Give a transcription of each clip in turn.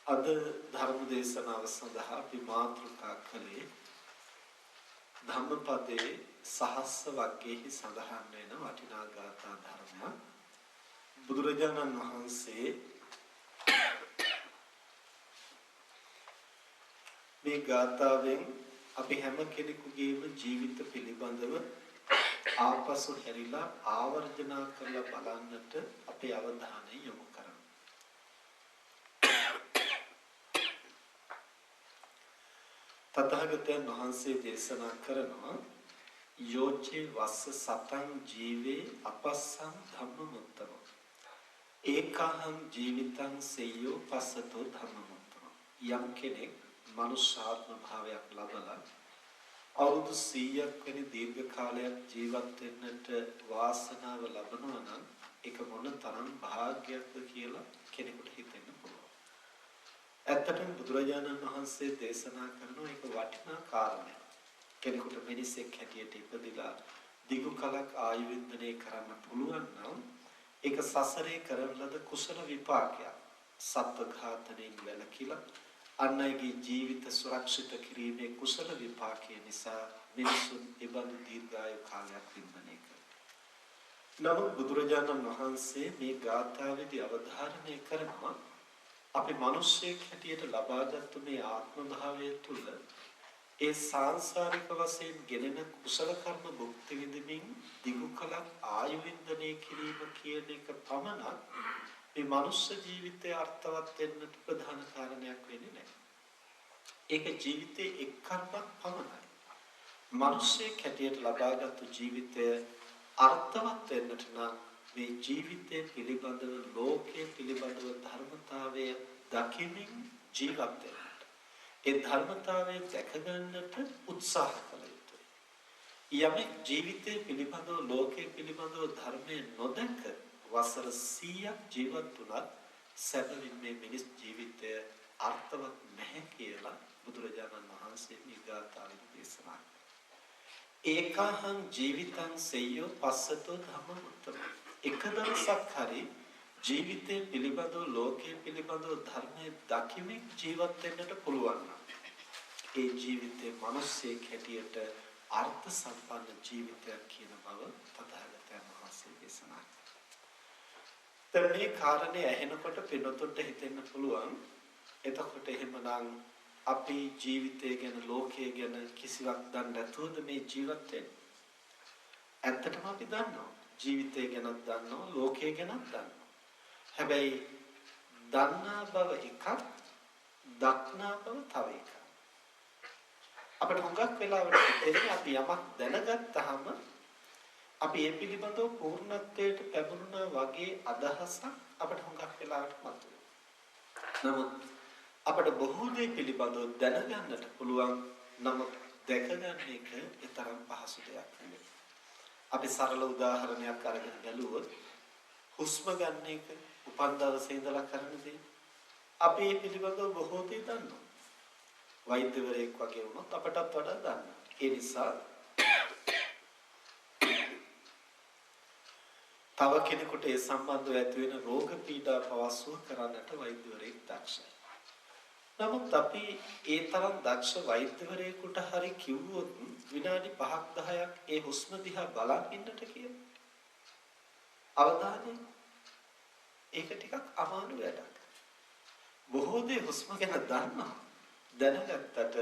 අද ධර්ම දේශනාව සඳහා අපි මාතෘකා කළේ ධම්මපදයේ සහස්ස වග්ගයේ සඳහන් වෙන වටිනා ගාථා ධර්මයක්. බුදුරජාණන් වහන්සේ මේ ගාථාවෙන් අපි හැම කෙනෙකුගේම ජීවිත පිළිබඳව ආපසු හැරිලා ආවර්ජනා කරලා බලන්නට අපේ අවධානය යොමු කරමු. තථාගතයන් වහන්සේ දේශනා කරනවා යෝචේ වස්ස සතං ජීවේ අපස්සං ධම්මමුත්තම ඒකහං ජීවිතං සෙය්‍යෝ පස්සතෝ ධම්මමුත්තම. යම් කෙනෙක් මනුෂ්‍යාත්ම භාවයක් ලබලා අවුරුදු 100ක් වෙනි දීර්ඝ කාලයක් ජීවත් වෙන්නට වාසනාව ලබනවා නම් ඒක මොන තරම් වාසනාවක්ද කියලා කෙනෙකුට හිතෙන්න පුළුවන්. ඇත්තටම බුදුරජාණන් වහන්සේ දේශනා කරන එක වටිනා කාරණයක්. කෙනෙකුට මිනිසෙක් හැටියට ඉපදිලා දීර්ඝ කාලයක් ආයු වින්දනය කරන්න පුළුවන් නම් ඒක සසරේ කරන ලද කුසල විපාකයක්. සත්ව ඝාතනයෙන් වැළකීලා අන් අයගේ ජීවිත සුරක්ෂිත කිරීමේ කුසල විපාකයේ නිසා මිනිසුන් ඉබඳු දීර්ඝායු කාලයක් වින්දනය කරනවා. නමුත් බුදුරජාණන් වහන්සේ මේ ගාථාවේදී අවධාරණය කරනවා අපි මිනිස්සෙක් හැටියට ලබාගත් මේ ආත්ම භාවය තුළ ඒ සාංශාරික වශයෙන් ගෙනෙන කුසල කර්ම භුක්ති විඳින්මින් දීර්ඝ කාලයක් ආයු වින්දනය කිරීම කියන එක පමණක් මේ මනුෂ්‍ය ජීවිතයේ අර්ථවත් වෙන්නට ප්‍රධාන කාරණයක් වෙන්නේ නැහැ. ඒක ජීවිතයේ එක් කර්මයක් පමණයි. මනුෂ්‍ය කැටියට ලබාගත් ජීවිතය අර්ථවත් වෙන්නට නම් මේ ජීවිතය පිළිබඳව ලෝකයේ පිළිබඳව ධර්මතාවය දකිමින් ජීවත් වෙන්න. ඒ ධර්මතාවය දැක ගන්නට උත්සාහ කළ යුතුයි. යමෙක් ජීවිතයේ පිළිබඳව ලෝකයේ පිළිබඳව ධර්මයේ නොදැක වසර 100ක් ජීවත් වුණත් සැබවින් මේ මිනිස් ජීවිතය අර්ථවත් නැහැ කියලා බුදුරජාණන් වහන්සේ මේ ගාථාවෙන් දේශනා කළා. ඒකහං ජීවිතං සෙය්‍යෝ පස්සතෝ ධම්මමුත්තම. එක දවසක් හරි ජීවිතයේ පිළිබඳව ලෝකයේ පිළිබඳව ධර්මයේ දකිමින් ජීවත් වෙන්නට පුළුවන් නම් ඒ ජීවිතේ මිනිස්සෙක් හැටියට අර්ථ සම්පන්න ජීවිතයක් කියන බව තථාගතයන් වහන්සේ දේශනා කළා. මේ කාරණේ ඇහෙනකොට පිනොතොට හිතෙන්න පුළුවන් එතකොට එහෙමනම් අපි ජීවිතය ගැන ලෝකය ගැන කිසිවක් දන්නේ නැතුවද මේ ජීවත් වෙන්නේ? ඇත්තටම අපි දන්නවා. ජීවිතය ගැනත් දන්නවා, ලෝකය ගැනත් දන්නවා. හැබැයි දන්නා බව එකක්, දක්නා බව තව එකක්. අපිට හුඟක් වෙලාවට එන්නේ අපි යමක් දැනගත්තාම අපි ඒ පිළිබඳව පූර්ණත්වයට පැමුණා වගේ අදහසක් අපිට හුඟක් වෙලාවට මතුවේ. නමුත් අපිට බොහෝ දේ පිළිබඳව දැනගන්නට පුළුවන්. නමුත් දැකගන්න එක තරම් පහසු දෙයක් නෙවෙයි. අපි සරල උදාහරණයක් අරගෙන බලුවොත් හුස්ම ගන්න එක උපන් දවසේ ඉඳලා කරන දේ. අපි මේ පිළිබඳව බොහෝ දේ දන්නවා. වෛද්‍යවරයෙක් වගේ වුණොත් අපටත් වඩා දන්නවා. ඒ නිසා තව කෙනෙකුට ඒ සම්බන්ධව ඇති වෙන රෝග පීඩා පවස්සුව කරන්නට වෛද්‍යවරයෙක් දක්ෂයි. නමුත් අපි ඒ තරම් දක්ෂ වෛද්‍යවරයෙකුට හරි කිව්වොත් විනාඩි 5ක් 10ක් ඒ හුස්ම දිහා බලන් ඉන්නට කියලා. අවධානය ඒක ටිකක් අමාරු වැඩක්. බොහෝ දේ හුස්ම ගැන දන්නවා. දැනගත්තට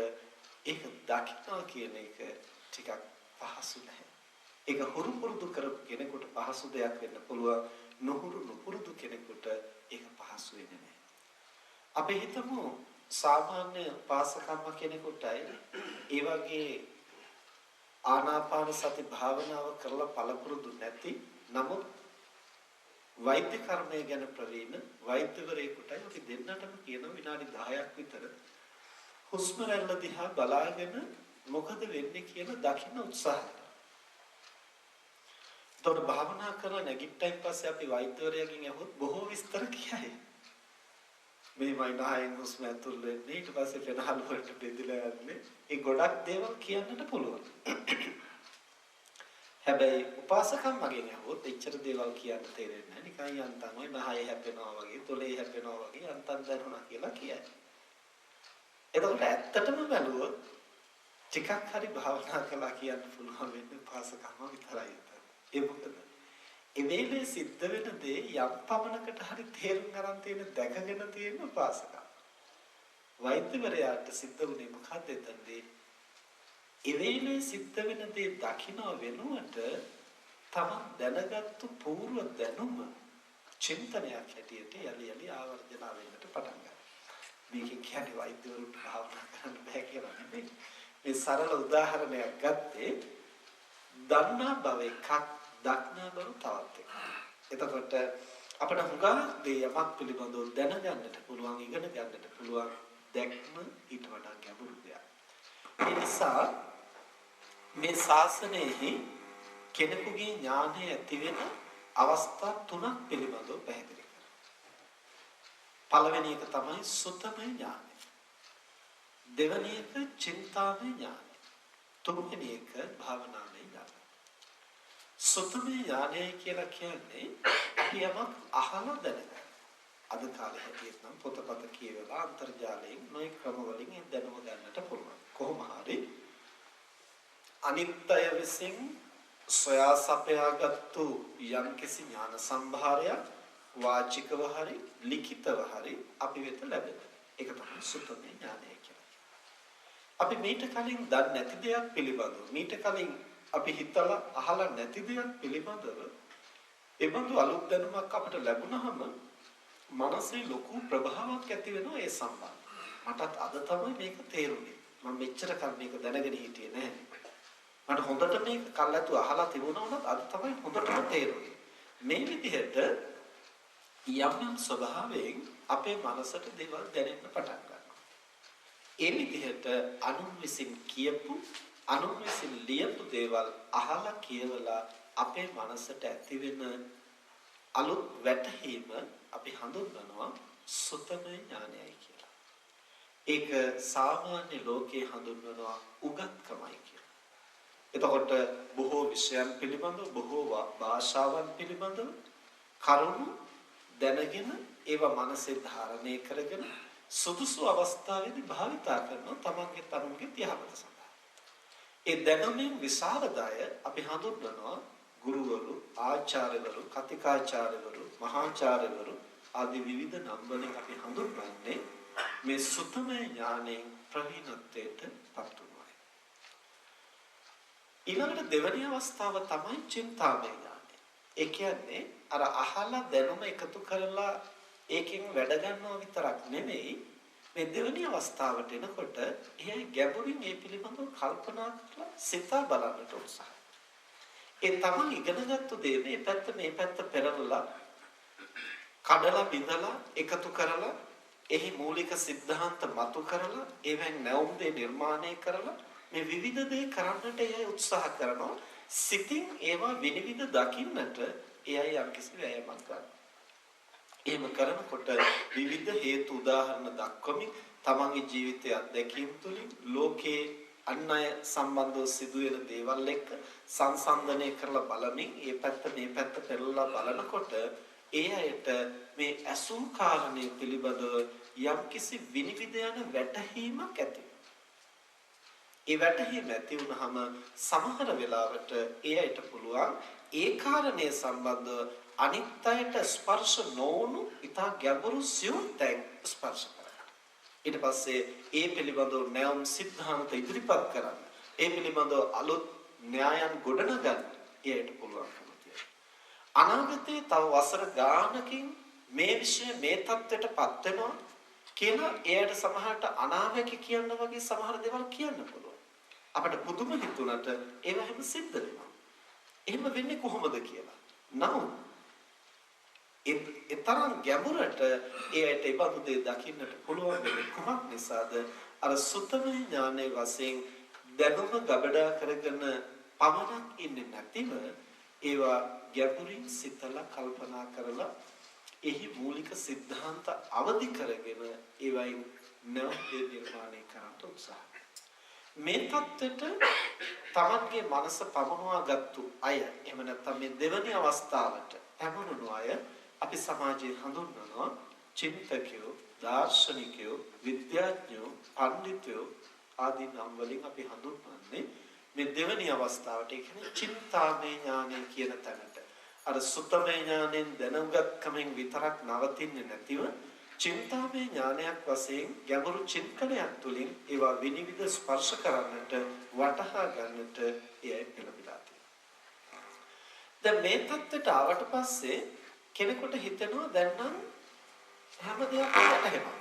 ඒක දකිනවා කියන එක ටිකක් පහසු නැහැ. ඒක හුරු පුරුදු කරපු කෙනෙකුට පහසු දෙයක් වෙන්න පුළුවන්. නොපුරුදු කෙනෙකුට ඒක පහසු වෙන්නේ නැහැ. අපි හිතමු සාමාන්‍ය පාසකම්ම කෙනෙකුටයි ඒ වගේ ආනාපාන සති භාවනාව කරලා පළපුරුදු නැති නමුත් වෛද්‍ය කර්මය ගැන ප්‍රවීණ වෛද්‍යවරයෙකුටයි අපි දෙන්නටම කියන විනාඩි 10ක් විතර හුස්ම රැල්ල දිහා බලාගෙන මොකද වෙන්නේ කියලා දකින්න උත්සාහ කරනවා. තොර භාවනා කරලා නැගිට්ටයින් පස්සේ අපි වෛද්‍යවරයාගෙන් අහුවොත් බොහෝ විස්තර කියයි. මේ මයින්හයින් හුස්ම ඇතුල් වෙන්නේ ඊට පස්සේ වෙනහල් වලට බෙදලා යන්නේ. ඒ ගොඩක් දේවල් කියන්නට පුළුවන්. හැබැයි උපාසකම් මගෙන් අහුවොත් එච්චර දේවල් කියන්න තේරෙන්නේ නැහැ. නිකන් යන්තම් ඔය නහය හැපෙනවා වගේ, තොලේ හැපෙනවා වගේ යන්තම් දැනුණා කියලා කියයි. එතකොට ඇත්තටම බැලුවොත් ටිකක් හරි භාවනා කළා කියන්න පුළුවන් වෙන්නේ උපාසකම විතරයි. ඒ මොකද? ඒ වෙලේ සිද්ධ වෙන දේ යම් පමණකට හරි තේරුම් ගන්න තියෙන දැකගෙන තියෙන උපාසකම. වෛද්‍යවරයාට සිද්ධ වුණේ මොකක්ද එතනදී? ඒ වෙලේ සිද්ධ වෙන දේ දකින්න වෙනුවට තමන් දැනගත්තු පූර්ව දැනුම චින්තනයක් හැටියට යලි යලි ආවර්ජන වෙන්නට පටන් ගන්නවා. මේක කියන්නේ වෛද්‍යවරුන්ට භාවනා කරන්න බෑ කියලා නෙමෙයි. මේ සරල උදාහරණයක් ගත්තේ දන්නා බව එකක්, දක්නා බව තවත් එකක්. එතකොට අපිට හුඟා දේ යමක් පිළිබඳව දැනගන්නට පුළුවන්, ඉගෙන ගන්නට පුළුවන්. දැක්ම ඊට වඩා ගැඹුරු දෙයක්. ඒ නිසා මේ ශාසනයෙහි කෙනෙකුගේ ඥානය ඇති වෙන අවස්ථා තුනක් පිළිබඳව පැහැදිලි කරනවා. පළවෙනි එක තමයි සුතමේ ඥානය. දෙවෙනි එක චින්තාමේ ඥානය. තුන්වෙනි එක භාවනාමේ ඥානය. සුතමේ ඥානය කියලා කියන්නේ අපි යමක් අහලා දැනගන්න. අද කාලේ හැටියට නම් පොතපත කියවලා අන්තර්ජාලයෙන් නොයෙක් ක්‍රම වලින් ඒ දැනුම ගන්නට පුළුවන්. කොහොම හරි අනිත්‍ය විසින් සොයා සපයාගත්තු යම්කිසි ඥාන සම්භාරයක් වාචිකව හරි ලිඛිතව හරි අපි වෙත ලැබෙනවා. ඒක තමයි සුතමේ ඥානය කියන්නේ. අපි මීට කලින් දන්නේ නැති දෙයක් පිළිබඳව මීට කලින් අපි හිතලා අහලා නැති දෙයක් පිළිබඳව එබඳු අලුත් දැනුමක් අපිට ලැබුණාම මනසේ ලොකු ප්‍රභාවයක් ඇති වෙනවා ඒ සම්බන්ධ. මටත් අද තමයි මේක තේරුනේ. මම මෙච්චර කල් මේක දැනගෙන හිටියේ නැහැ. මට හොඳට මේක කල්ලාතු අහලා තිබුණා වුණත් අද තමයි හොඳටම තේරුනේ. මේ විදිහට යම් යම් ස්වභාවයෙන් අපේ මනසට දේවල් දැනෙන්න පටන් ගන්නවා. ඒ විදිහට අනුන් විසින් කියපු, අනුන් විසින් ලියපු දේවල් අහලා කියවලා අපේ මනසට ඇති වෙන අලුත් වැටහීම අපි හඳුන්වනවා සුතමේ ඥානයයි කියලා. ඒක සාමාන්‍ය ලෝකයේ හඳුන්වනවා උගත්කමයි කියලා. එතකොට බොහෝ විෂයන් පිළිබඳව, බොහෝ භාෂාවන් පිළිබඳව කරුණු දැනගෙන ඒවා මනසේ ධාරණය කරගෙන සුදුසු අවස්ථාවේදී භාවිතා කරනවා තමන්ගේ තරුණගේ යහපත සඳහා. ඒ දැනුමින් විසරදය අපි හඳුන්වනවා ගුරුවරු, ආචාර්යවරු, කතිකාචාර්යවරු, මහාචාර්යවරු ආදී විවිධ නම් වලින් අපි හඳුන්වන්නේ මේ සුතමේ ඥානයෙන් ප්‍රවීණත්වයට පත් වුණා. ඊළඟට දෙවැනි අවස්ථාව තමයි චින්තාමය ඥානය. ඒ කියන්නේ අර අහලා දැනුම එකතු කරලා ඒකෙන් වැඩ ගන්නවා විතරක් නෙමෙයි මේ දෙවැනි අවස්ථාවට එනකොට එහේ ගැඹුරින් මේ පිළිබඳව කල්පනා කරලා සිතා බලන්නට උත්සාහ. ඒ තමයි ඉගෙනගත්තු දේ මේ පැත්ත පෙරලලා කඩලා බිඳලා එකතු කරලා එහි මූලික સિદ્ધාන්ත මතු කරලා ඒවෙන් නැවුම් දේ නිර්මාණය කරලා මේ විවිධ දේ කරන්නට එය උත්සාහ කරනවා. සිතින් ඒවා විනිවිද දකින්නට එයයි යම්කිසි වෑයමක් ගන්නවා. එහෙම කරනකොට විවිධ හේතු උදාහරණ දක්වමින් තමන්ගේ ජීවිතය අත්දැකීම් තුළින් ලෝකේ අන් අය සම්බන්ධව සිදුවෙන දේවල් එක්ක සංසන්දනය කරලා බලමින් මේ පැත්ත පෙරලා බලනකොට ඒ අයට මේ අසුන් කාරණේ පිළිබඳව යම්කිසි විනිවිද යන වැටහීමක් ඇති වෙනවා. ඒ වැටහීම ඇති වුනහම සමහර වෙලාවට ඒ අයට පුළුවන් ඒ කාරණේ සම්බන්ධව අනිත් අයට ස්පර්ශ නොවුණු ඉතා ගැඹුරු සියුම් තැන් ස්පර්ශ කරනවා. ඊට පස්සේ ඒ පිළිබඳව නැවුම් સિદ્ધාන්ත ඉදිරිපත් කරන්න. ඒ පිළිබඳව අලුත් න්‍යායන් ගොඩනගන්න එයට පුළුවන්කම තියෙනවා. අනාගතයේ තව වසර ගානකින් මේ විෂය මේ தත්ත්වයටපත් වෙනවා කියලා එයට සමහරට අනාවැකි කියන්න වගේ සමහර දේවල් කියන්න පුළුවන්. අපිට පුදුම හිතුණට ඒව හැම සිද්ධ වෙනවා. එහෙම වෙන්නේ කොහොමද කියලා. නමුත් ඒ තරම් ගැඹුරට ඒයට ඒ බඳු දේ දකින්නට පුළුවන් වෙන්නේ කුමක් නිසාද? අර සුත්තමේ ඥානයේ වශයෙන් දැනුම ගබඩා කරගෙන පමණක් ඉන්නේ නැතිව ඒවා ගැඹුරින් සිතලා කල්පනා කරලා එහි මූලික સિદ્ધාන්ත අවදි කරගෙන ඒවයින් නව නිර්මාණය කරන්න උත්සාහ. මේ தත්වෙට තමන්ගේ මනස පමුණවාගත්තු අය එහෙම නැත්නම් මේ දෙවැනි අවස්ථාවට පැමුණුණු අය අපි සමාජයේ හඳුන්වනවා චින්තකයෝ, දාර්ශනිකයෝ, විද්‍යාඥයෝ, පඬිතුයෝ ආදී නම් වලින් අපි හඳුන්වන්නේ මේ දෙවැනි අවස්ථාවට. ඒ කියන්නේ චින්තාමය ඥානය කියන තැනට. අර සුත්තමය ඥානෙන් දැනුගත්කමෙන් විතරක් නවතින්නේ නැතිව චින්තාමය ඥානයක් වශයෙන් ගැඹුරු චින්තනයක් තුළින් ඒවා විනිවිද ස්පර්ශ කරන්නට වටහා ගන්නට එයයි පෙළඹිලා තියෙනවා. දැන් මේ தත්ත්වයට ආවට පස්සේ කෙනෙකුට හිතෙනවා දැන් නම් හැම දෙයක්ම වැටහෙනවා.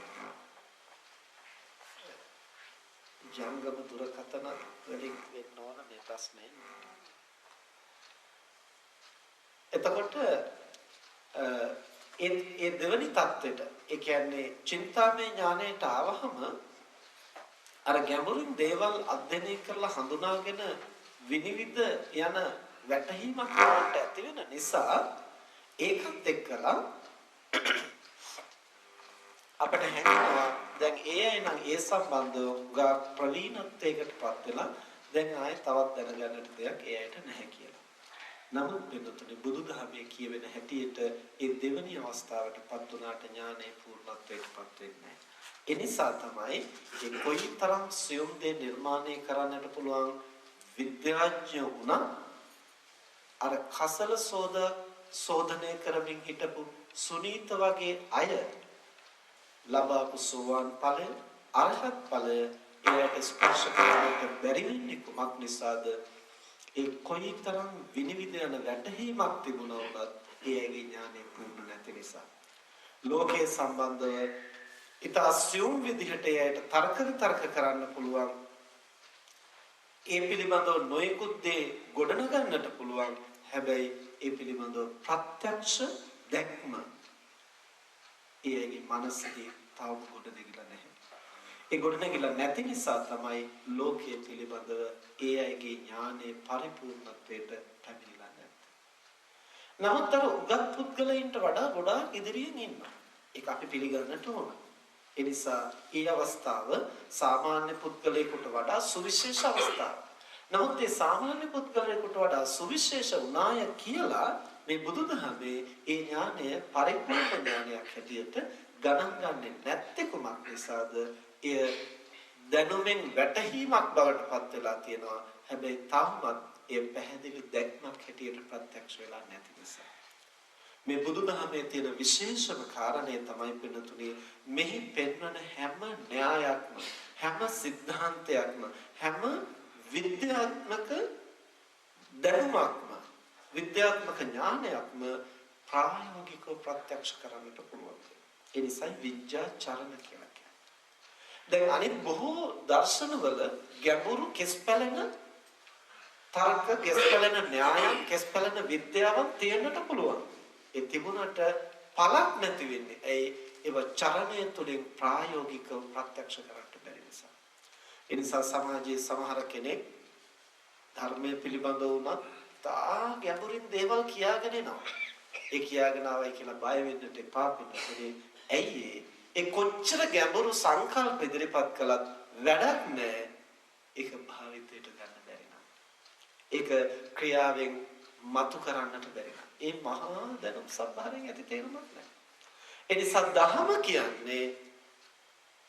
ජංගම දුරකථන වලින් වෙන්න ඕන මේ ප්‍රශ්නේ. එතකොට ඒ දෙවනි தත්වෙට ඒ කියන්නේ චින්තාමය ඥානයට ආවහම අර ගැඹුරින් දේවල් අධ්‍යයනය කරලා හඳුනාගෙන විනිවිද යන වැටහීමක් වලට ඇති වෙන නිසා ඒකත් එක්කලා අපිට හැඟෙනවා දැන් ඒ අය නම් ඒ සම්බන්ධව ප්‍රවීණත්වයකටපත් වෙලා දැන් ආයේ තවත් දැනගන්නට දෙයක් ඒ අයට නැහැ කියලා. නමුත් මෙතනදී බුදුදහමේ කියවෙන හැටියට ඒ දෙවනි අවස්ථාවටපත් වුණාට ඥානය පූර්ණත්වයටපත් වෙන්නේ නැහැ. ඒ නිසා තමයි මේ කොයිතරම් සියුම් දේ නිර්මාණය කරන්නට පුළුවන් විද්‍යාඥයෝ වුණා අර කසල සෝදනය කරමින් හිටපු සුනීත වගේ අය ලබාපු සෝවාන් ඵලය අරහත් ඵලය ඒකට ස්පර්ශ කරන්නට බැරි වෙන්නේ කුමක් නිසාද? ඒ කොයිතරම් විනිවිද යන වැටහීමක් තිබුණා වුණත් ඒ ඥානෙ පුරුදු නැති නිසා ලෝකයේ සම්බන්ධව ඊට අස්යුම් විදිහට ඒයට තර්ක කරන්න පුළුවන්. ඒ පිළිබඳව නොයෙකුත් දේ ගොඩනගන්නට පුළුවන්. හැබැයි ඒ පිළිබඳව ප්‍රත්‍යක්ෂ දැක්ම ඒගේ මනසෙහි තාම ගොඩනැගිලා නැහැ. ඒ ගොඩනැගිලා නැති නිසා තමයි ලෝකයේ පිළිබඳව ඒ අයගේ ඥානයේ පරිපූර්ණත්වයට පැමිණිලා නැත්තේ. නමුත් අර උගත් පුද්ගලයන්ට වඩා ගොඩාක් ඉදිරියෙන් ඉන්නවා. ඒක අපි පිළිගන්නට ඕන. ඒ නිසා මේ අවස්ථාව සාමාන්‍ය පුද්ගලයෙකුට වඩා සුවිශේෂ අවස්ථාවක්. නමුත් මේ සාමාන්‍ය පුද්ගලයෙකුට වඩා සුවිශේෂ වුණාය කියලා මේ බුදුදහමේ ඒ ඥානය පරිපූර්ණ ඥානයක් හැටියට ගණන් ගන්නේ නැත්තේ කුමක් නිසාද? එය දැනුමින් වැටහීමක් බවට පත් වෙලා තියෙනවා. හැබැයි තාමත් ඒ පැහැදිලි දැක්මක් හැටියට ප්‍රත්‍යක්ෂ වෙලා නැති නිසා. මේ බුදුදහමේ තියෙන විශේෂම කාරණය තමයි පින්නතුනි මෙහි පෙන්වන හැම න්‍යායක්ම හැම સિદ્ધාන්තයක්ම හැම විද්‍යාත්මක දැනුමක්ම විද්‍යාත්මක ඥානයක්ම ප්‍රායෝගිකව ප්‍රත්‍යක්ෂ කරන්නට පුළුවන්. ඒ නිසා විද්‍යාචරණ කියලා කියන්නේ. දැන් අනිත් බොහෝ දර්ශනවල ගැඹුරු කෙස්පැලෙන තර්ක කෙස්පැලෙන න්‍යායන් කෙස්පැලෙන විද්‍යාවන් තියෙන්නට පුළුවන්. ඒ තිබුණට පළක් නැති වෙන්නේ. ඒව චරණය තුළින් ප්‍රායෝගිකව ප්‍රත්‍යක්ෂ කරන්න බැරි නිසා. ඒ නිසා සමාජයේ සමහර කෙනෙක් ධර්මයේ පිළිබඳව උනත් තා ගැඹුරින් දේවල් කියාගෙන එනවා. ඒ කියාගෙන ආවයි කියලා බය වෙන්නට එපා පිටුනේ. ඇයි ඒ කොච්චර ගැඹුරු සංකල්ප ඉදිරිපත් කළත් වැඩක් නැහැ. ඒක භාවිතයට ගන්න බැරි නම්. ඒක ක්‍රියාවෙන් මතු කරන්නට බැරි නම්. ඒ මහා දැනුම් සම්භාරයෙන් ඇති තේරුමක් නැහැ. ඒ නිසා දහම කියන්නේ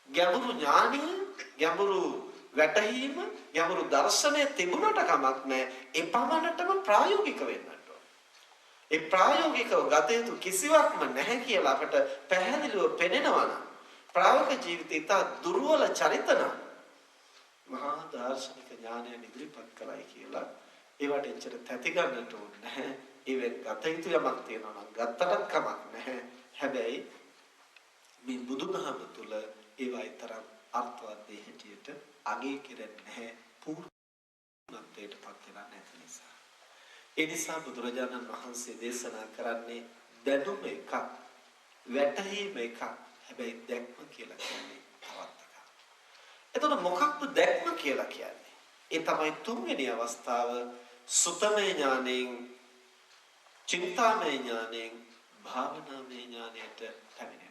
ගැඹුරු ඥානය, ගැඹුරු වැටහීම, ගැඹුරු දර්ශනය තිබුණට කමක් නැහැ. ඒ පමණටම ප්‍රායෝගික වෙන්නට ඕන. ඒ ප්‍රායෝගිකව ගත යුතු කිසිවක්ම නැහැ කියලා අපට පැහැදිලිව පෙනෙනවා නම් ප්‍රායෝගික ජීවිතය ඉතා දුර්වල චරිත නම් මහා දාර්ශනික ඥානය ඉදිරිපත් කළයි කියලා ඒවට එච්චර තැති ගන්නට ඕනේ නැහැ. ඒවෙන් ගත යුතු යමක් තියෙනවා නම් ගත්තටත් කමක් නැහැ. හැබැයි මේ බුදුදහම තුල ඒවයි තරම් අර්ථවත් දෙය හැටියට අගේ කෙරෙන්නේ නැහැ. පූර්ණත්වයට පත් වෙලා නැති නිසා. ඒ නිසා බුදුරජාණන් වහන්සේ දේශනා කරන්නේ දැනුම එකක්, වැටහීම එකක්. හැබැයි දැක්ම කියලා කියන්නේ තවත් එකක්. එතකොට මොකක්ද දැක්ම කියලා කියන්නේ? ඒ තමයි තුන්වෙනි අවස්ථාව සුතමේ ඥාණයෙන්, චින්තාමය ඥාණයෙන්, භාවනාමය ඥාණයට පැමිණෙන්නට.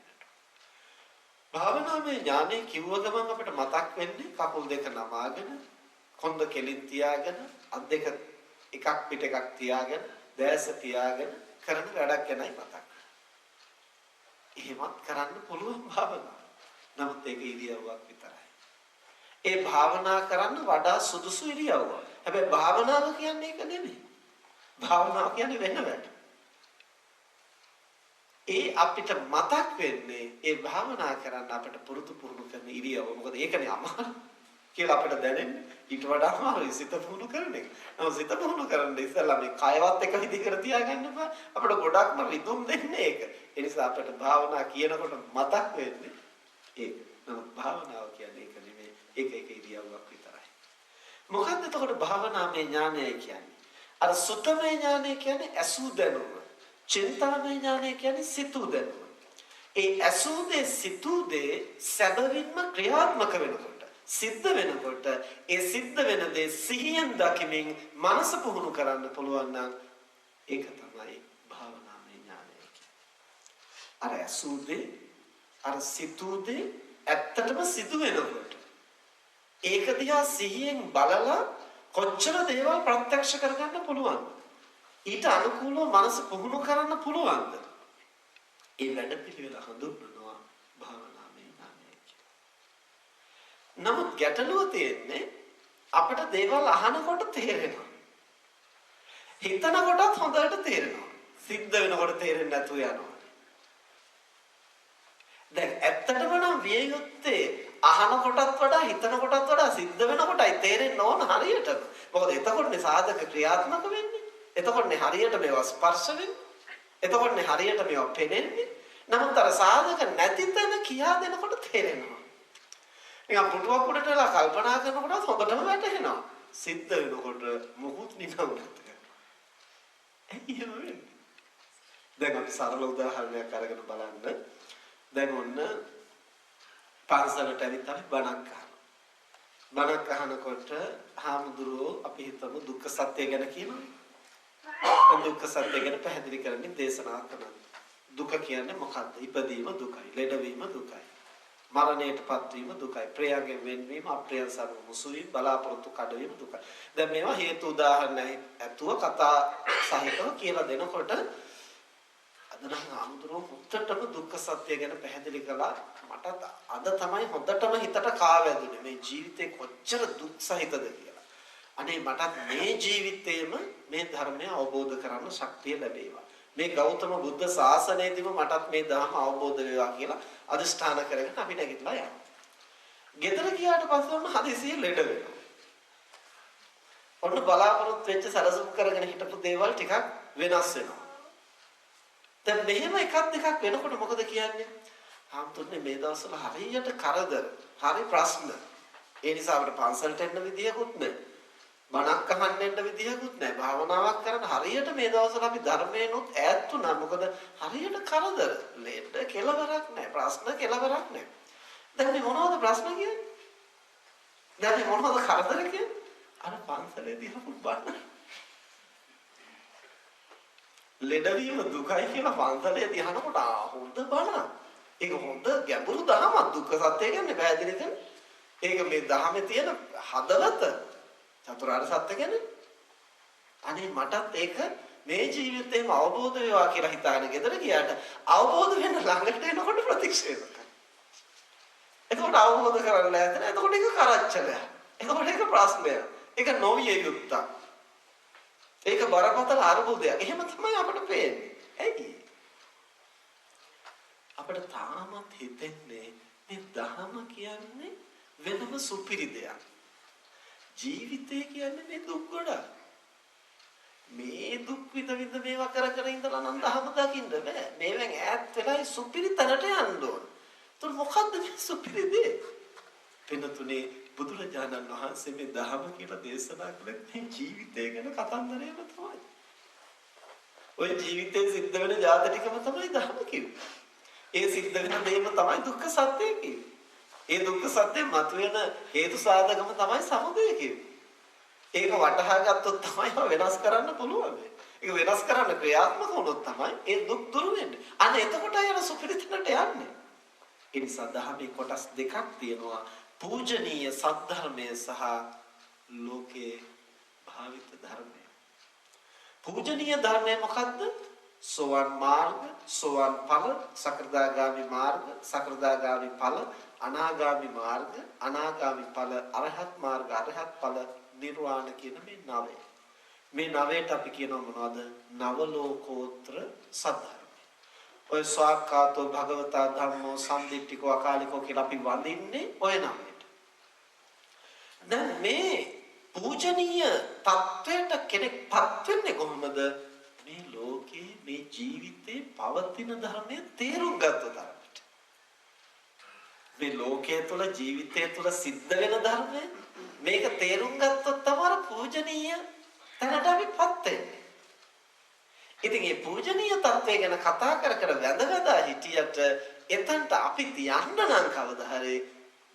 භාවනාමය ඥාණය කිව්ව ගමන් අපිට මතක් වෙන්නේ කකුල් දෙක නමාගෙන කොන්ද කෙලින් තියාගෙන අත් දෙක එකක් පිට එකක් තියාගෙන දැස තියාගෙන කරන වැඩක් ගැනයි මතක්. එහෙමත් කරන්න පුළුවන් භාවනාව. නමුත් ඒක ඉරියව්වක් විතරයි. ඒ භාවනා කරන්න වඩා සුදුසු ඉරියව්ව. හැබැයි භාවනාව කියන්නේ ඒක නෙමෙයි. භාවනාව කියන්නේ වෙන වැඩ. ඒ අපිට මතක් වෙන්නේ ඒ භාවනා කරන්න අපිට පුරුදු පුහුණු කරන ඉරියව්ව. මොකද ඒකනේ අමාරු කියලා අපිට දැනෙන්නේ. ඊට වඩා අමාරුයි සිත පුහුණු කරන එක. නමුත් සිත පුහුණු කරන්න ඉස්සෙල්ලා මේ කයවත් එක විදිහකට තියාගන්න බෑ. අපිට ගොඩක්ම රිදුම් දෙන්නේ ඒක. ඒ නිසා අපිට භාවනා කියනකොට මතක් වෙන්නේ ඒක. නමුත් භාවනාව කියන්නේ ඒක නෙමෙයි. ඒක ඉරියව්වක් විතරයි. මොකද්ද එතකොට භාවනාවේ ඥානය කියන්නේ? අර සුතමේ ඥානය කියන්නේ අසු දැනුම. චින්තාමය ඥානය කියන්නේ සිතූ දැනුම. ඒ අසු දේ සිතූ දේ සැබවින්ම ක්‍රියාත්මක වෙනකොට සිද්ධ වෙනකොට ඒ සිද්ධ වෙන දේ සිහියෙන් දකිමින් මනස පුහුණු කරන්න පුළුවන් නම් ඒක තමයි භාවනාමය ඥානය කියන්නේ. අර අසු දේ අර සිතූ දේ ඇත්තටම සිදු වෙනකොට ඒක දිහා සිහියෙන් බලලා කොච්චර දේවල් ප්‍රත්‍යක්ෂ කරගන්න පුළුවන්ද? ඊට අනුකූලව මනස පුහුණු කරන්න පුළුවන්ද? ඒ වැඩ පිළිවෙල හඳුන්වනවා භාවනාමය ඥානය කියලා. නමුත් ගැටලුව තියෙන්නේ අපිට දේවල් අහනකොට තේරෙනවා. හිතන කොටත් හොඳට තේරෙනවා. සිද්ධ වෙනකොට තේරෙන්නේ නැතුව යනවා. දැන් ඇත්තටම නම් විය යුත්තේ අහන කොටත් වඩා හිතන කොටත් වඩා සිද්ධ වෙන කොටයි තේරෙන්න ඕන හරියටම. මොකද එතකොටනේ සාධක ක්‍රියාත්මක වෙන්නේ. එතකොටනේ හරියට මේවා ස්පර්ශ වෙන්නේ. එතකොටනේ හරියට මේවා පෙනෙන්නේ. නමුත් අර සාධක නැති තැන කියා දෙනකොට තේරෙනවා. නිකන් පුටුවක් උඩට වෙලා කල්පනා කරනකොට හොඳටම වැටහෙනවා. සිද්ධ වෙනකොට මොකුත් නිකන් එහෙම වෙන්නේ. දැන් අපි සරල උදාහරණයක් අරගෙන බලන්න. දැන් ඔන්න පාසලට ඇවිත් අපි බණක් අහනවා. බණක් අහනකොට හාමුදුරුවෝ අපි හිතමු දුක්ඛ සත්‍ය ගැන කියනවා. දුක්ඛ සත්‍ය ගැන පැහැදිලි කරන්නේ දේශනා කරනවා. දුක කියන්නේ මොකක්ද? ඉපදීම දුකයි, ලෙඩවීම දුකයි, මරණයටපත් වීම දුකයි, ප්‍රියයෙන් වෙන්වීම, අප්‍රියයන් සමග මුසු වීම, බලාපොරොත්තු කඩවීම දුකයි. දැන් මේවා හේතු උදාහරණ ඇතුව කතා සහිතව කියලා දෙනකොට අද නම් හාමුදුරුවෝ මුත්තටම දුක්ඛ සත්‍ය ගැන පැහැදිලි කළා. මට අද තමයි හොඳටම හිතට කාවැදුනේ මේ ජීවිතේ කොච්චර දුක් සහිතද කියලා. අනේ මටත් මේ ජීවිතේම මේ ධර්මය අවබෝධ කරගන්න ශක්තිය ලැබේවා. මේ ගෞතම බුද්ධ ශාසනයේදීම මටත් මේ ධර්ම අවබෝධ වේවා කියලා අදිෂ්ඨාන කරගෙන අපි නැගිටලා යනවා. ගෙදර ගියාට පස්සේ ඔන්න හදිසියෙ ලෙඩ වෙනවා. ඔන්න බලාපොරොත්තු වෙච්ච සරසම් කරගෙන හිටපු දේවල් ටිකක් වෙනස් වෙනවා. දැන් මෙහෙම එකක් දෙකක් වෙනකොට මොකද කියන්නේ? හාමුදුරනේ මේ දවස්වල හරියට කරදර, හරි ප්‍රශ්න. ඒ නිසා අපිට පන්සලට එන්න විදියකුත් නැහැ. බණක් අහන්න එන්න විදියකුත් නැහැ. භාවනාවක් කරන්න හරියට මේ දවස්වල අපි ධර්මයෙන්ුත් ඈත් වුණා. මොකද හරියට කරදර, ලෙඩ කෙලවරක් නැහැ, ප්‍රශ්න කෙලවරක් නැහැ. දැන් මේ මොනවද ප්‍රශ්න කියන්නේ? දැන් මේ මොනවද කරදර කියන්නේ? අර පන්සලේදී හපු බණ. ලෙඩවීම දුකයි කියලා පන්සලේදී අහනකොට හොඳ බණ. ඒක හොඳ ගැඹුරු දහමක්. දුක්ඛ සත්‍ය කියන්නේ පැහැදිලි කරන්නේ. ඒක මේ දහමේ තියෙන හදවත චතුරාර්ය සත්‍ය කියන්නේ. අනේ මටත් ඒක මේ ජීවිතේම අවබෝධ වේවා කියලා හිතාගෙන ගෙදර ගියාට අවබෝධ වෙන්න ළඟට එනකොට ප්‍රතික්ෂේප කරනවා. එතකොට අවබෝධ කරගන්න නැත්නම් එතකොට ඒක කරච්චලයක්. එතකොට ඒක ප්‍රශ්නයක්. ඒක නොවිය යුත්තක්. ඒක බරපතල අරුබුදයක්. එහෙම තමයි අපිට පේන්නේ. ඇයි? අපිට තාමත් හිතෙන්නේ මේ ධර්ම කියන්නේ වෙනම සුපිරි දෙයක්. ජීවිතය කියන්නේ මේ දුක් ගොඩක්. මේ දුක් විඳ මේවා කර කර ඉඳලා නම් ධර්ම දකින්න බෑ. මේවෙන් ඈත් වෙලා සුපිරි තැනට යන්න ඕන. ඒතර මොකද්ද මේ සුපිරි දේ? වෙනතුනේ බුදුරජාණන් වහන්සේ මේ ධර්ම කියලා දේශනා කළේ මේ ජීවිතය ගැන කතන්දරයම තමයි. ඔය ජීවිතේ සිද්ධ වෙන ජාත ටිකම තමයි ධර්ම කිව්වේ. ඒ සිද්ධ වෙන දේම තමයි දුක්ඛ සත්‍ය කිව්වේ. ඒ දුක්ඛ සත්‍ය මතුවෙන හේතු සාධකම තමයි සමුදය කිව්වේ. ඒක වටහා ගත්තොත් තමයි වෙනස් කරන්න පුළුවන්. ඒක වෙනස් කරන්න ක්‍රියාත්මක වුණොත් තමයි ඒ දුක් දුරු වෙන්නේ. අන්න එතකොට යන සුපිරිතකට යන්නේ. ඒ නිසා ධර්මයේ කොටස් දෙකක් තියෙනවා. පූජනීය සද්ධර්මය සහ ලෝකේ භාවිත ධර්මය. පූජනීය ධර්මය මොකද්ද? සෝවන් මාර්ග, සෝවන් ඵල, සකෘදාගාමි මාර්ග, සකෘදාගාමි ඵල, අනාගාමි මාර්ග, අනාගාමි ඵල, අරහත් මාර්ග, අරහත් ඵල, නිර්වාණ කියන මේ නවය. මේ නවයට අපි කියනවා මොනවද? නව ලෝකෝත්තර සද්ධර්ම. ඔය ස්වාක්ඛාතෝ භගවතා ධම්මෝ සම්දිට්ඨිකෝ අකාලිකෝ කියලා අපි වඳින්නේ ඔය නමයට. දැන් මේ පූජනීය තත්වයට කෙනෙක්පත් වෙන්නේ කොහොමද? මේ ලෝකේ මේ ජීවිතේ පවතින ධර්මය තේරුම් ගත්තොත් මේ ලෝකයේ තුල ජීවිතය තුල සිද්ධ වෙන ධර්මය මේක තේරුම් ගත්තොත් තමයි පූජනීය තැනට අපිපත් වෙන්නේ. ඉතින් මේ පූජනීය තත්වය ගැන කතා කර වැඳ හිටියට එතනට අපි තියන්න නම් කවදා හරි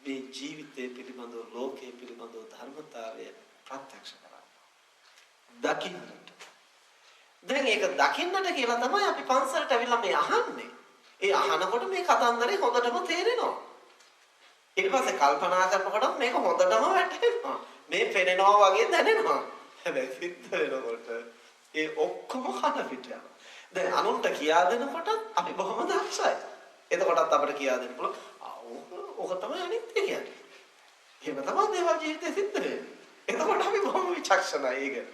මේ ජීවිතය පිළිබඳව ලෝකයේ පිළිබඳව ධර්මතාවය ප්‍රත්‍යක්ෂ කරගන්න. දකින්නට. දැන් ඒක දකින්නට කියලා තමයි අපි පන්සලට ඇවිල්ලා මේ අහන්නේ. ඒ අහනකොට මේ කතන්දරේ හොඳටම තේරෙනවා. ඊට පස්සේ කල්පනා කරනකොට මේක හොඳටම වැටහෙනවා. මේ පෙනෙනවා වගේ දැනෙනවා. හැබැයි සිද්ධ වෙනකොට ඒ ඔක්කොම කන පිට යනවා. දැන් අනුන්ට කියා දෙනකොට අපි බොහොම දක්ෂයි. එතකොටත් අපිට කියා දෙන්න පුළුවන්. ඕක තමයි අනිත්‍ය කියන්නේ. එහෙම තමයි දේවල් ජීවිතේ සිද්ධ වෙන්නේ. එතකොට අපි බොහොම විචක්ෂණයි ඒක.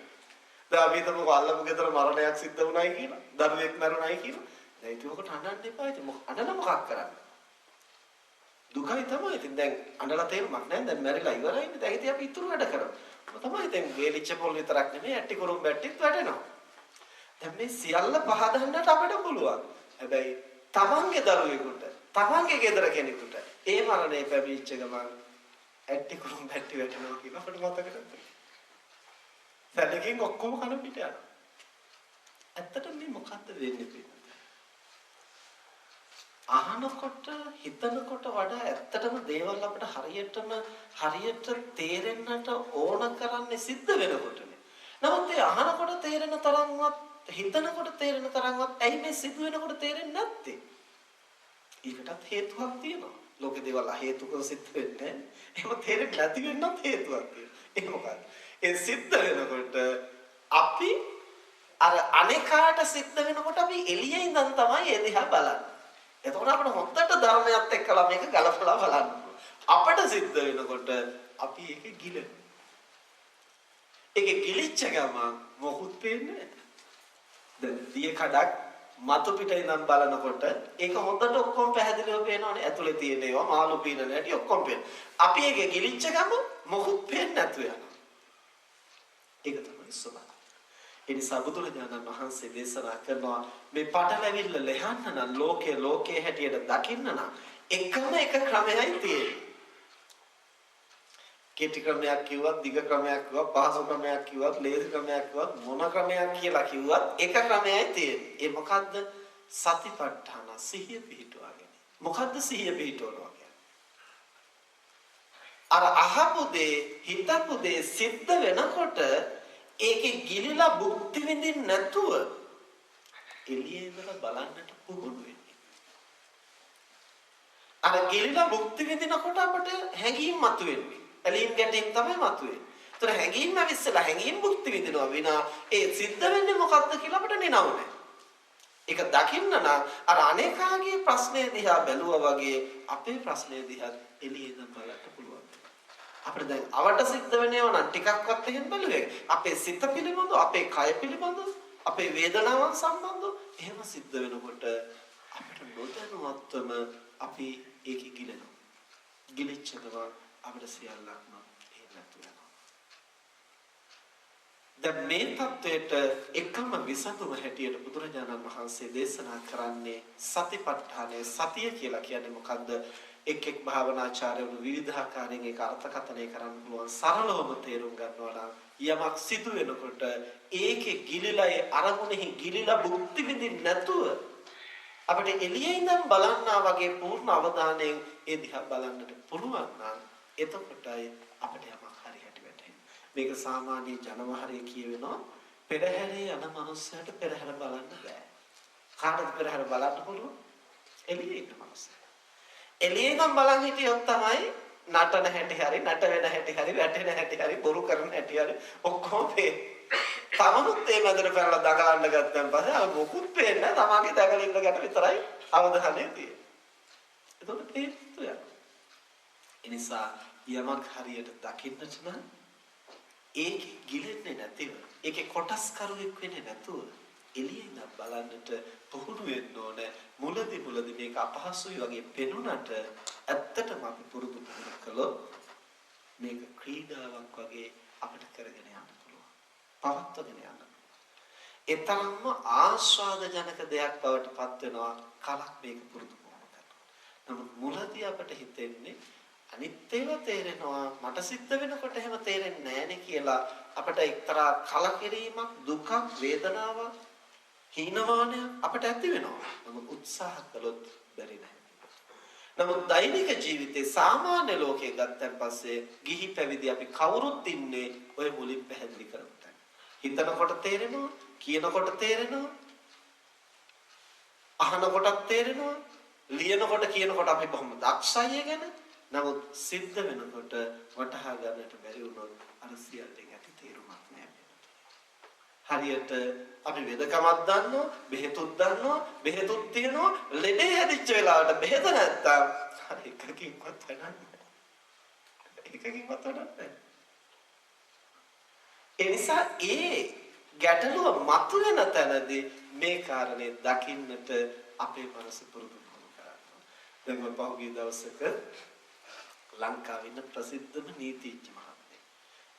දැන් අපි හිතමු අල්ලපු ගෙදර මරණයක් සිද්ධ වුණයි කියලා. දරුවෙක් මරුණයි කියලා. දැන් ඒක ඔකට අඬන්න එපා. ඉතින් අඬන මොකක් කරන්නේ? දුකයි තමයි. ඉතින් දැන් අඬලා තේරුමක් නැහැ. දැන් මැරිලා ඉවරයිනේ. දැන් ඉතින් අපි ඉතුරු වැඩ කරමු. තමයි දැන් වේලිච්ච පොල් විතරක් නෙමෙයි ඇටි කුරුම් බැට්ටිත් වැටෙනවා. දැන් මේ සියල්ල පහදන්නට අපිට පුළුවන්. හැබැයි තමන්ගේ දරුවෙකුට, තමන්ගේ ගෙදර කෙනෙකුට ඒ මරණය පැමිණිච්ච ගමන් ඇටි කුරුම් බැට්ටි වැටෙනවා කියලා අපිට මතක නැහැ. දැනකින් ඔක්කොම කන පිට යනවා. ඇත්තට මේ මොකද්ද වෙන්නේ පිට? අහනකොට හිතනකොට වඩා ඇත්තටම දේවල් අපිට හරියට තේරෙන්නට ඕන කරන්නේ සිද්ධ වෙනකොටනේ. නමුත් ඒ අහනකොට තේරෙන තරම්වත් හිතනකොට තේරෙන තරම්වත් ඇයි මේ සිද්ධ වෙනකොට තේරෙන්නේ නැත්තේ? ඒකටත් හේතුවක් තියෙනවා. ලෝකේ දේවල් හේතුකව සිද්ධ වෙන්නේ නැහැ. එහෙම තේරෙන්නේ නැති වෙන්නත් හේතුවක් තියෙනවා. ඒක මොකක්ද? ඒ සිද්ධ වෙනකොට අපි අර අනේකාට සිද්ධ වෙනකොට අපි එළියේ ඉඳන් තමයි ඒ දිහා බලන්නේ. එතකොට අපිට හොත්තට ධර්මයත් එක්කලා මේක ගලපලා බලන්න. අපට සිද්ධ වෙනකොට අපි ඒක ගිලෙනවා. ඒක ගිලිච්ච ගමන් මොකුත් පේන්නේ නැහැ. දැන් දිය කඩක් මතු පිට ඉඳන් බලනකොට ඒක හොත්තට ඔක්කොම පැහැදිලිව පේනවනේ. ඇතුලේ තියෙන ඒවා මාළු පීනන හැටි ඔක්කොම පේනවා. අපි ඒක ගිලිච්ච ගමන් මොකුත් පේන්නේ නැතු වෙනවා. ඒක තමයි ස්වභාවය. ඒ නිසා බුදුරජාණන් වහන්සේ දේශනා කරනවා මේ පටලැවිල්ල ලෙහන්න නම් ලෝකයේ හැටියට දකින්න නම් එකම එක ක්‍රමයයි තියෙන්නේ. කෙටි ක්‍රමයක් කිව්වත්, දිග ක්‍රමයක් කිව්වත්, පහසු ක්‍රමයක් කිව්වත්, ලේසි ක්‍රමයක් කිව්වත්, මොන ක්‍රමයක් කියලා කිව්වත් එක ක්‍රමයයි තියෙන්නේ. ඒ මොකද්ද? සතිපට්ඨාන සිහිය පිහිටුවාගෙන. මොකද්ද සිහිය පිහිටවනවා කියන්නේ? අර අහපු දේ, හිතපු දේ සිද්ධ වෙනකොට ඒකේ ගිලිලා භුක්ති විඳින්න නැතුව එළියේ ඉඳලා බලන්නට පුහුණු වෙන්න. අර ගිලිලා භුක්ති විඳිනකොට අපට හැඟීම් මතුවෙන්නේ. ඇලීම් ගැටීම් තමයි මතුවෙන්නේ. ඒතර හැඟීම් ඇවිස්සලා හැඟීම් භුක්ති විඳිනවා විනා ඒ සිද්ධ වෙන්නේ මොකක්ද කියලා අපට නිනව නැහැ. ඒක දකින්න නම් අර අනේකාගේ ප්‍රශ්නය දිහා බැලුවා වගේ අපේ ප්‍රශ්නය දිහා එළියේ ඉඳන් බලන්න පුළුවන්. අපිට දැන් අවට සිද්ධ වෙනේව නම් ටිකක්වත් එහෙම බැලුවේ. අපේ සිත පිළිබඳව, අපේ කය පිළිබඳව, අපේ වේදනාවන් සම්බන්ධව එහෙම සිද්ධ වෙනකොට අපිට නොදැනුවත්වම අපි ඒකේ ගිලෙනවා. ගිලිච්ච ගමන් අපිට සියල්ලක්ම එහෙම නැතු වෙනවා. දැන් මේ தത്വයට එකම විසඳුම හැටියට බුදුරජාණන් වහන්සේ දේශනා කරන්නේ සතිපට්ඨානය. සතිය කියලා කියන්නේ මොකද්ද? එක් භාවනාචාර්යවරු විවිධාකාරයෙන් ඒක අර්ථකථනය කරන්න පුළුවන්. සරලවම තේරුම් ගන්නවා නම් යමක් සිදු වෙනකොට ඒකේ ගිලිලා ඒ අරමුණෙහි ගිලිලා භුක්ති විඳින්න නැතුව අපිට එළියේ ඉඳන් බලන්නා වගේ පූර්ණ අවධානයෙන් ඒ දිහා බලන්නට පුළුවන් නම් එතකොටයි අපිට යමක් හරියට වැටහෙන්නේ. මේක සාමාන්‍ය ජනවහරේ කියවෙනවා පෙරහැරේ යන මනුස්සයට පෙරහැර බලන්න බෑ. කාටද පෙරහැර බලන්න පුළුවන්? එළියේ ඉන්න මනුස්සය. එළියේ නම් බලන් හිටියොත් තමයි නටන හැටි හරි නට වෙන හැටි හරි වැටෙන හැටි හරි බොරු කරන හැටි හරි ඔක්කොම පේන. තමනුත් මේ මැදට පැනලා දඟලන්න ගත්තන් පස්සේ අර මොකුත් පේන්නේ නැහැ. තමාගේ දඟලින්න ගැට විතරයි අවධානය තියෙන්නේ. එතකොට තේරුම් යනවා. ඒ නිසා යමක් හරියට දකින්නට නම් ඒකේ ගිලෙන්නේ නැතිව ඒකේ කොටස්කරුවෙක් වෙන්නේ නැතුව එළියෙන් බලන්නට පුහුණු වෙන්න ඕනේ. මුලදී මේක අපහසුයි වගේ පෙනුනට ඇත්තටම අපි පුරුදු කළොත් මේක ක්‍රීඩාවක් වගේ අපිට කරගෙන යන්න පුළුවන්. පවත්වාගෙන යන්න. ඒ තරම්ම ආස්වාදජනක දෙයක් බවට පත් වෙනවා කලක් මේක පුරුදු කරනකොට. නමුත් මුලදී අපිට හිතෙන්නේ අනිත් ඒවා තේරෙනවා මට සිද්ධ වෙනකොට එහෙම තේරෙන්නේ නැහැනේ කියලා අපිට එක්තරා කලකිරීමක් දුකක් වේදනාවක් හීනමානයක් අපිට ඇති වෙනවා. නමුත් උත්සාහ කළොත් බැරි නැහැ. නමුත් දෛනික ජීවිතේ සාමාන්‍ය ලෝකයේ ගත්තන් පස්සේ ගිහි පැවිදි අපි කවුරුත් ඉන්නේ ඔය මුලින් පැහැදිලි කරපු තැන. හිතනකොට තේරෙනවා, කියනකොට තේරෙනවා, අහනකොටත් තේරෙනවා, ලියනකොට කියනකොට අපි බොහොම දක්ෂයි ගැන. නමුත් සිද්ධ වෙනකොට වටහා ගන්නට බැරි වුණොත් අර සියල්ලෙන් ඇති තේරුමක් නැහැ. හරියට අපි වෙදකමක් දන්නවා, බෙහෙතුත් දන්නවා, බෙහෙතුත් තියනවා, ලෙඩේ හැදිච්ච වෙලාවට බෙහෙත නැත්තම් හරි එකකින්වත් වැඩක් නැහැ. එකකින්වත් වැඩක් නැහැ. ඒ නිසා ඒ ගැටලුව මතුවෙන තැනදී මේ කාරණේ දකින්නට අපේ මනස පුරුදු කරනවා. දැන් මම පහුගිය දවසක ලංකාවේ ඉන්න ප්‍රසිද්ධම නීතිඥ මහත්මයෙක්.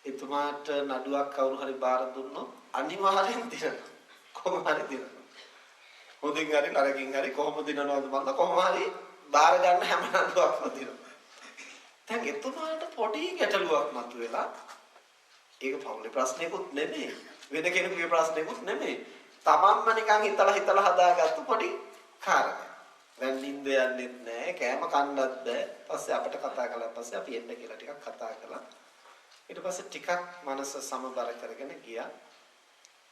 එතුමාට නඩුවක් කවුරු හරි බාර දුන්නොත් අනිවාර්යෙන් දිනනවා. කොහොම හරි දිනනවා. හොඳින් හරි නරකින් හරි කොහොම දිනනවද මන්ද කොහොම හරි බාර ගන්න හැම නඩුවක්ම දිනනවා. දැන් එතුමාට පොඩි ගැටලුවක් මතුවෙලා ඒක පවුලේ ප්‍රශ්නයක්වත් නෙමෙයි. වෙන කෙනෙකුගේ ප්‍රශ්නයක්වත් නෙමෙයි. තමන්ම නිකන් හිතලා හදාගත්තු පොඩි කාරණයක්. දැන් නිින්ද යන්නෙත් නැහැ, කෑම කන්නත් බෑ. පස්සේ අපිට කතා කළා පස්සේ අපි එන්න කියලා ටිකක් කතා කළා. ඊට පස්සේ ටිකක් මනස සමබර කරගෙන ගියා.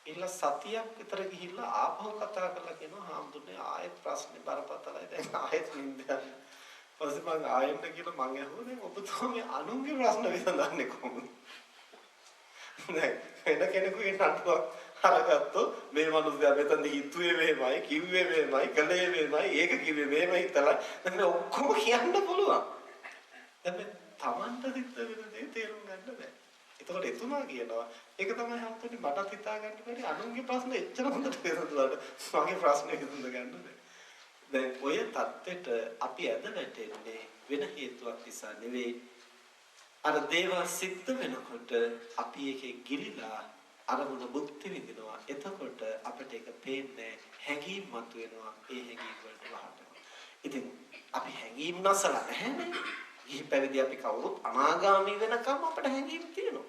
ඊළඟ සතියක් විතර ගිහිල්ලා ආපහු කතා කරලා කියනවා හාමුදුරනේ ආයෙත් ප්‍රශ්නේ බරපතලයි දැන් ආයෙත් නිින්ද යනවා. පස්සේ මම ආයෙත් කියලා මං ඇහුවා ඔබතුමා අනුන්ගේ ප්‍රශ්න විසඳන්නේ කොහොමද? දැන් වෙන කෙනෙකුගේ නඩුවක් අරගත්තොත් මේ මිනිස්සයා මෙතනදී හිතුවේ මෙහෙමයි, කිව්වේ මෙහෙමයි, කළේ මෙහෙමයි, ඒක කිව්වේ මෙහෙමයි හිතලා දැන් ඔක්කොම කියන්න පුළුවන්. දැන් තමන්ට සිද්ධ වෙන දේ තේරුම් ගන්න බෑ. එතකොට එතුමා කියනවා ඒක තමයි හම්තුනේ මටත් හිතා ගන්න බැරි අනුන්ගේ ප්‍රශ්න එච්චර හොඳට විසඳුවාට මගේ ප්‍රශ්නේ විසඳ ගන්න බෑ. දැන් ඔය தත්ත්වෙට අපි ඇද වැටෙන්නේ වෙන හේතුවක් නිසා නෙවෙයි. අර දේවල් සිද්ධ වෙනකොට අපි ඒකේ ගිලිලා අරමුණ භුක්ති විඳිනවා. එතකොට අපිට ඒක පේන්නේ හැඟීම් මතුවෙනවා. ඒ හැඟීම් වලට වහනවා. ඉතින් අපි හැඟීම් නැසලා නැහැනේ. ගිහි පැවිදි අපි කවුරුත් අනාගාමී වෙනකම් අපිට හැඟීම් තියෙනවා.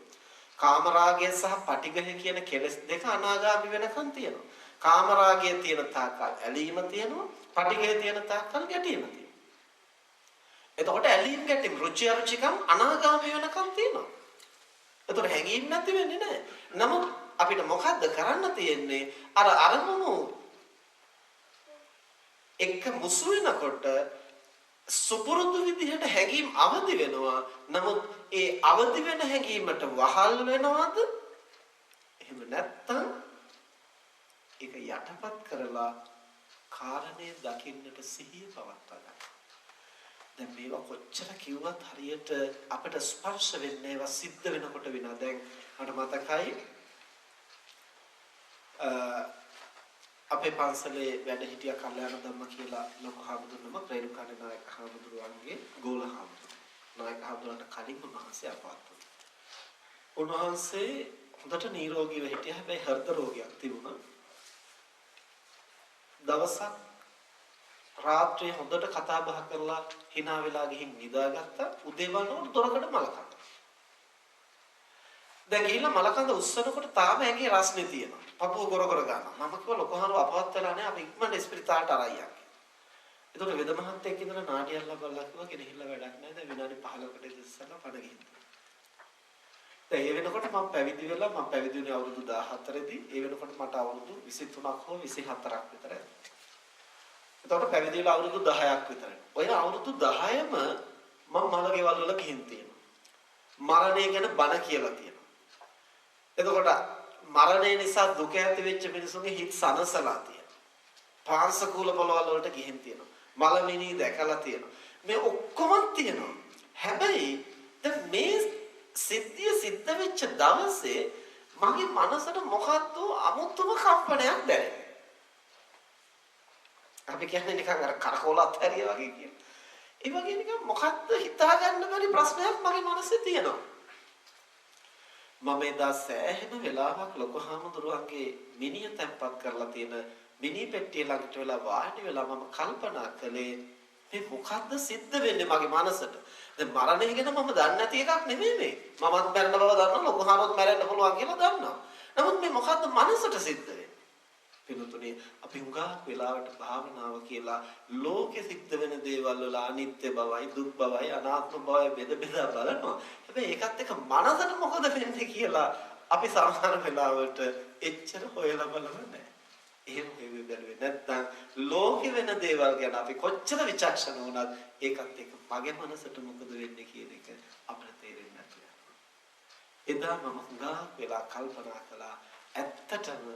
කාමරාගය සහ පටිඝය කියන කෙලෙස් දෙක අනාගාමී වෙනකම් තියෙනවා. කාමරාගය තියෙන තාක්කල් ඇලීම තියෙනවා. පටිඝය තියෙන තාක්කල් ගැටීම තියෙනවා. එතකොට ඇලීම් ගැටීම් රුචි අරුචිකම් අනාගාමී වෙනකම් තියෙනවා. එතකොට හැඟීම් නැති වෙන්නේ නැහැ. නමුත් අපිට මොකද්ද කරන්න තියෙන්නේ? අර අරමුණු එක මුසු වෙනකොට සුපුරුදු විදිහට හැඟීම් අවදි වෙනවා. නමුත් ඒ අවදි වෙන හැඟීමට වහල් වෙනවද? එහෙම නැත්නම් ඒක යටපත් කරලා කාරණේ දකින්නට සිහිය පවත්වා ගන්න. දැන් මේවා කොච්චර කිව්වත් හරියට අපිට ස්පර්ශ වෙන්නේ ඒවා සිද්ධ වෙනකොට විනා. දැන් මට මතකයි අපේ පන්සලේ වැඩ හිටිය කල්යාණ ධම්ම කියලා ලොකු හාමුදුරුවෝ ප්‍රේරුකාණේ නායක හාමුදුරුවන්ගේ ගෝල හාමුදුරුවෝ. නායක හාමුදුරුවන්ට කලින් උන්වහන්සේ අපවත් වුණා. උන්වහන්සේ හොඳට නිරෝගීව හිටියා. හැබැයි හෘද රෝගයක් තිබුණා. දවසක් රාත්‍රියේ හොඳට කතා බහ කරලා hina වෙලා ගිහින් නිදාගත්තා. උදේ වුණොත් දොරකඩ මලකඳ. දැන් ගිහිල්ලා මලකඳ උස්සනකොට තාම ඇඟේ රස්නේ තියෙනවා. පපුව ගොර ගන්නවා. මම කිව්වා ලොකහරු අපවත් වෙලා නැහැ. අපි ඉක්මනට ස්පිරිතාලට අරයි යන්න. ඒතකොට වෙද මහත්තයෙක් ඉඳලා නාටියල්ලා බලලා කිව්වා ගෙනහිල්ලා වැඩක් නැහැ. දැන් විනාඩි 15කට ඉස්සෙල්ලා පණ ගිහින්. දැන් ඒ වෙනකොට මම පැවිදි වෙලා මම පැවිදි වුණේ අවුරුදු 14 දී. ඒ වෙනකොට මට අවුරුදු 23ක් හෝ 24ක් විතර. එතකොට පැවිදි වෙලා අවුරුදු 10ක් විතර. ඔය අවුරුදු 10ම මම මල ගෙවල් වල ගිහින් තියෙනවා. මරණය ගැන බණ කියලා තියෙනවා. එතකොට මරණය නිසා දුක ඇති වෙච්ච මිනිසුන්ගේ හිත සනසලා තියෙනවා. පාංශකූල පොළවල් වලට ගිහින් තියෙනවා. මලමිනී දැකලා තියෙනවා. මේ ඔක්කොම තියෙනවා. හැබැයි දැන් මේ සිද්ධිය සිද්ධ වෙච්ච දවසේ මගේ මනසට මොකද්ද අමුතුම කම්පනයක් දැනෙන්නේ. අපි කියන්නේ නිකන් අර කරකෝලත් හැරිය වගේ කියන. ඒ වගේ නිකන් මොකද්ද හිතා ගන්න බැරි ප්‍රශ්නයක් මගේ මනසේ තියෙනවා. මම එදා සෑහෙන වෙලාවක් ලොකු හාමුදුරුවන්ගේ මිනිය තැම්පත් කරලා තියෙන මිනි පෙට්ටිය ළඟට වෙලා වාඩි වෙලා මම කල්පනා කළේ මේ මොකද්ද සිද්ධ වෙන්නේ මගේ මනසට. දැන් මරණය ගැන මම දන්නේ නැති එකක් නෙමෙයි මේ. මමත් මැරෙන බව දන්නවා, ලොකු හාමුදුරුවොත් මැරෙන්න පුළුවන් කියලා දන්නවා. නමුත් මේ මොකද්ද මනසට සිද්ධ වෙන්නේ? පිටුතුනේ අපි හුඟක් වෙලාවට භාවනාව කියලා ලෝකෙ සිද්ධ වෙන දේවල් වල අනිත්‍ය බවයි, දුක් බවයි, අනාත්ම බවයි බෙද බෙදා බලනවා. හැබැයි ඒකත් එක්ක මනසට මොකද වෙන්නේ කියලා අපි සමහර වෙලාවට එච්චර හොයලා බලන්නේ නැහැ. එහෙම බැලුවේ නැත්නම් ලෝකෙ වෙන දේවල් ගැන අපි කොච්චර විචක්ෂණ වුණත් ඒකත් එක්ක මගේ මනසට මොකද වෙන්නේ කියන එක අපිට තේරෙන්නේ නැහැ. එදා මම හුඟක් වෙලා කල්පනා කළා ඇත්තටම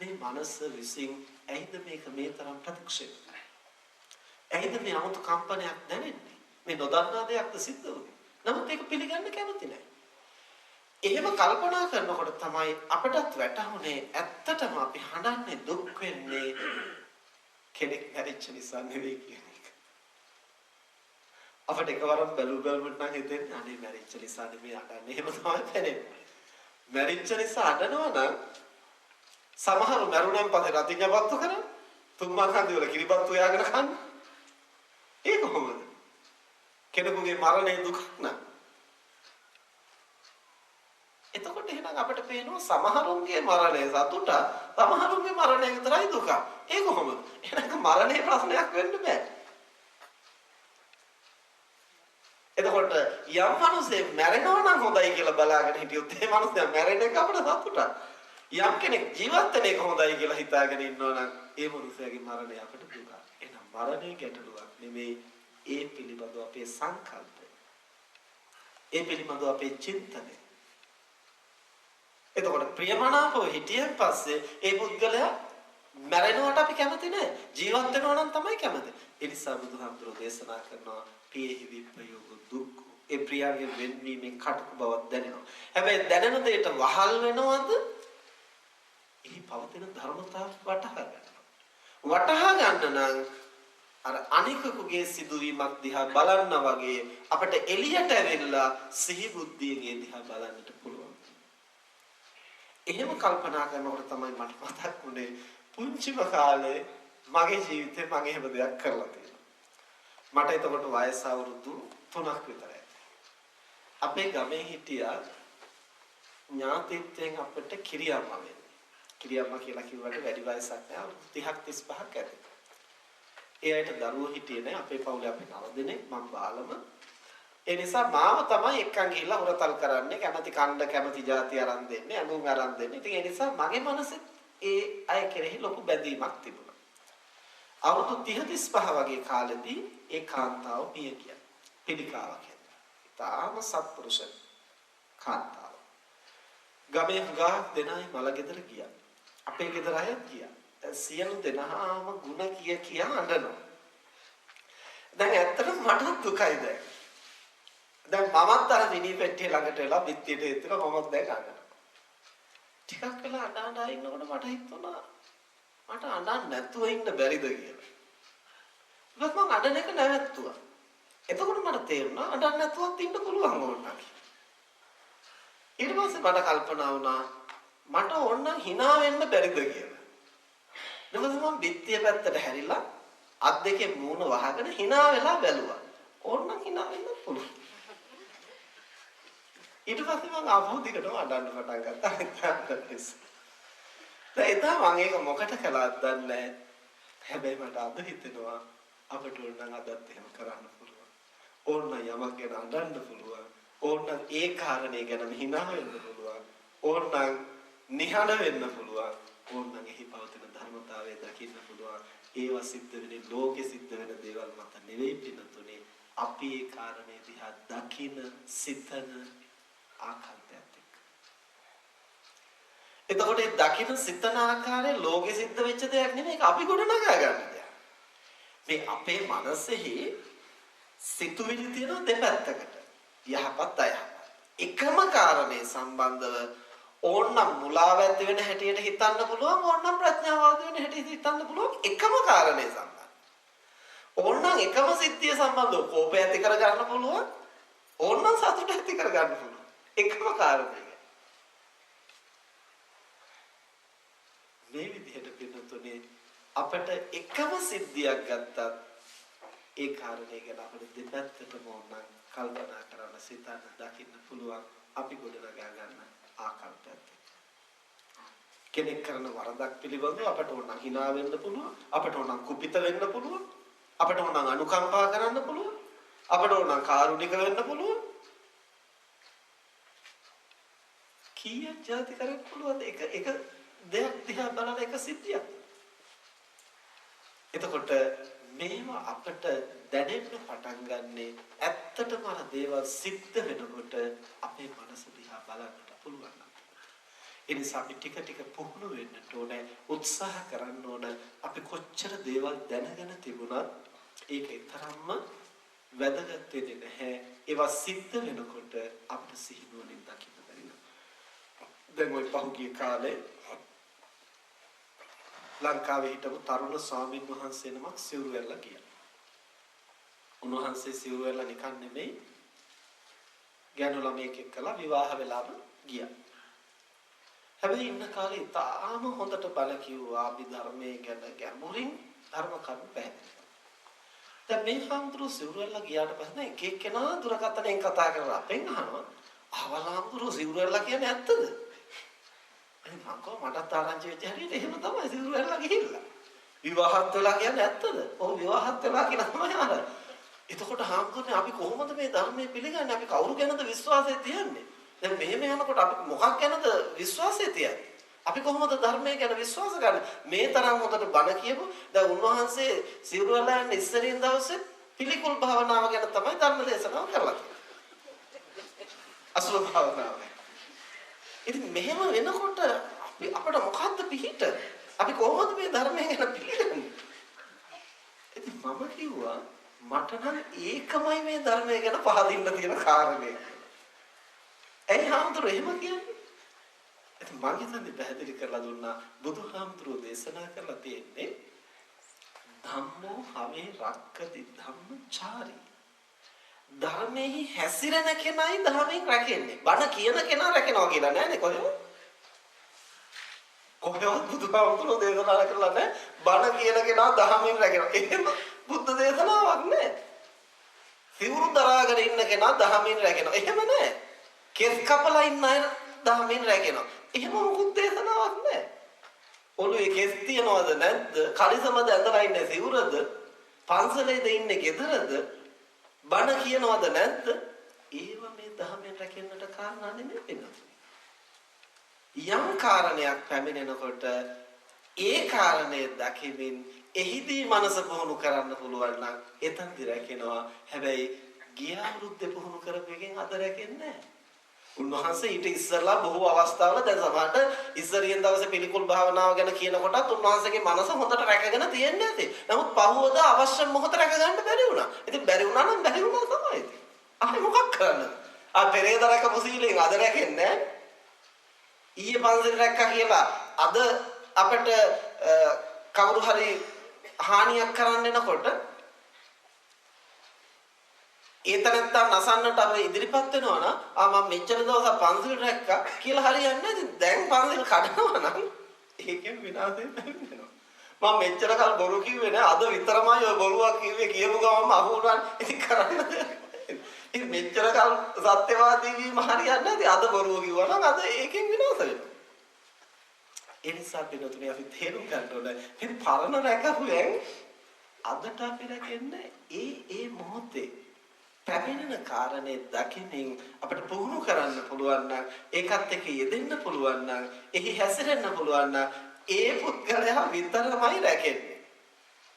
මේ මනස විසින් ඇයිද මේක මේ තරම් ප්‍රතික්ෂේප කරන්නේ? ඇයිද මේ 아무තු කම්පනයක් දැනෙන්නේ? මේ නොදන්නා දෙයක්ද සිද්ධ වුනේ? නමුත් ඒක පිළිගන්න කැමති නැහැ. එහෙම කල්පනා කරනකොට තමයි අපටත් වැටහුනේ ඇත්තටම අපි හඬන්නේ දුක් වෙන්නේ කෙනෙක් මැරිච්ච නිසා නෙවෙයි කියන එක. අපිට එකවරක් බැලුවොත් නම් හිතෙන්නේ අනේ මැරිච්ච නිසා නෙමෙයි අඬන්නේ. එහෙම තමයි දැනෙන්නේ. මැරිච්ච නිසා අඬනවා නම් සමහර මරුණන් පස්සේ රතිඤ්ඤපත්තු කරන තුම්මා කන්දේ වල කිරිබත්තු යාගෙන කන්න. ඒක කොහොමද? කෙනෙකුගේ මරණය දුකක් නෑ. එතකොට එහෙනම් අපිට පේනවා සමහරුන්ගේ මරණය සතුට, සමහරුන්ගේ මරණය විතරයි දුක. ඒක කොහොමද? එහෙනම් මරණේ ප්‍රශ්නයක් වෙන්න බෑ. එතකොට යම් මිනිහෙක් මැරෙනවා නම් හොඳයි කියලා බලාගෙන හිටියොත් ඒ මිනිහා මැරෙන එක අපිට සතුටක්. යම් කෙනෙක් ජීවත් වෙන එක හොඳයි කියලා හිතාගෙන ඉන්නවා නම් ඒ මිනිහයාගේ මරණය අපිට දුක. එහෙනම් මරණය ගැටලුවක් නෙමෙයි, ඒ පිළිබඳව අපේ සංකල්පය. ඒ පිළිබඳව අපේ චින්තනය. එතකොට ප්‍රියමනාපව හිටියෙන් පස්සේ ඒ පුද්ගලයා මැරෙනවට අපි කැමති නෑ. ජීවත් වෙනවා නම් තමයි කැමති. ඒ නිසා බුදුහාමුදුරෝ දේශනා කරනවා පියෙහි විප්‍රයෝග දුක්. ඒ ප්‍රියයන්ගෙන් වෙන්වීමෙන් කටක බවක් දැනෙනවා. හැබැයි දැනෙන දෙයට වහල් වෙනවද? එහි පවතින ධර්මතාව වටහා ගන්නවා. වටහා ගන්න නම් අර අනිකකුගේ සිදුවීමක් දිහා බලන්න වගේ අපිට එළියට ඇවිල්ලා සිහි බුද්ධියෙන් ඒ දිහා බලන්නට පුළුවන්. එහෙම කල්පනා කරනකොට තමයි මට මතක් වුණේ පුංචිම කාලේ මගේ ජීවිතේ මම එහෙම දෙයක් කරලා තියෙනවා. මට එතකොට වයස අවුරුදු 3ක් විතරයි. අපේ ගමේ හිටියා ඥාතිත්වයෙන් අපිට කිරියම්මා වෙන්නේ. කිරියම්මා කියලා කිව්වට වැඩි වයසක් නෑ, අවුරුදු 30ක් 35ක් ඇති. ඒ අයට දරුවෝ හිටියේ නෑ. අපේ පවුලේ අපි 9 දෙනෙක්, මම බාලම. ඒ නිසා මාව තමයි එක්කන් ගිහිල්ලා හොරතල් කරන්නේ, කැමැති කණ්ඩ කැමැති જાති අරන් දෙන්නේ, අඳුන් අරන් දෙන්නේ. ඉතින් ඒ නිසා මගේ මනසෙත් ඒ අය කෙරෙහි ලොකු බැඳීමක් තිබුණා. අවුරුදු 30 35 වගේ කාලෙදී ඒ කාන්තාව පිය ගියා. පිළිකාවක් හැදුවා. තාම සත්පුරුෂ කාන්තාව. ගමේ හුඟා දෙනයි මල ගෙදර ගියා. අපේ ගෙදර අය ගියා. සියලු දෙනාම ಗುಣ කිය අඬනවා. දැන් ඇත්තටම මට දුකයි දැන්. දැන් මමත් අර මිනි පෙට්ටිය ළඟට වෙලා පිටියට එතන මමත් දැන් අඬනවා. ටිකක් වෙලා අඬා ඉන්නකොට මට හිතුණා මට අඬන්න නැතුව ඉන්න බැරිද කියලා. ඊට මම අඬන එක නැවැත්තුවා. එතකොට මට තේරුණා අඬන්න නැතුවත් ඉන්න පුළුවන් ඕනනම්. ඊට පස්සේ මට කල්පනා වුණා මට ඕනනම් hina වෙන්න බැරිද කියලා. ඊට පස්සේ මම පිටිය පැත්තට හැරිලා අත් දෙකේ මූණ වහගෙන hina වෙලා බැලුවා. ඕනනම් hina වෙන්න පුළුවන්. ඊට පස්සේ මම ආපහුදිකටම අඬන්න පටන් ගත්තා. එදා මම ඒක මොකට කළාද දන්නේ නැහැ. හැබැයි මට අද හිතෙනවා අපිට ඕනනම් අදත් එහෙම කරන්න පුළුවන්. ඕනනම් යමක් ගැන අඬන්න පුළුවන්. ඕනනම් ඒ කාරණේ ගැන hina වෙන්න පුළුවන්. ඕනනම් නිහඬ වෙන්න පුළුවන්. ඕනනම් එහි පවතින ධර්මතාවය දකින්න පුළුවන්. ඒවා සිද්ධ වෙන්නේ ලෝකෙ සිද්ධ වෙන දේවල් මත නෙවෙයි පිටුනේ. අපි ඒ කාරණේ දිහා දකින සිතන ආකාරයත් එක්ක. එතකොට ඒ දකින සිතන ආකාරය ලෝකෙ සිද්ධ වෙච්ච දෙයක් නෙමෙයි. ඒක අපි ගොඩනගා ගන්න දෙයක්. මේ අපේ මනසෙහි සිතුවිලි තියෙන දෙපැත්තකට. යහපත් අයහපත්. එකම කාරණේ සම්බන්ධව ඕනනම් මුලාව ඇති වෙන හැටියට හිතන්න පුළුවන්, ඕනනම් ප්‍රඥාව ආදී වෙන හැටියට හිතන්න පුළුවන් එකම කාරණේ සම්බන්ධ. ඕනනම් එකම සිද්ධිය සම්බන්ධව කෝපය ඇති කර ගන්න පුළුවන්, ඕනනම් සතුට ඇති කර ගන්න පුළුවන්. එකම කාරණේ. මේ විදිහට පින්නතුනේ අපිට එකම සිද්ධියක් ගත්තත් ඒ කාරණේ ගැන අපිට දෙපැත්තටම ඕනනම් කල්පනා කරන්න, සිතන්න, දකින්න පුළුවන්. අපි ගොඩනගා ගන්න ආකල්පයත් කෙනෙක් කරන වරදක් පිළිබඳව අපට ඕන හිනා වෙන්න පුළුවන්, අපට ඕන කුපිත වෙන්න පුළුවන්, අපට ඕන අනුකම්පා කරන්න පුළුවන්, අපට ඕන කාරුණික වෙන්න පුළුවන්. කීයක් જાති කරන්න පුළුවන් එක දෙයක් දිහා බලන එක සිද්ධියක්. එතකොට මේවා අපට දැනෙන්න පටන් ගන්නෙ ඇත්තටම අර දේවල් සිද්ධ වෙනකොට අපේ මනස දිහා බලන්නට පුළුවන්. ඒ නිසා අපි ටික ටික පුහුණු වෙන්න ඕනේ, උත්සාහ කරන්න ඕනේ. අපි කොච්චර දේවල් දැනගෙන තිබුණත් ඒක තරම්ම වැදගත් වෙන්නේ නැහැ. ඒවා සිද්ධ වෙනකොට අපිට සිහිනුවණින් දකින්න බැරිනවා. දැන් ওই පහුගිය කාලේ ලංකාවේ හිටපු තරුණ ස්වාමීන් වහන්සේ නමක් සිවුරු වෙල්ලා ගියා. උන්වහන්සේ සිවුරු වෙල්ලා නිකන් නෙමෙයි ගෑනු ළමයෙක් එක්කලා විවාහ වෙලාම ගියා. හැබැයි ඉන්න කාලේ තාම හොඳට බල කිව්වා අභිධර්මයේ ගැන ගැඹුරින් ධර්ම කරුණු පැහැදිලි. දැන් මේ හාමුදුරු සිවුරු වෙල්ලා ගියාට පස්සේ එක එක්කෙනා දුරකථනයෙන් කතා කරලා අපෙන් අහනවා "ආවලාමුදුරු සිවුරු වෙල්ලා කියන්නේ ඇත්තද?" මම මටත් ආරංචි වෙච්ච හැටියට එහෙම තමයි සිවුරු වෙලා ගිහිල්ලා. විවාහත් වෙලා කියන්නේ ඇත්තද? ඔව් විවාහත් වෙලා කියලා තමයි අර. එතකොට හාමුදුරනේ අපි කොහොමද මේ ධර්මයේ පිළිගන්නේ? අපි කවුරු ගැනද විශ්වාසය තියන්නේ? දැන් මෙහෙම යනකොට අපි මොකක් ගැනද විශ්වාසය තියන්නේ? අපි කොහොමද ධර්මයේ ගැන විශ්වාස ගන්න? මේ තරම් හොඳට බණ කියපු දැන් උන්වහන්සේ සිවුරු වෙලා යන ඉස්සරින් දවසේ පිළිකුල් භාවනාව ගැන තමයි ධර්ම දේශනාව කරලා තියෙන්නේ. අසුභ භාවනාව. ඉතින් මෙහෙම වෙනකොට අපිට මොකද්ද පිහිට? අපි කොහොමද මේ ධර්මය ගැන පිළිගන්නේ? ඉතින් මම කිව්වා මට නම් ඒකමයි මේ ධර්මය ගැන පහදින්න තියෙන කාරණේ. ඇයි හාමුදුරුවෝ එහෙම කියන්නේ? ඉතින් මම හිතන්නේ පැහැදිලි කරලා දුන්නා බුදුහාමුදුරුවෝ දේශනා කරලා තියෙන්නේ ධම්මෝ හවේ රක්කති ධම්මචාරී. ධර්මයේ හැසිරෙන කෙනයි ධර්මයෙන් රැකෙන්නේ. බණ කියන කෙනා රැකෙනවා කියලා නෑනේ කොහෙද? කොහෙවත් බුදුහාමුදුරුවෝ දේශනා කරලා නෑ බණ කියන කෙනා ධර්මයෙන් රැකෙනවා. එහෙම බුද්ධ දේශනාවක් නෑ. සිවුරු දරාගෙන ඉන්න කෙනා ධර්මයෙන් රැකෙනවා. එහෙම නෑ. කෙස් කපලා ඉන්න අය ධර්මයෙන් රැකෙනවා. එහෙම මොකුත් දේශනාවක් නෑ. ඔළුවේ කෙස් තියනවද නැද්ද? කලිසමද ඇඳලා ඉන්නේ සිවුරද? පන්සලේද ඉන්නේ ගෙදරද? බණ කියනවද නැද්ද? ඒව මේ ධර්මයෙන් රැකෙන්නට කාරණා නෙමෙයි වෙනවා. යම් කාරණයක් පැමිණෙනකොට ඒ කාරණය දකිමින් එහිදී මනස පුහුණු කරන්න පුළුවන් නම් එතනදි රැකෙනවා. හැබැයි ගිය අවුරුද්දේ පුහුණු කරපු එකෙන් අද රැකෙන්නේ නැහැ. උන්වහන්සේ ඊට ඉස්සරලා බොහෝ අවස්ථාවල දැන් සමහරට ඉස්සරියෙන් දවසේ පිළිකුල් භාවනාව ගැන කියනකොටත් උන්වහන්සේගේ මනස හොඳට රැකගෙන තියෙන්නේ නැති. නමුත් පහුවද අවශ්‍ය මොහොත රැක ගන්න බැරි වුණා. ඉතින් බැරි වුණා නම් බැරි වුණා තමයි ඉතින්. ආයෙ මොකක් කරන්නද? පෙරේද රැකපු සීලෙන් අද රැකෙන්නේ නැහැ. ඊයේ පන්සල් රැක්කා කියලා අද අපිට කවුරු හරි හානියක් කරන්න එනකොට ඒතනත්තා නසන්නට අපි ඉදිරිපත් වෙනවා නම් මම මෙච්චර දවස් පන්සල් රැක්කා කියලා හරියන්නේ නැහැ. දැන් පන්සල් කඩනවා නම් ඒකෙන් විනාශය වෙනවා. මම මෙච්චර කල් බොරු කිව්වේ නෑ. අද විතරමයි ඔය බොරුවක් කිව්වේ කියපු ගමන් අහු වුණා. ඉතින් කරන්න ඉතින් මෙච්චර කල් සත්‍යවාදී වීම හරියන්නේ නැති. අද බොරුව කිව්වා නම් අද ඒකෙන් විනාශ වෙනවා. ඒ නිසා පිටුතුනේ අපි තේරුම් ගන්න ඕනේ මේ පරණ රැකපුවෙන් අදට අපි රැකෙන්නේ ඒ මොහොතේ පැමිණෙන කාරණේ දකින්න අපිට පුහුණු කරන්න පුළුවන් නම් ඒකත් එක්ක යෙදෙන්න පුළුවන් නම් එහි හැසිරෙන්න පුළුවන් නම් ඒ පුද්ගලයා විතරමයි රැකෙන්නේ.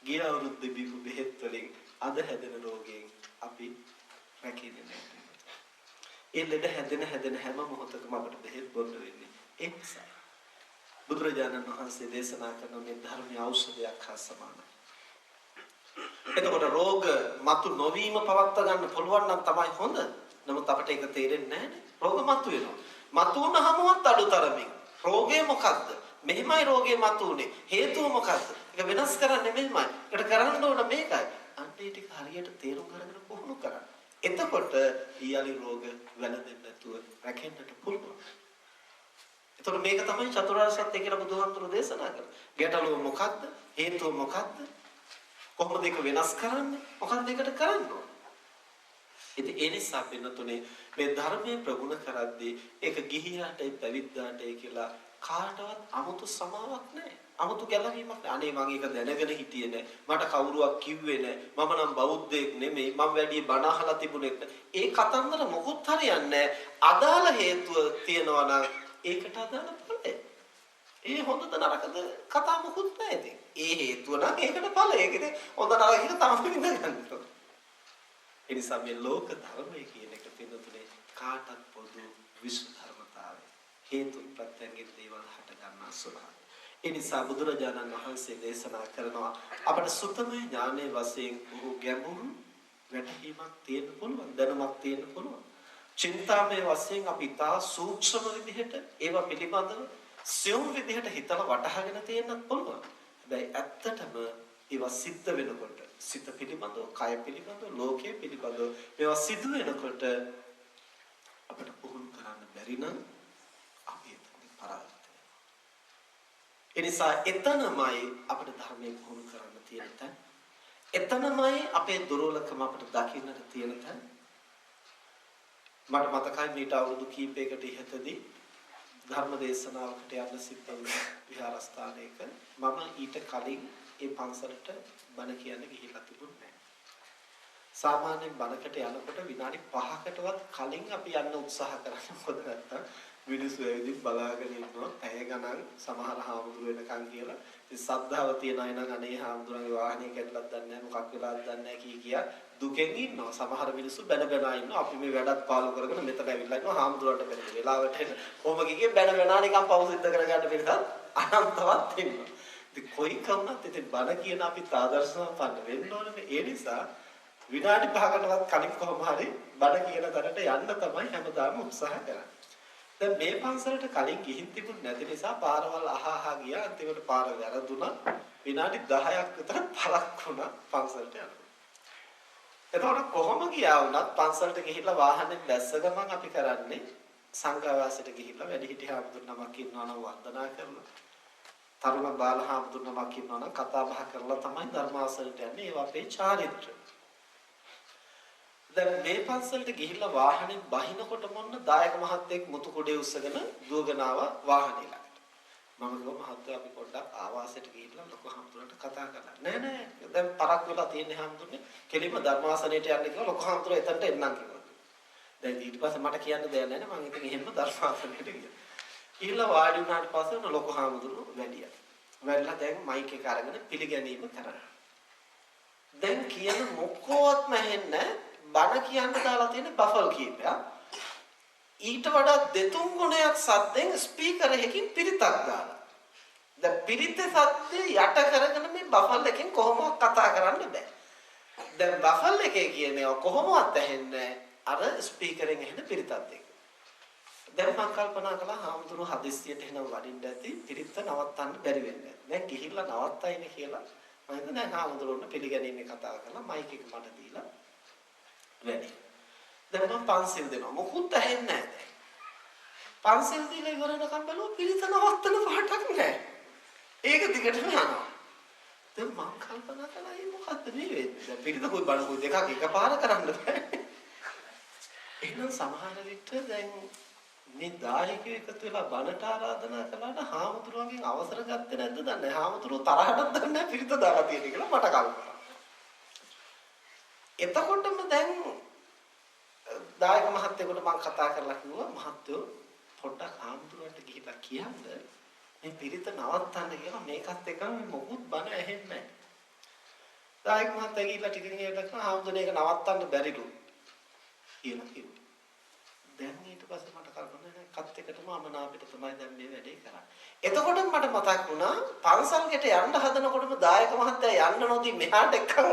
ගිය අවුරුද්දේ බිහු බෙහෙත් වලින් අද හැදෙන රෝගයෙන් අපි රැකෙන්නේ නැහැ. ඒ ලෙඩ හැදෙන හැම මොහොතකම අපිට බෙහෙත් බොන්න වෙන්නේ. ඒ නිසා බුදුරජාණන් වහන්සේ දේශනා කරන මේ ධර්මයේ ඖෂධයක් හා සමානයි. එතකොට රෝග මතු නොවීම පවත්වා ගන්න පුළුවන් නම් තමයි හොඳ. නමුත් අපිට ඒක තේරෙන්නේ නැහැ. රෝග මතු වෙනවා. මතු වුණාමවත් අඩුතරමින්. රෝගේ මොකද්ද? මෙහෙමයි රෝගේ මතු උනේ. හේතුව මොකද්ද? ඒක වෙනස් කරන්නේ මෙහෙමයි. ඒකට කරන්න ඕන මේකයි. අන්නේ ටික හරියට තේරුම් අරගෙන පුහුණු කරන්න. එතකොට ඊයලි රෝග වැළඳෙන්නේ නැතුව රැකෙන්නට පුළුවන්. එතකොට මේක තමයි චතුරාර්ය සත්‍ය කියලා බුදුහාමුදුරු දේශනා කරන්නේ. ගැටලුව මොකද්ද? හේතුව මොකද්ද? කොහොමද ඒක වෙනස් කරන්නේ? මොකක්ද ඒකට කරන්න ඕන? ඉතින් ඒ නිසා වෙනතුනේ මේ ධර්මයේ ප්‍රගුණ කරද්දී ඒක ගිහියාටයි පැවිද්දාටයි කියලා කාටවත් 아무තු සමාවක් නැහැ. 아무තු ගැළවීමක් නැහැ. අනේ මම ඒක දැනගෙන හිටියේ නැහැ. මට කවුරුවක් කිව්වේ නැහැ. මම නම් බෞද්ධයෙක් නෙමෙයි. මම වැඩි බණ අහලා තිබුණෙත් නැහැ. ඒ කතන්දර මොකුත් හරියන්නේ නැහැ. අදාළ හේතුව තියනවා නම් ඒකට අදාළ ඵලය. ඒ හොඳද නරකද කතා මොකුත් නැහැ ඉතින්. ඒ හේතුව නම් ඒකට ඵලය. ඒකද හොඳ නරක එක තමයි විඳගන්න. ඒ නිසා මේ ලෝක ධර්මය කියන එක පින්නතුනේ කාටත් පොදු විශ්ව ධර්මතාවය. හේතු ප්‍රත්‍යයෙන් දේවල් හට ගන්නා ස්වභාවය. ඒ නිසා බුදුරජාණන් වහන්සේ දේශනා කරනවා අපට සුත්තමේ ඥානයේ වශයෙන් බොහෝ ගැඹුරු වැටහීමක් තියෙන්න පුළුවන්, දැනුමක් තියෙන්න පුළුවන්. චින්තාමය වශයෙන් අපි තා සූක්ෂම විදිහට ඒවා පිළිබඳව සියුම් විදිහට හිතලා වටහාගෙන තියෙන්නත් පුළුවන්. හැබැයි ඇත්තටම ඒවා සිද්ධ වෙනකොට සිත පිළිබඳව, කය පිළිබඳව, ලෝකයේ පිළිබඳව මේවා සිදු වෙනකොට අපිට පුහුණු කරන්න බැරි නම් අපි එතනින් පරාජිත වෙනවා. ඒ නිසා එතනමයි අපිට ධර්මයේ පුහුණු කරන්න තියෙන තැන. එතනමයි අපේ දුර්වලකම අපිට දකින්නට තියෙන තැන. මට මතකයි මීට අවුරුදු කිහිපයකට ඉහතදී ධර්ම දේශනාවකට යන්න සිද්ධ වුණා විහාරස්ථානයක. මම ඊට කලින් ඒ පන්සලට බණ කියන්න ගිහිල්ලා තිබුණේ නැහැ. සාමාන්‍යයෙන් බණකට යනකොට විනාඩි 5කටවත් කලින් අපි යන්න උත්සාහ කරන්නේ. මොකද නැත්තම් මිනිස්සු ඇවිදින් බලාගෙන ඉන්නවා පැය ගණන් සමහර හාමුදුරු වෙනකන් කියලා. ඉතින් සද්ධාව තියන අය නම් අනේ හාමුදුරන්ගේ වාහනේ කැඩලත් දන්නේ නැහැ මොකක් වෙලාද දන්නේ නැහැ කියා දුකෙන් ඉන්නවා. සමහර මිනිස්සු බැන බැන ඉන්නවා. අපි මේ වැඩත් පාලු කරගෙන මෙතන ඇවිල්ලා ඉන්නවා හාමුදුරන්ට බැන වෙලාවට එන. කොහොම කියේ බැන බැන නිකන් පව් සිද්ධ කරගන්න පිළිසත් අනන්තවත් ඉන්නවා. ඉතින් කොයි කවුනත් ඉතින් බණ කියන අපි ආදර්ශවත් වෙන්න ඕනේ. ඒ නිසා විනාඩි 5කටවත් කලින් කොහොම හරි බණ කියන තැනට යන්න තමයි හැමදාම උත්සාහ කරන්නේ. දැන් මේ පන්සලට කලින් ගිහින් තිබුණ නැති නිසා පාරවල් අහහා ගියා. අන්තිමට පාර වැරදුනා. විනාඩි 10ක් විතර පරක් වුණා පන්සලට යන්න. එතකොට කොහොම ගියා වුණත් පන්සලට ගිහිල්ලා වාහනේ දැස්ස ගමන් අපි කරන්නේ සංඝවාසයට ගිහිල්ලා වැඩිහිටි හාමුදුරු නමක් ඉන්නවා නම් වන්දනා කරනවා. තරුණ බාල හාමුදුරු නමක් ඉන්නවා නම් කතා බහ කරලා තමයි ධර්මාසනයට යන්නේ. ඒවා අපේ චාරිත්‍ර. දැන් මේ පන්සලට ගිහිල්ලා වාහනේ බහිනකොට මොන්න දායක මහත්තයෙක් මුතු කුඩේ උස්සගෙන දුවගෙන ආවා වාහනේ ළඟට. මම කිව්වා මහත්තයා අපි පොඩ්ඩක් ආවාසයට ගිහිල්ලා ලොකු හාමුදුරන්ට කතා කරලා. නෑ දැන් පරක් වෙලා තියෙන හාමුදුරනේ කෙලින්ම ධර්මාසනයට යන්න කිව්වා ලොකු හාමුදුරුවෝ එතනට එන්නම් කිව්වා. දැන් ඊට පස්සේ මට කියන්න දෙයක් නැහැ නේ මම ඉතින් එහෙම ධර්මාසනයට ගියා. ගිහිල්ලා වාඩි වුණාට පස්සේ ලොකු හාමුදුරුවෝ වැඩියා. වැඩිලා දැන් මයික් එක අරගෙන පිළිගැනීම කරනවා. දැන් කියන මොකවත්ම ඇහෙන්නේ බණ කියන්න දාලා තියෙන බෆල් කීපයක්. ඊට වඩා දෙතුන් ගුණයක් සද්දෙන් ස්පීකර් එකකින් පිරිතක් දාලා. දැන් පිරිතේ සද්දේ යට කරගෙන මේ බෆල් එකෙන් කොහොමවත් කතා කරන්න බෑ. දැන් බෆල් එකේ කියන්නේ කොහොමවත් ඇහෙන්නේ අර ස්පීකරෙන් ඇහෙන පිරිතත් එක්ක. දැන් මම කල්පනා කළා හාමුදුරුවෝ හදිස්සියට එනවා වඩින්න ඇති පිරිත නවත්තන්න බැරි වෙන්නේ. දැන් ගිහිල්ලා නවත්තයිනේ කියලා මම හිතුවා දැන් හාමුදුරුවෝට පිළිගැනීමේ කතා කරලා මයික් එක මට දීලා වැඩි. දැන් මම පන්සිල් දෙනවා. මොකුත් ඇහෙන්නේ නැහැ. පන්සිල් දීලා ඉවරනකම් බැලුවා පිරිත නවත්තන පාටක් නැහැ. ඒක දිගටම යනවා. දැන් මම කල්පනා කළා මේ මොකද්ද මේ වෙන්නේ? දැන් පිරිත කොයි බණ කොයි දෙකක් එකපාර කරන්න බෑ. එහෙනම් සමහර විට දැන් මේ දායකයෝ එකතු වෙලා බණට ආරාධනා කළාට හාමුදුරුවන්ගෙන් අවසර ගත්තේ නැද්ද දන්නේ නැහැ. හාමුදුරුවෝ තරහටත් දන්නේ නැහැ පිරිත දාලා තියෙන කියලා මට කල්පනා. එතකොටම දැන් දායක මහත්තයෙකුට මම කතා කරලා කිව්වා මහත්තයෝ පොඩ්ඩක් හාමුදුරුවන්ට ගිහිල්ලා කියන්න මේ පිරිත නවත්තන්න කියලා මේකත් එක්කම මොකුත් බණ ඇහෙන්නේ නැහැ. දායක මහත්තයා ගිහිල්ලා ටිකකින් එකට හාමුදුරනේ ඒක නවත්තන්න බැරිලු කියලා කිව්වා. දැන් ඊට පස්සේ මට කල්පනා වෙනවා කත් එකටම අමනාපෙට තමයි දැන් මේ වැඩේ කරන්නේ. එතකොට මට මතක් වුණා පන්සල්කට යන්න හදනකොටම දායක මහත්තයා යන්න නොදී මෙහාට එක්කම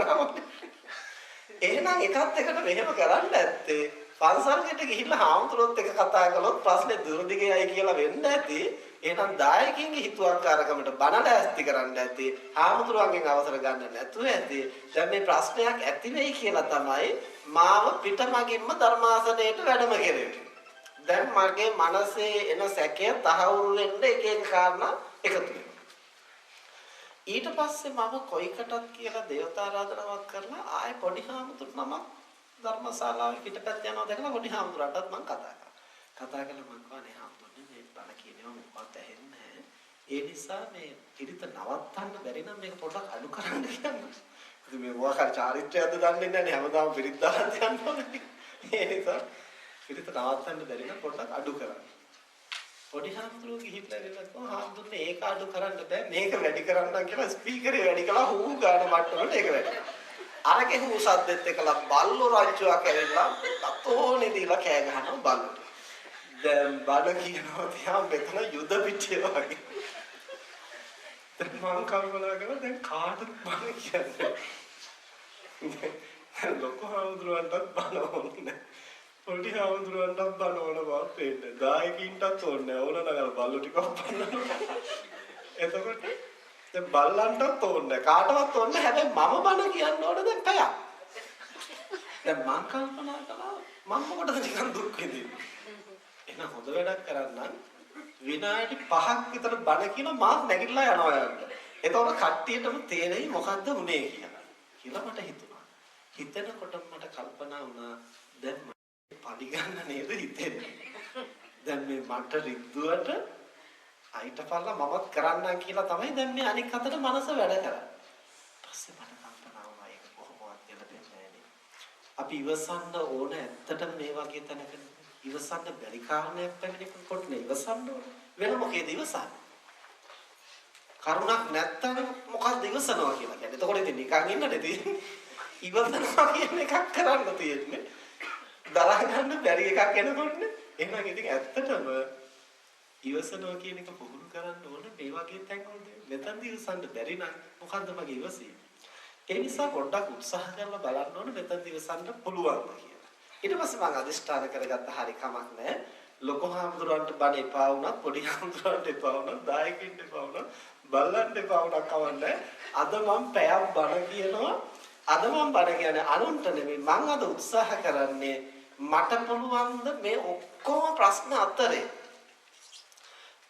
එහෙනම් එකත් එකට මෙහෙම කරන්න ඇත්තේ පන්සල්කට ගිහිල්ලා හාමුදුරුවොත් එක කතා කළොත් ප්‍රශ්නේ දුරදිගේයි කියලා වෙන්න ඇති. එහෙනම් දායකින්ගේ හිතුවක්කාරකමට බණ ලෑස්ති කරන්න ඇති. හාමුදුරුවන්ගෙන් අවසර ගන්න නැතුව ඇති. දැන් මේ ප්‍රශ්නයක් ඇති වෙයි කියලා තමයි මාව පිටමගින්ම ධර්මාසනයට වැඩම කෙරෙන්නේ. දැන් මගේ මනසේ එන සැකය තහවුරු වෙන්න එක එක කාරණා එකතු වෙනවා. ඊට පස්සේ මම කොයිකටත් කියලා දේවතා ආරාධනාවක් කරලා ආයේ පොඩි හාමුදුරු නමක් ධර්මශාලාවේ පිටපැත්ත යනවා දැකලා පොඩි හාමුදුරන්ටත් මම කතා කරා. කතා කරලා මම කවනේ හාමුදුරනේ මේ බණ කියනවා මොකක්ද ඇහෙන්නේ නැහැ. ඒ නිසා මේ පිරිත නවත්තන්න බැරි නම් මේක පොඩ්ඩක් අඩු කරන්න කියන්න. ඉතින් මේ මොකක් චාරිත්‍රයක්ද දන්නේ නැහැ නේ හැමදාම පිරිත් දාලා යන්න ඕනේ. ඒ නිසා පිරිත නවත්තන්න බැරි නම් පොඩ්ඩක් අඩු කරන්න. පොඩි හාමුදුරුවෝ ගිහිල්ලා ඉන්නකෝ හාමුදුරනේ ඒක අඩු කරන්න බෑ මේක වැඩි කරන්න කියලා ස්පීකරේ වැඩි කළා හූ ගාන මට්ටමට ඒක වැඩි. අරගේ හූ සද්දෙත් එක්කලා බල්ලෝ රංචුවක් ඇවිල්ලා තතෝනේ දීලා කෑ ගහනවා බල්ලෝ. දැන් බඩ කියනවා තියා මෙතන යුද පිටිය වගේ. දැන් මම කල්පනා කරා දැන් කාටද බණ කියන්නේ. ලොකු හාමුදුරුවන්ටත් බණ ඕනේ. පොඩි හාමුදුරුවන්ටත් බණ ඕන බව පේන්නේ. දායකින්ටත් ඕනේ. ඕනනම් බල්ලෝ ටිකක් බන්නනවා. එතකොට දැන් බල්ලන්ටත් ඕනේ. කාටවත් ඕනේ. හැබැයි මම බණ කියන්න ඕනේ දැන් පැයක්. දැන් මං කල්පනා කළා මම මොකටද නිකන් දුක් විඳින්නේ. එහෙනම් හොඳ වැඩක් කරන්නම් විනාඩි 5ක් විතර බණ කියන මාත් නැගිටලා යනවා යන්න. එතකොට කට්ටියටම තේරෙයි මොකද්ද උනේ කියලා. කියලා මට හිතුණා. හිතනකොට මට කල්පනා වුණා දැන් පරිගන්න නේද හිතෙන්නේ. දැන් මේ මට රිද්දුවට අයිටපල්ලා මමත් කරන්නම් කියලා තමයි දැන් මේ අනික් අතට මනස වැඩ කරන්නේ. පස්සේ මට කල්පනා වුණා ඒක කොහොමවත් දෙලෙන්නේ නැහැ. අපි ඉවසන්න ඕන ඇත්තටම මේ වගේ තැනක ඉවසන්න බැරි කාරණයක් පැමිණෙනකොට නේ ඉවසන්න ඕන. වෙන මොකේද ඉවසන්නේ? කරුණක් නැත්තම් මොකක්ද ඉවසනවා කියලා කියන්නේ. එතකොට ඉතින් නිකන් ඉන්නනේ තියෙන්නේ. ඉවසනවා කියන එකක් කරන්න තියෙන්නේ. දරා ගන්න බැරි එකක් එනකොටනේ. එහෙනම් ඉතින් ඇත්තටම ඉවසනවා කියන එක පුහුණු කරන්න ඕන මේ වගේ තැන්වලදී. මෙතනදී ඉවසන්න බැරි නම් මොකද්ද මගේ ඉවසීම? ඒ නිසා පොඩ්ඩක් උත්සාහ කරලා බලන්න ඕන මෙතනදී ඉවසන්න පුළුවන්ද කියලා. ඊට පස්සේ මම අදිෂ්ඨාන කරගත්ත හරි කමක් නැහැ. ලොකු හාමුදුරන්ට බණ එපා වුණා, පොඩි හාමුදුරන්ට එපා වුණා, දායකින්ට එපා වුණා, බල්ලන්ට එපා වුණා කවන්නේ. අද මම පැයක් බණ කියනවා. අද මම බණ කියන්නේ අනුන්ට නෙමෙයි. මම අද උත්සාහ කරන්නේ මට පුළුවන් මේ ඔක්කොම ප්‍රශ්න අතරේ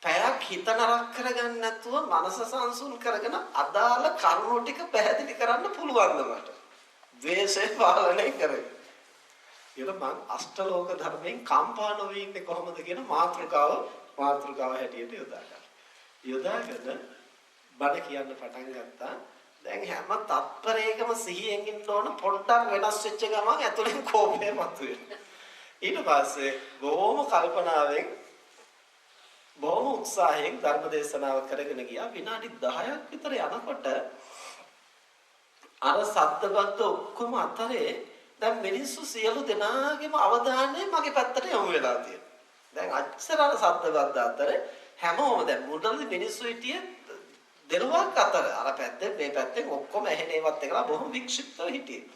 පැයක් හිත නරක කරගන්න නැතුව මනස සංසුන් කරගෙන අදාළ කරුණු ටික පැහැදිලි කරන්න පුළුවන්ද මට? ද්වේෂය පාලනය කරගෙන. ඊට මම අෂ්ටලෝක ධර්මයෙන් කම්පා නොවී ඉන්නේ කොහොමද කියන මාතෘකාව හැටියට යොදාගෙන බණ කියන්න පටන් ගත්තා. දැන් හැම තත්පරයකම සිහියෙන් ඉන්න ඕන පොඩ්ඩක් වෙනස් වෙච්ච ගමන් ඇතුලෙන් කෝපය මතුවෙනවා. ඊට පස්සේ බොහොම කල්පනාවෙන් බොහොම උත්සාහයෙන් ධර්ම දේශනාව කරගෙන ගියා. විනාඩි 10ක් විතර යනකොට අර සද්දබද්ද ඔක්කොම අතරේ දැන් මිනිස්සු සියලු දෙනාගේම අවධානය මගේ පැත්තට යොමු වෙලා තියෙනවා. දැන් අච්චර අර සද්දබද්ද අතරේ හැමෝම දැන් මුදල්ලි මිනිස්සු හිටියේ දෙලොවක් අතර අර පැත්තේ මේ පැත්තේ ඔක්කොම ඇහෙනේවත් එකලා බොහොම වික්ෂිප්තව හිටියේ.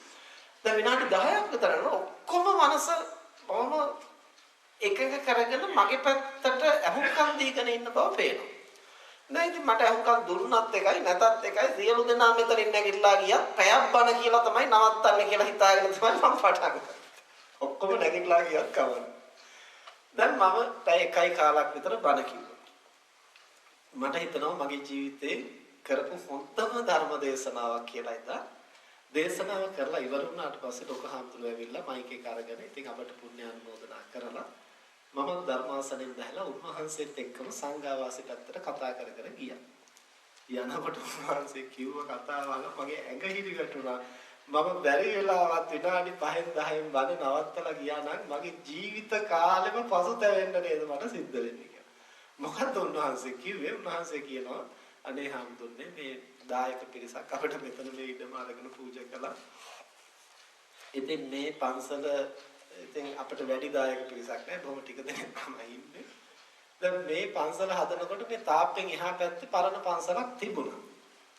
දැන් විනාඩි 10ක් විතර ඔක්කොම මනස බොහොම එකක කරගෙන මගේ පැත්තට අහුම්කම් දීගෙන ඉන්න බව පේනවා. දැන් ඉතින් මට අහුම්කම් දුන්නත් එකයි නැතත් එකයි සියලු දෙනා මෙතනින් නැගිටලා ගියත් පැයක් බණ කියලා තමයි නවත්තන්නේ කියලා හිතාගෙන තමයි මම පටන් ගත්තේ. ඔක්කොම නැගිටලා ගියත් කවන්න. දැන් මම පැය එකයි කාලක් විතර බණ කිව්වා. මට හිතෙනවා මගේ ජීවිතේ කරපු හොඳම ධර්ම දේශනාවක් කියලා ඉදා දේශනාව කරලා ඉවර වුණාට පස්සේ ලොකු හාමුදුරුවෝ ඇවිල්ලා මයික් එක අරගෙන ඉතින් අපට පුණ්‍ය අනුමෝදනා කරලා මම ධර්මාසනෙන් දැහලා උන්වහන්සේත් එක්කම සංඝාවාසී පැත්තට කතා කර කර ගියා. යනකොට උන්වහන්සේ කිව්ව කතාව මගේ ඇඟ හිරි වැටුණා. මම බැරි වෙලාවත් විනාඩි 5න් 10න් බණ නවත්තලා ගියා නම් මගේ ජීවිත කාලෙම පසුතැවෙන්න නේද මට සිද්ධ වෙන්නේ කියලා. මොකද උන්වහන්සේ කිව්වේ උන්වහන්සේ කියනවා අනේ හාමුදුරනේ මේ දායක පිරිසක් අපිට මෙතන මේ ඉඩම අරගෙන පූජා කළා. ඉතින් මේ පන්සල ඉතින් අපිට වැඩි දායක පිරිසක් නැහැ. බොහොම ටික දෙනෙක් තමයි ඉන්නේ. දැන් මේ පන්සල හදනකොට මේ තාප්පෙන් එහා පැත්තේ පරණ පන්සලක් තිබුණා.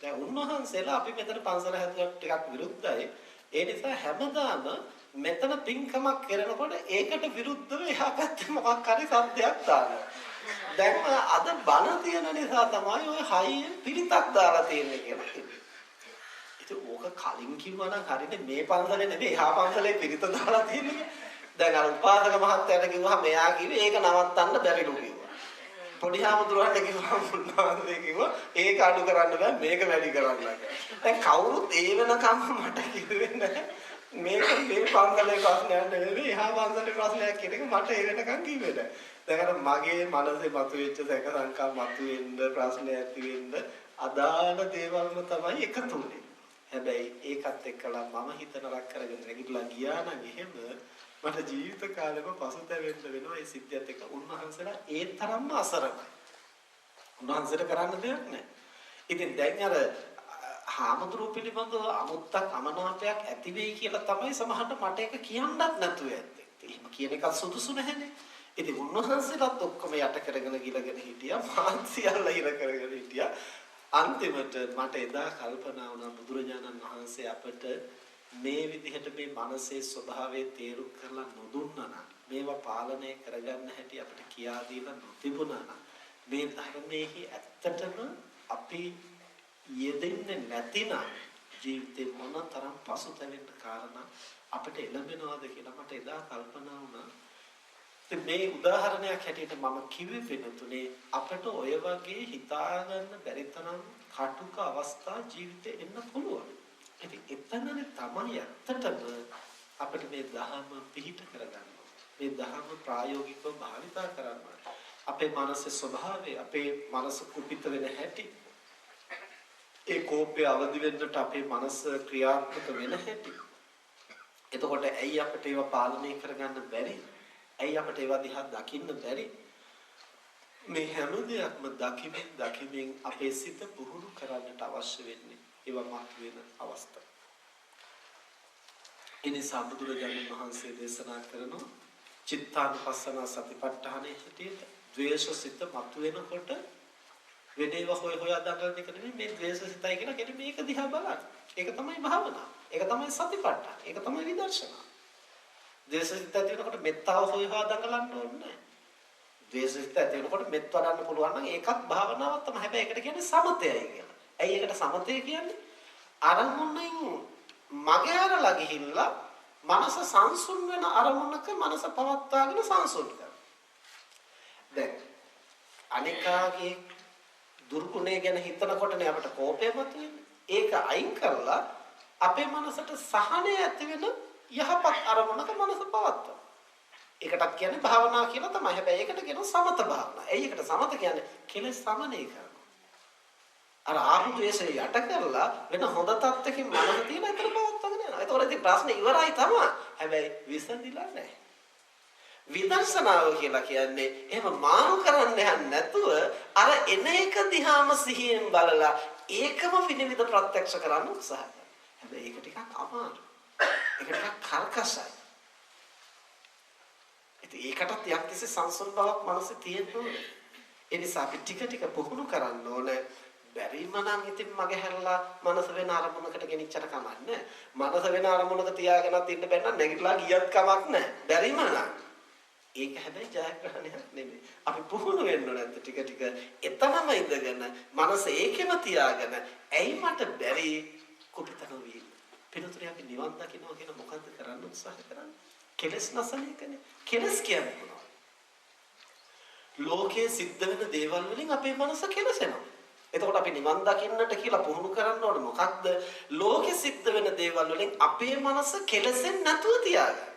දැන් උන්වහන්සේලා අපි මෙතන පන්සල හැදුවට ටිකක් විරුද්ධයි. ඒ නිසා හැමදාම මෙතන පින්කමක් කරනකොට ඒකට විරුද්ධව එහා පැත්තේ මොකක් හරි සද්දයක් දානවා. දැන් අද බණ තියෙන නිසා තමයි ඔය හයියෙන් පිරිතක් දාලා තියෙන්නේ කියලා කිව්වේ. ඉතින් ඕක කලින් කිව්වා නම් හරිනේ මේ පන්සලේ නෙමෙයි එහා පන්සලේ පිරිත දාලා තියෙන්නේ. දැන් අර උපාසක මහත්තයාට කිව්වහම එයා කිව්වේ ඒක නවත්තන්න බැරිලු කිව්වා. පොඩි හාමුදුරුවන්ට කිව්වම මුල්නාන්දේ කිව්වා ඒක අඩු කරන්න බෑ මේක වැඩි කරන්න. දැන් කවුරුත් ඒ වෙනකම් මට කිව්වේ නැහැ. මේක මේ පන්සලේ ප්‍රශ්නයක් නෙවෙයි එහා පන්සලේ ප්‍රශ්නයක් කියන එක මට ඒ වෙනකම් කිව්වේ නැහැ. දැන් අර මගේ මනසේ මතුවෙච්ච සැක සංකම් මතුවෙන්න ප්‍රශ්න ඇති වෙන්න අදාළ දේවල්ම තමයි එකතු වෙන්නේ. හැබැයි ඒකත් එක්කලා මම හිත නරක කරගෙන නැගිටලා ගියා නම් එහෙම මට ජීවිත කාලෙම පසුතැවෙන්න වෙනවා. ඒ සිද්ධියත් එක්ක උන්වහන්සේලා ඒ තරම්ම අසරණයි. උන්වහන්සේට කරන්න දෙයක් නැහැ. ඉතින් දැන් අර හාමුදුරුවෝ පිළිබඳව අමුත්තක් අමනාපයක් ඇති වෙයි කියලා තමයි සමහරට මට ඒක කියන්නත් නැතුව ඇත්තේ. එහෙම කියන එක සුදුසු නැහැනේ. ඉතින් උන්වහන්සේලාත් ඔක්කොම යට කරගෙන ගිලගෙන හිටියා. මාත් සියල්ල ඉර කරගෙන හිටියා. අන්තිමට මට එදා කල්පනා වුණා බුදුරජාණන් වහන්සේ අපට මේ විදිහට මේ මනසේ ස්වභාවය තේරුම් කරලා නොදුන්නා නම් මේවා පාලනය කරගන්න හැටි අපිට කියා දීලා නොතිබුණා නම් මේ ධර්මයේ ඇත්තටම අපි යෙදෙන්නේ නැතිනම් ජීවිතේ මොනතරම් පසුතැවෙන්න කාරණා අපිට එළඹෙනවද කියලා මට එදා කල්පනා වුණා. ඉතින් මේ උදාහරණයක් හැටියට මම කිව්වේ වෙනතුනේ අපිට ඔය වගේ හිතාගන්න බැරි තරම් කටුක අවස්ථා ජීවිතේ එන්න පුළුවන්. ඉතින් එතනනේ තමයි ඇත්තටම අපිට මේ ධර්ම පිහිට කරගන්න. මේ ධර්ම ප්‍රායෝගිකව භාවිතා කරන්න. අපේ මනසේ ස්වභාවය, අපේ මනස කුපිත වෙන හැටි, ඒ කෝපය අවදි වෙන්නට අපේ මනස ක්‍රියාත්මක වෙන හැටි. එතකොට ඇයි අපිට ඒවා පාලනය කරගන්න බැරි? ඇයි අපිට ඒවා දිහා දකින්න බැරි? මේ හැම දෙයක්ම දකිමින් අපේ සිත පුහුණු කරන්නට අවශ්‍ය වෙන්නේ ඒවා මත වෙන අවස්ථා. එනිසා බුදුරජාණන් වහන්සේ දේශනා කරනවා චිත්තානුපස්සන සතිපට්ඨානයේ හැටියට ද්වේෂ සිත මත වෙනකොට වෙනේව හොය දඟලන එක නෙමෙයි මේ ද්වේෂ සිතයි කියලා කියන්නේ මේක දිහා බලන්න. ඒක තමයි භාවනාව. ඒක තමයි සතිපට්ඨාන. ඒක තමයි විදර්ශනා. ද්වේෂ සිත ඇති වෙනකොට මෙත්තාව හොය දඟලන්න ඕනේ නැහැ. ද්වේෂ සිත ඇති වෙනකොට මෙත් වඩන්න පුළුවන් නම් ඒකත් භාවනාවක් තමයි. හැබැයි ඒකට කියන්නේ සමතයයි කියලා. ඇයි ඒකට සමතය කියන්නේ? අරමුණෙන් මගේ අරලා ගිහිල්ලා මනස සංසුන් වෙන අරමුණක මනස පවත්වාගෙන සංසුන් කරනවා. දැන් අනිකාගේ දුර්ගුණය ගැන හිතනකොටනේ අපට කෝපය මතුවෙන්නේ. ඒක අයින් කරලා අපේ මනසට සහනය ඇති වෙන යහපත් අරමුණක මනස පවත්වනවා. ඒකටත් කියන්නේ භාවනා කියලා තමයි. හැබැයි ඒකට කියනවා සමත භාවනා. එයි ඒකට සමත කියන්නේ කෙලෙස් සමනය කරනවා. අර ආපුදේශය යට කරලා වෙන හොඳ තත්ත්වකින් මනස තියෙන එතන පවත්වාගෙන යනවා. ඒතකොට ඉතින් ප්‍රශ්නේ ඉවරයි තමයි. හැබැයි විසඳිලා නැහැ. විදර්ශනාව කියලා කියන්නේ එහෙම මාරු කරන්න යන්නේ නැතුව අර එන එක දිහාම සිහියෙන් බලලා ඒකම විනිවිද ප්‍රත්‍යක්ෂ කරන්න උත්සාහ කරනවා. හැබැයි ඒක ටිකක් අමාරුයි. ඒක ටිකක් කර්කශයි. ඒකටත් යම්කිසි සංසුන් බවක් මනසේ තියෙන්න ඕනේ. ඒ නිසා අපි ටික පුහුණු කරන්න ඕනේ. බැරිම නම් ඉතින් මගේ හැරලා මනස වෙන අරමුණකට ගෙනිච්චට කමක් නැහැ. මනස වෙන අරමුණක තියාගෙනත් ඉන්න බැන්න නැගිටලා ගියත් කමක් නැහැ. බැරිම නම් ඒක හැබැයි ජයග්‍රහණයක් නෙමෙයි. අපි පුහුණු වෙන්න ඕනේ ටික එතනම ඉඳගෙන මනස ඒකෙම තියාගෙන ඇයි මට බැරි කුපිත නොවී. පිටුතුරේ අපි නිවන් දකින්නවා කියන මොකද්ද කරන්න උත්සාහ කරන්නේ? කෙලස් නැසන එකනේ. කෙලස් කියන්නේ මොනවද? ලෝකයේ සිද්ධ වෙන දේවල් වලින් අපේ මනස කෙලසෙනවා. එතකොට අපි නිවන් දකින්නට කියලා පුහුණු කරන්න ඕනේ මොකක්ද? ලෝකෙ සිද්ධ වෙන දේවල් වලින් අපේ මනස කෙලසෙන්නේ නැතුව තියාගන්න.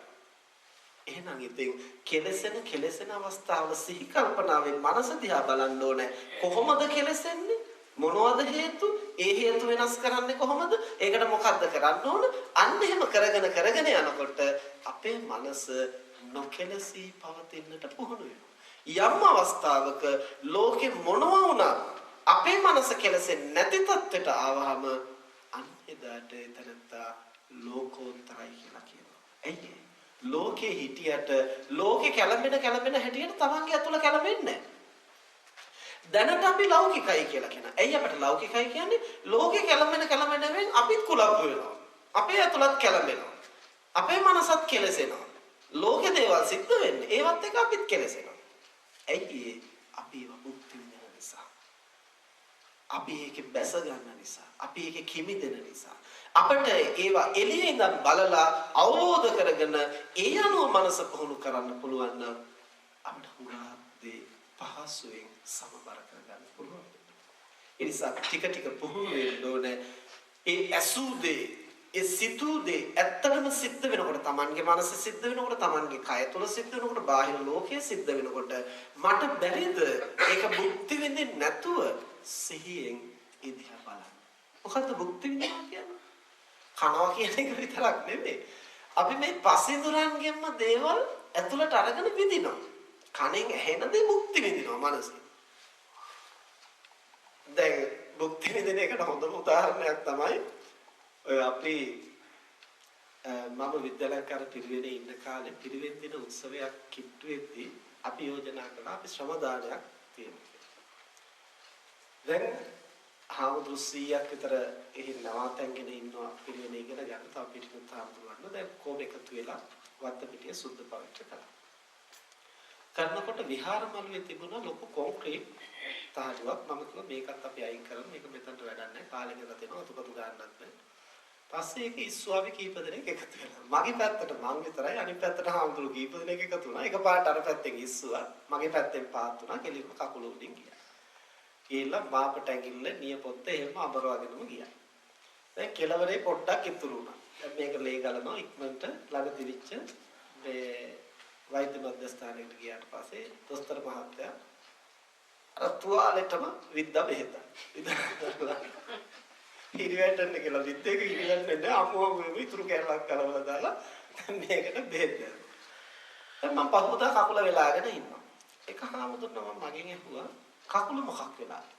එහෙනම් ඉතින් කෙලසෙන අවස්ථාවල සිහි කල්පනාවෙන් මනස දිහා බලන්න ඕනේ. කොහොමද කෙලසෙන්නේ? මොනවද හේතු? ඒ හේතු වෙනස් කරන්නේ කොහොමද? ඒකට මොකද්ද කරන්න ඕන? අන්න එහෙම කරගෙන යනකොට අපේ මනස නොකෙලසී පවතින්නට පුහුණු වෙනවා. යම් අවස්ථාවක ලෝකෙ මොනවා වුණත් අපේ මනස කෙලසෙන්නේ නැති තත්ත්වයට ආවහම අනිදාට එතනත්ත ලෝකෝත්තරයි කියලා කියනවා. ඇයි? ලෝකේ හිටියට ලෝකේ කැළඹෙන හැටියට තමන්ගේ අතුල කැළඹෙන්නේ නැහැ. දැනට අපි ලෞකිකයි කියලා කියනවා. ඇයි අපිට ලෞකිකයි කියන්නේ? ලෝකේ කැළඹෙන අපිත් කුලප්පු වෙනවා. අපේ අතුලත් කැළඹෙනවා. අපේ මනසත් කෙලසෙනවා. ලෝකේ දේවල් සිද්ධ වෙන්නේ. ඒවත් එක අපිත් කෙලසෙනවා. ඇයි? අපි ඒව මුක්ති විඳින නිසා. අපි ඒකේ බැස ගන්න නිසා. අපි ඒකේ කිමිදෙන නිසා. අපිට ඒවා එළියේ ඉඳන් බලලා අවබෝධ කරගෙන ඒ අනුව මනස පුහුණු කරන්න පුළුවන් නම් අපිට හුඟා දේ පහසුවෙන් සමබර කරගන්න පුළුවන්. ඒ නිසා ටික පුහුණු වෙන්න ඕනේ. ඒ ඇසූ දේ, ඒ සිතූ දේ ඇත්තටම සිද්ධ වෙනකොට, Tamanගේ මනස සිද්ධ වෙනකොට, Tamanගේ කය තුල සිද්ධ වෙනකොට, බාහිර ලෝකයේ සිද්ධ වෙනකොට මට බැරිද ඒක භුක්ති විඳින්න නැතුව සිහියෙන් ඉදිහා බලන්න. මොකද්ද භුක්ති විඳිනවා කියන්නේ? කනවා කියන එක විතරක් නෙමෙයි. අපි මේ පසින්දුරන්ගෙන්ම දේවල් ඇතුළට අරගෙන විඳිනවා. කණෙන් ඇහෙන දේ භුක්ති විඳිනවා මනසෙන්. දැන් භුක්ති විඳින එකට හොඳම උදාහරණයක් තමයි ඔය අපි මම විද්‍යාලයක පිරිවෙනේ ඉන්න කාලේ පිරිවෙන් දින උත්සවයක් කිට්ටු වෙද්දී අපි යෝජනා කළා අපි ශ්‍රම දානයක් තියෙනවා. දැන් හාමුදුරු 100ක් විතර එහි නවාතැන්ගෙන ඉන්නවා පිරිවෙනේ ඉගෙන ගන්න. තව පිටිනුත් හාමුදුරුවන්ව දැන් කොහොම එකතු වෙලා වත්ත පිටිය සුද්ධ පවිත්‍ර කළා. කරනකොට විහාර මළුවේ තිබුණ ලොකු කොන්ක්‍රීට් තාළුවක් මම කිව්වා මේකත් අපි අයින් කරමු. මේක මෙතනට වැඩක් නැහැ. කාලෙ ගෙදලා දෙනවා අතුපතු ගන්නත් බෑ. පස්සේ ඒක ඉස්සුවාවි කීප දෙනෙක් එකතු වෙනවා. මගේ පැත්තට මං විතරයි අනිත් පැත්තට හාමුදුරු කීප දෙනෙක් එකතු වුණා. එකපාරට අර පැත්තෙන් ඉස්සුවා. මගේ පැත්තෙන් පාත් වුණා. කෙලින්ම කකුල උඩින් ගියා. ගිහලා මාපට ඇඟිල්ල නියපොත්ත එහෙම අබරවගෙනම ගියා. දැන් කෙළවරේ පොඩ්ඩක් ඉතුරු වුණා. දැන් මේක ලේ ගලනවා ඉක්මනට ළඟ දිවිච්ච මේ වෛද්‍ය මධ්‍යස්ථානයට ගියාට පස්සේ දොස්තර මහත්තයා අර තුවාලෙටම විද්දා බෙහෙත. ඉරිවැටෙන්න කියලා විද්දේක ඉරිවැටෙන්න අම්මෝ මේ ඉතුරු කැලක් කලවලා දාලා මේකට බෙහෙත් දෙනවා. දැන් මම පහුවදා කකුල වෙලාගෙන ඉන්නවා. එක හාමුදුරුවෝ මගෙන් ඇහුවා කකුල මොකක් වෙලාද?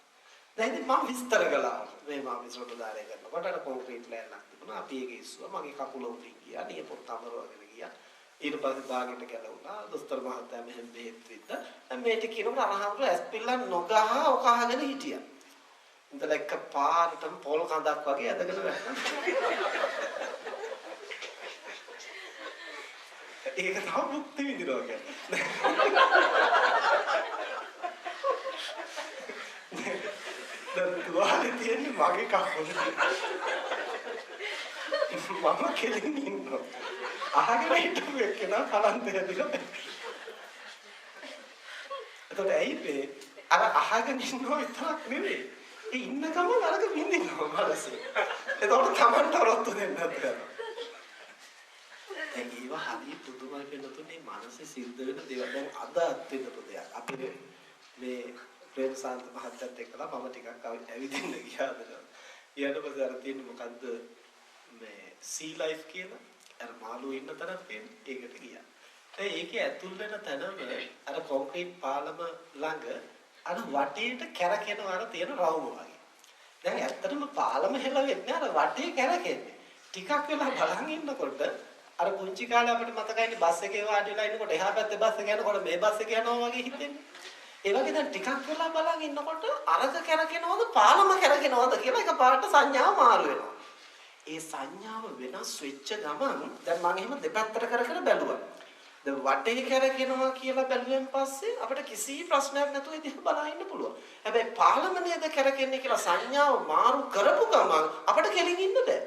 දැන් ඉතින් මම විස්තර කළා. මේ මම විශ්වට දාරේ කරනකොට අර කොන්ක්‍රීට් ලෑල්ලක් තිබුණා. අපි ඒක ඉස්සුවා. මගේ කකුල උඩින් ගියා. නියපොත්ත අමරවගෙන ගියා. ඊට පස්සේ බාගෙට ගැලවුණා. දොස්තර මහත්තයා මෙහෙම බෙහෙත් විද්දා. දැන් මේක කියනකොට අර හාමුදුරුවෝ ඇස් පිල්ලන් නොගහ ඔකහගෙන හිටියා. ඉතල එක පාරටම පොල් කඳක් වගේ ඇදගෙන වැටුණා. ඒක තමයි මුක්ති විඳිනවා කියන්නේ. දැන් තුවාලේ තියෙන්නේ මගේ කකුල. මම කෙලින් ඉන්නවා. අහගෙන හිටපු එකනා කලන්තය දිලා. එතකොට ඇයි මේ අර අහගෙන ඉන්නව විතරක් නෙවෙයි. ඒ ඉන්න ගමන් අරක විඳිනවා මනසේ. එතකොට තමන්ට රොත්තු දෙන්නත් බැහැ. දැන් ඒව හරි පුදුමයි වෙනතුනේ මනසේ සිද්ධ වෙන දේවල් දැන් අද අත්විඳපු දෙයක්. අපි මේ ප්‍රේමසාන්ත මහත්තයත් එක්කලා මම ටිකක් ඇවිදින්න ගියාද. ඊට පස්සේ අර තියෙන්නේ මොකද්ද මේ සී ලයිෆ් කියලා අර මාළු ඉන්න තැනක් තියෙන ඒකට ගියා. දැන් ඒකේ ඇතුල් වෙන තැනම අර කොන්ක්‍රීට් පාලම ළඟ අර වටේට කැරකෙනවා අර තියෙන රවුම වගේ. දැන් ඇත්තටම පාලම හෙලවෙන්නේ අර වටේ කැරකෙන්නේ. ටිකක් වෙලා බලන් ඉන්නකොට අර පුංචි කාලේ අපිට මතකයිනේ බස් එකේ වාඩි වෙලා ඉන්නකොට එහා පැත්තේ බස් එක යනකොට මේ බස් එක යනවා වගේ හිතෙන්නේ. ඒ වගේ දැන් ටිකක් වෙලා බලන් ඉන්නකොට අරක කැරකෙනවද පාලම කැරකෙනවද කියලා එකපාරට සංඥාව මාරු වෙනවා. ඒ සංඥාව වෙනස් වෙච්ච ගමන් දැන් මම එහෙම දෙපැත්තට කර බැලුවා. දැන් වටේ කැරකෙනවා කියලා බැලුවෙන් පස්සේ අපිට කිසි ප්‍රශ්නයක් නැතුව ඉතින් බලන් ඉන්න පුළුවන්. හැබැයි පාලම නේද කැරකෙන්නේ කියලා සංඥාව මාරු කරපු ගමන් අපිට කෙලින් ඉන්න බෑ.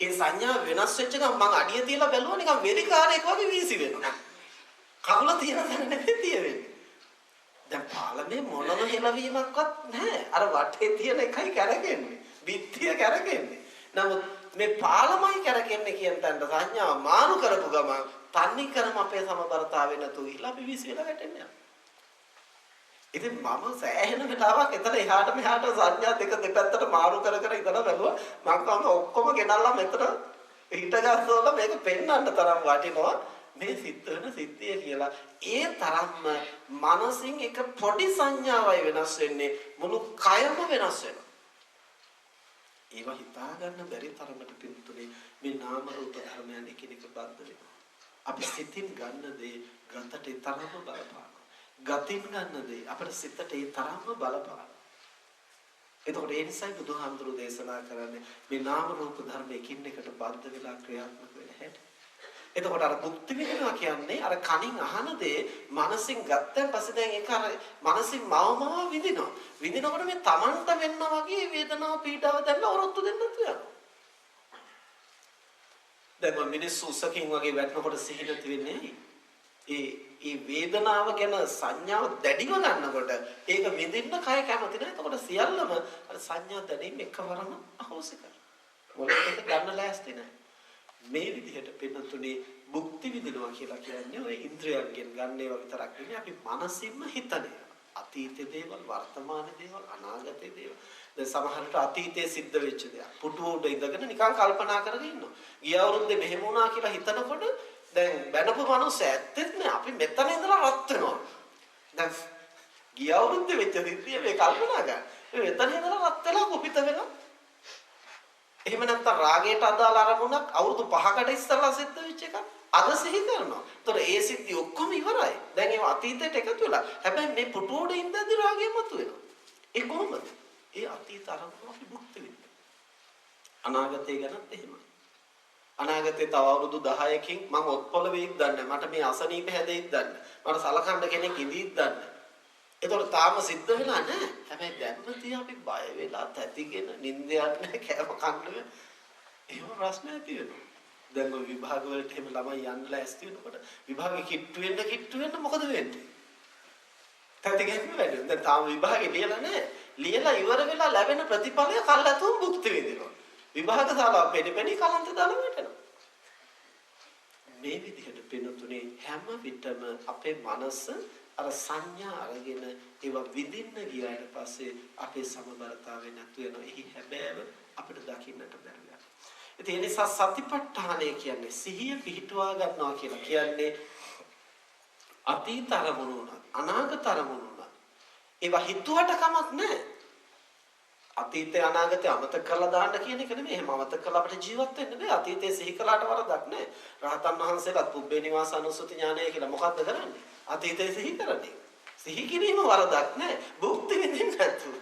ඒ සංඥාව වෙනස් වෙච්ච ගමන් මම අඩිය තියලා බැලුවා නිකන් වෙරිකාරයෙක් වගේ වීසි වෙනවා. කකුල තියන තැන නෙමෙයි තියෙන්නේ. දැන් පාලමේ මොනම හෙලවීමක්වත් නැහැ. අර වටේ තියෙන එකයි කැරකෙන්නේ. බිත්තිය කැරකෙන්නේ. නමුත් මේ පාලමයි කැරකෙන්නේ කියන තැනට සංඥාව මාරු කරපු ගමන් තන්නේ කරම අපේ සමබරතාවය නැතුව ඉලා අපි විශ්ව වෙලා වැටෙන්නේ. ඉතින් මම සෑහෙන වෙලාවක් එතන එහාට මෙහාට සංඥා දෙක දෙපැත්තට මාරු කර ඉඳලා බැලුවා. මම කවම ඔක්කොම ගෙනල්ලා මෙතන හිටගස්සවල මේක පෙන්වන්න තරම් වටිනවා. මේ සිද්ධ වෙන සිද්ධිය කියලා. ඒ තරම්ම මනසින් එක පොඩි සංඥාවයි වෙනස් වෙන්නේ, මුළු කයම වෙනස් වෙනවා. ඒවා හිතා ගන්න බැරි තරමට පිටුනේ මේ නාම රූප ධර්මයන් එකිනෙක බද්ධ වෙනවා. අපි සිතින් ගන්න දේ ගතට ඒ තරම්ම බලපානවා. ගතින් ගන්න දේ අපේ සිතට ඒ තරම්ම බලපානවා. එතකොට ඒ නිසා බුදුහාමුදුරු දේශනා කරන්නේ මේ නාම රූප ධර්ම එකින් එකට බද්ධ වෙලා ක්‍රියාත්මක වෙන හැටි. එතකොට අර භුක්ති විඳිනවා කියන්නේ අර කනින් අහන දේ මනසින් ගත්තන් පස්සේ දැන් ඒක අර මනසින් මවමව විඳිනවා. විඳිනකොට මේ Tamanta වෙන්න වගේ වේදනාව පීඩාව දැනලා ඔරොත්තු දෙන්නත් යනවා. දැන් මිනිස්සු උසකින් වගේ වැටෙනකොට සිහි නැති වෙන්නේ ඒ වේදනාව ගැන සංඥාව දැඩිව ගන්නකොට ඒක විඳින්න කය කැමති නැහැ. එතකොට සියල්ලම අර සංඥා දැනීම එකවරම අහෝසි කරනවා. මොලේට ගන්න ලෑස්ති නැහැ. මේ විදිහට පින්නතුනේ භුක්ති විඳිනවා කියලා කියන්නේ ඔය ඉන්ද්‍රියයන්ගෙන් ගන්න ඒවා විතරක් නෙමෙයි අපි මනසින්ම හිතන්නේ. අතීතේ දේවල්, වර්තමානයේ දේවල්, අනාගතයේ දේවල්. දැන් සමහරට අතීතයේ සිද්ධ වෙච්ච දේවල් පුටුව උඩ ඉඳගෙන නිකන් කල්පනා කරගෙන ඉන්නවා. ගිය අවුරුද්දේ මෙහෙම වුණා කියලා හිතනකොට දැන් බැනපු මනුස්ස ඇත්තෙත් නෑ අපි මෙතන ඉඳලා රත් වෙනවා. දැන් ගිය අවුරුද්දේ වෙච්ච සිද්ධිය මේ කල්පනා ගන්න. මේ මෙතන ඉඳලා රත් වෙලා කුපිත වෙනවා. එහෙම නැත්නම් රාගයට අදාළ අරමුණක් අවුරුදු 5කට ඉස්සෙල්ලා සිද්ධ වෙච්ච එකක් අද සිහි කරනවා. ඒතොර ඒ සිද්ධි ඔක්කොම ඉවරයි. දැන් ඒව අතීතයට එකතු වෙලා. හැබැයි මේ පුටුවෝඩ ඉඳද්දි රාගය මතුවෙනවා. ඒ කොහොමද? ඒ අතීත අරමුණ අපි භුක්ති විඳිනවා. අනාගතය ගැනත් එහෙමයි. අනාගතේ තව අවුරුදු 10කින් මම ඔත්පොළ වෙයිද දන්නේ මට මේ අසනීප හැදෙයිද දන්නේ මට සලකන්න කෙනෙක් ඉඳීද දන්නේ. ඒතකොට තාම සිද්ධ වෙලා නැහැ. හැබැයි දැන්මතිය අපි බය වෙලා තැතිගෙන නිින්ද යන්නේ කෑම කන්නේ. එහෙම ප්‍රශ්න ඇති වෙනවා. දැන් ඔය විභාග වලට එහෙම ළමයි යන්න ලෑස්ති වෙනකොට විභාගෙ කිට්ටු වෙන්න මොකද වෙන්නේ? තැතිගෙන වැඩි. දැන් තාම විභාගෙ ලියලා නැහැ. ලියලා ඉවර වෙලා ලැබෙන ප්‍රතිඵලය කල්ලාතුම් භුක්ති විඳිනවා. විභාග ශාලාව පෙඩි කලන්ත දාලා වැටෙනවා. මේ විදිහට පින්නතුනේ හැම විටම අපේ මනස අර සංඥා අරගෙන ඒවා විඳින්න ගියාට පස්සේ අපේ සමබරතාවය නැතු වෙනවා. එහි හැබෑව අපිට දකින්නට බැහැ. ඒ නිසා සතිපට්ඨානය කියන්නේ සිහිය පිහිටුවා ගන්නවා කියලා කියන්නේ අතීත අරමුණු උනත් අනාගත අරමුණු උනත් ඒවා හිතුවට කමක් නැහැ. අතීතේ අනාගතේ අමතක කරලා දාන්න කියන එක නෙමෙයි. එහෙම අමතක කරලා අපිට ජීවත් වෙන්න බෑ. අතීතේ සිහි කළාට වරදක් නැහැ. රහතන් වහන්සේලාත් පුබ්බේ නිවාසානුස්සති ඥානය කියලා මොකද්ද කරන්නේ? අතීතේ සිහි කරන්නේ. සිහි කිරීම වරදක් නැහැ. භුක්ති විඳින්න නැතුව.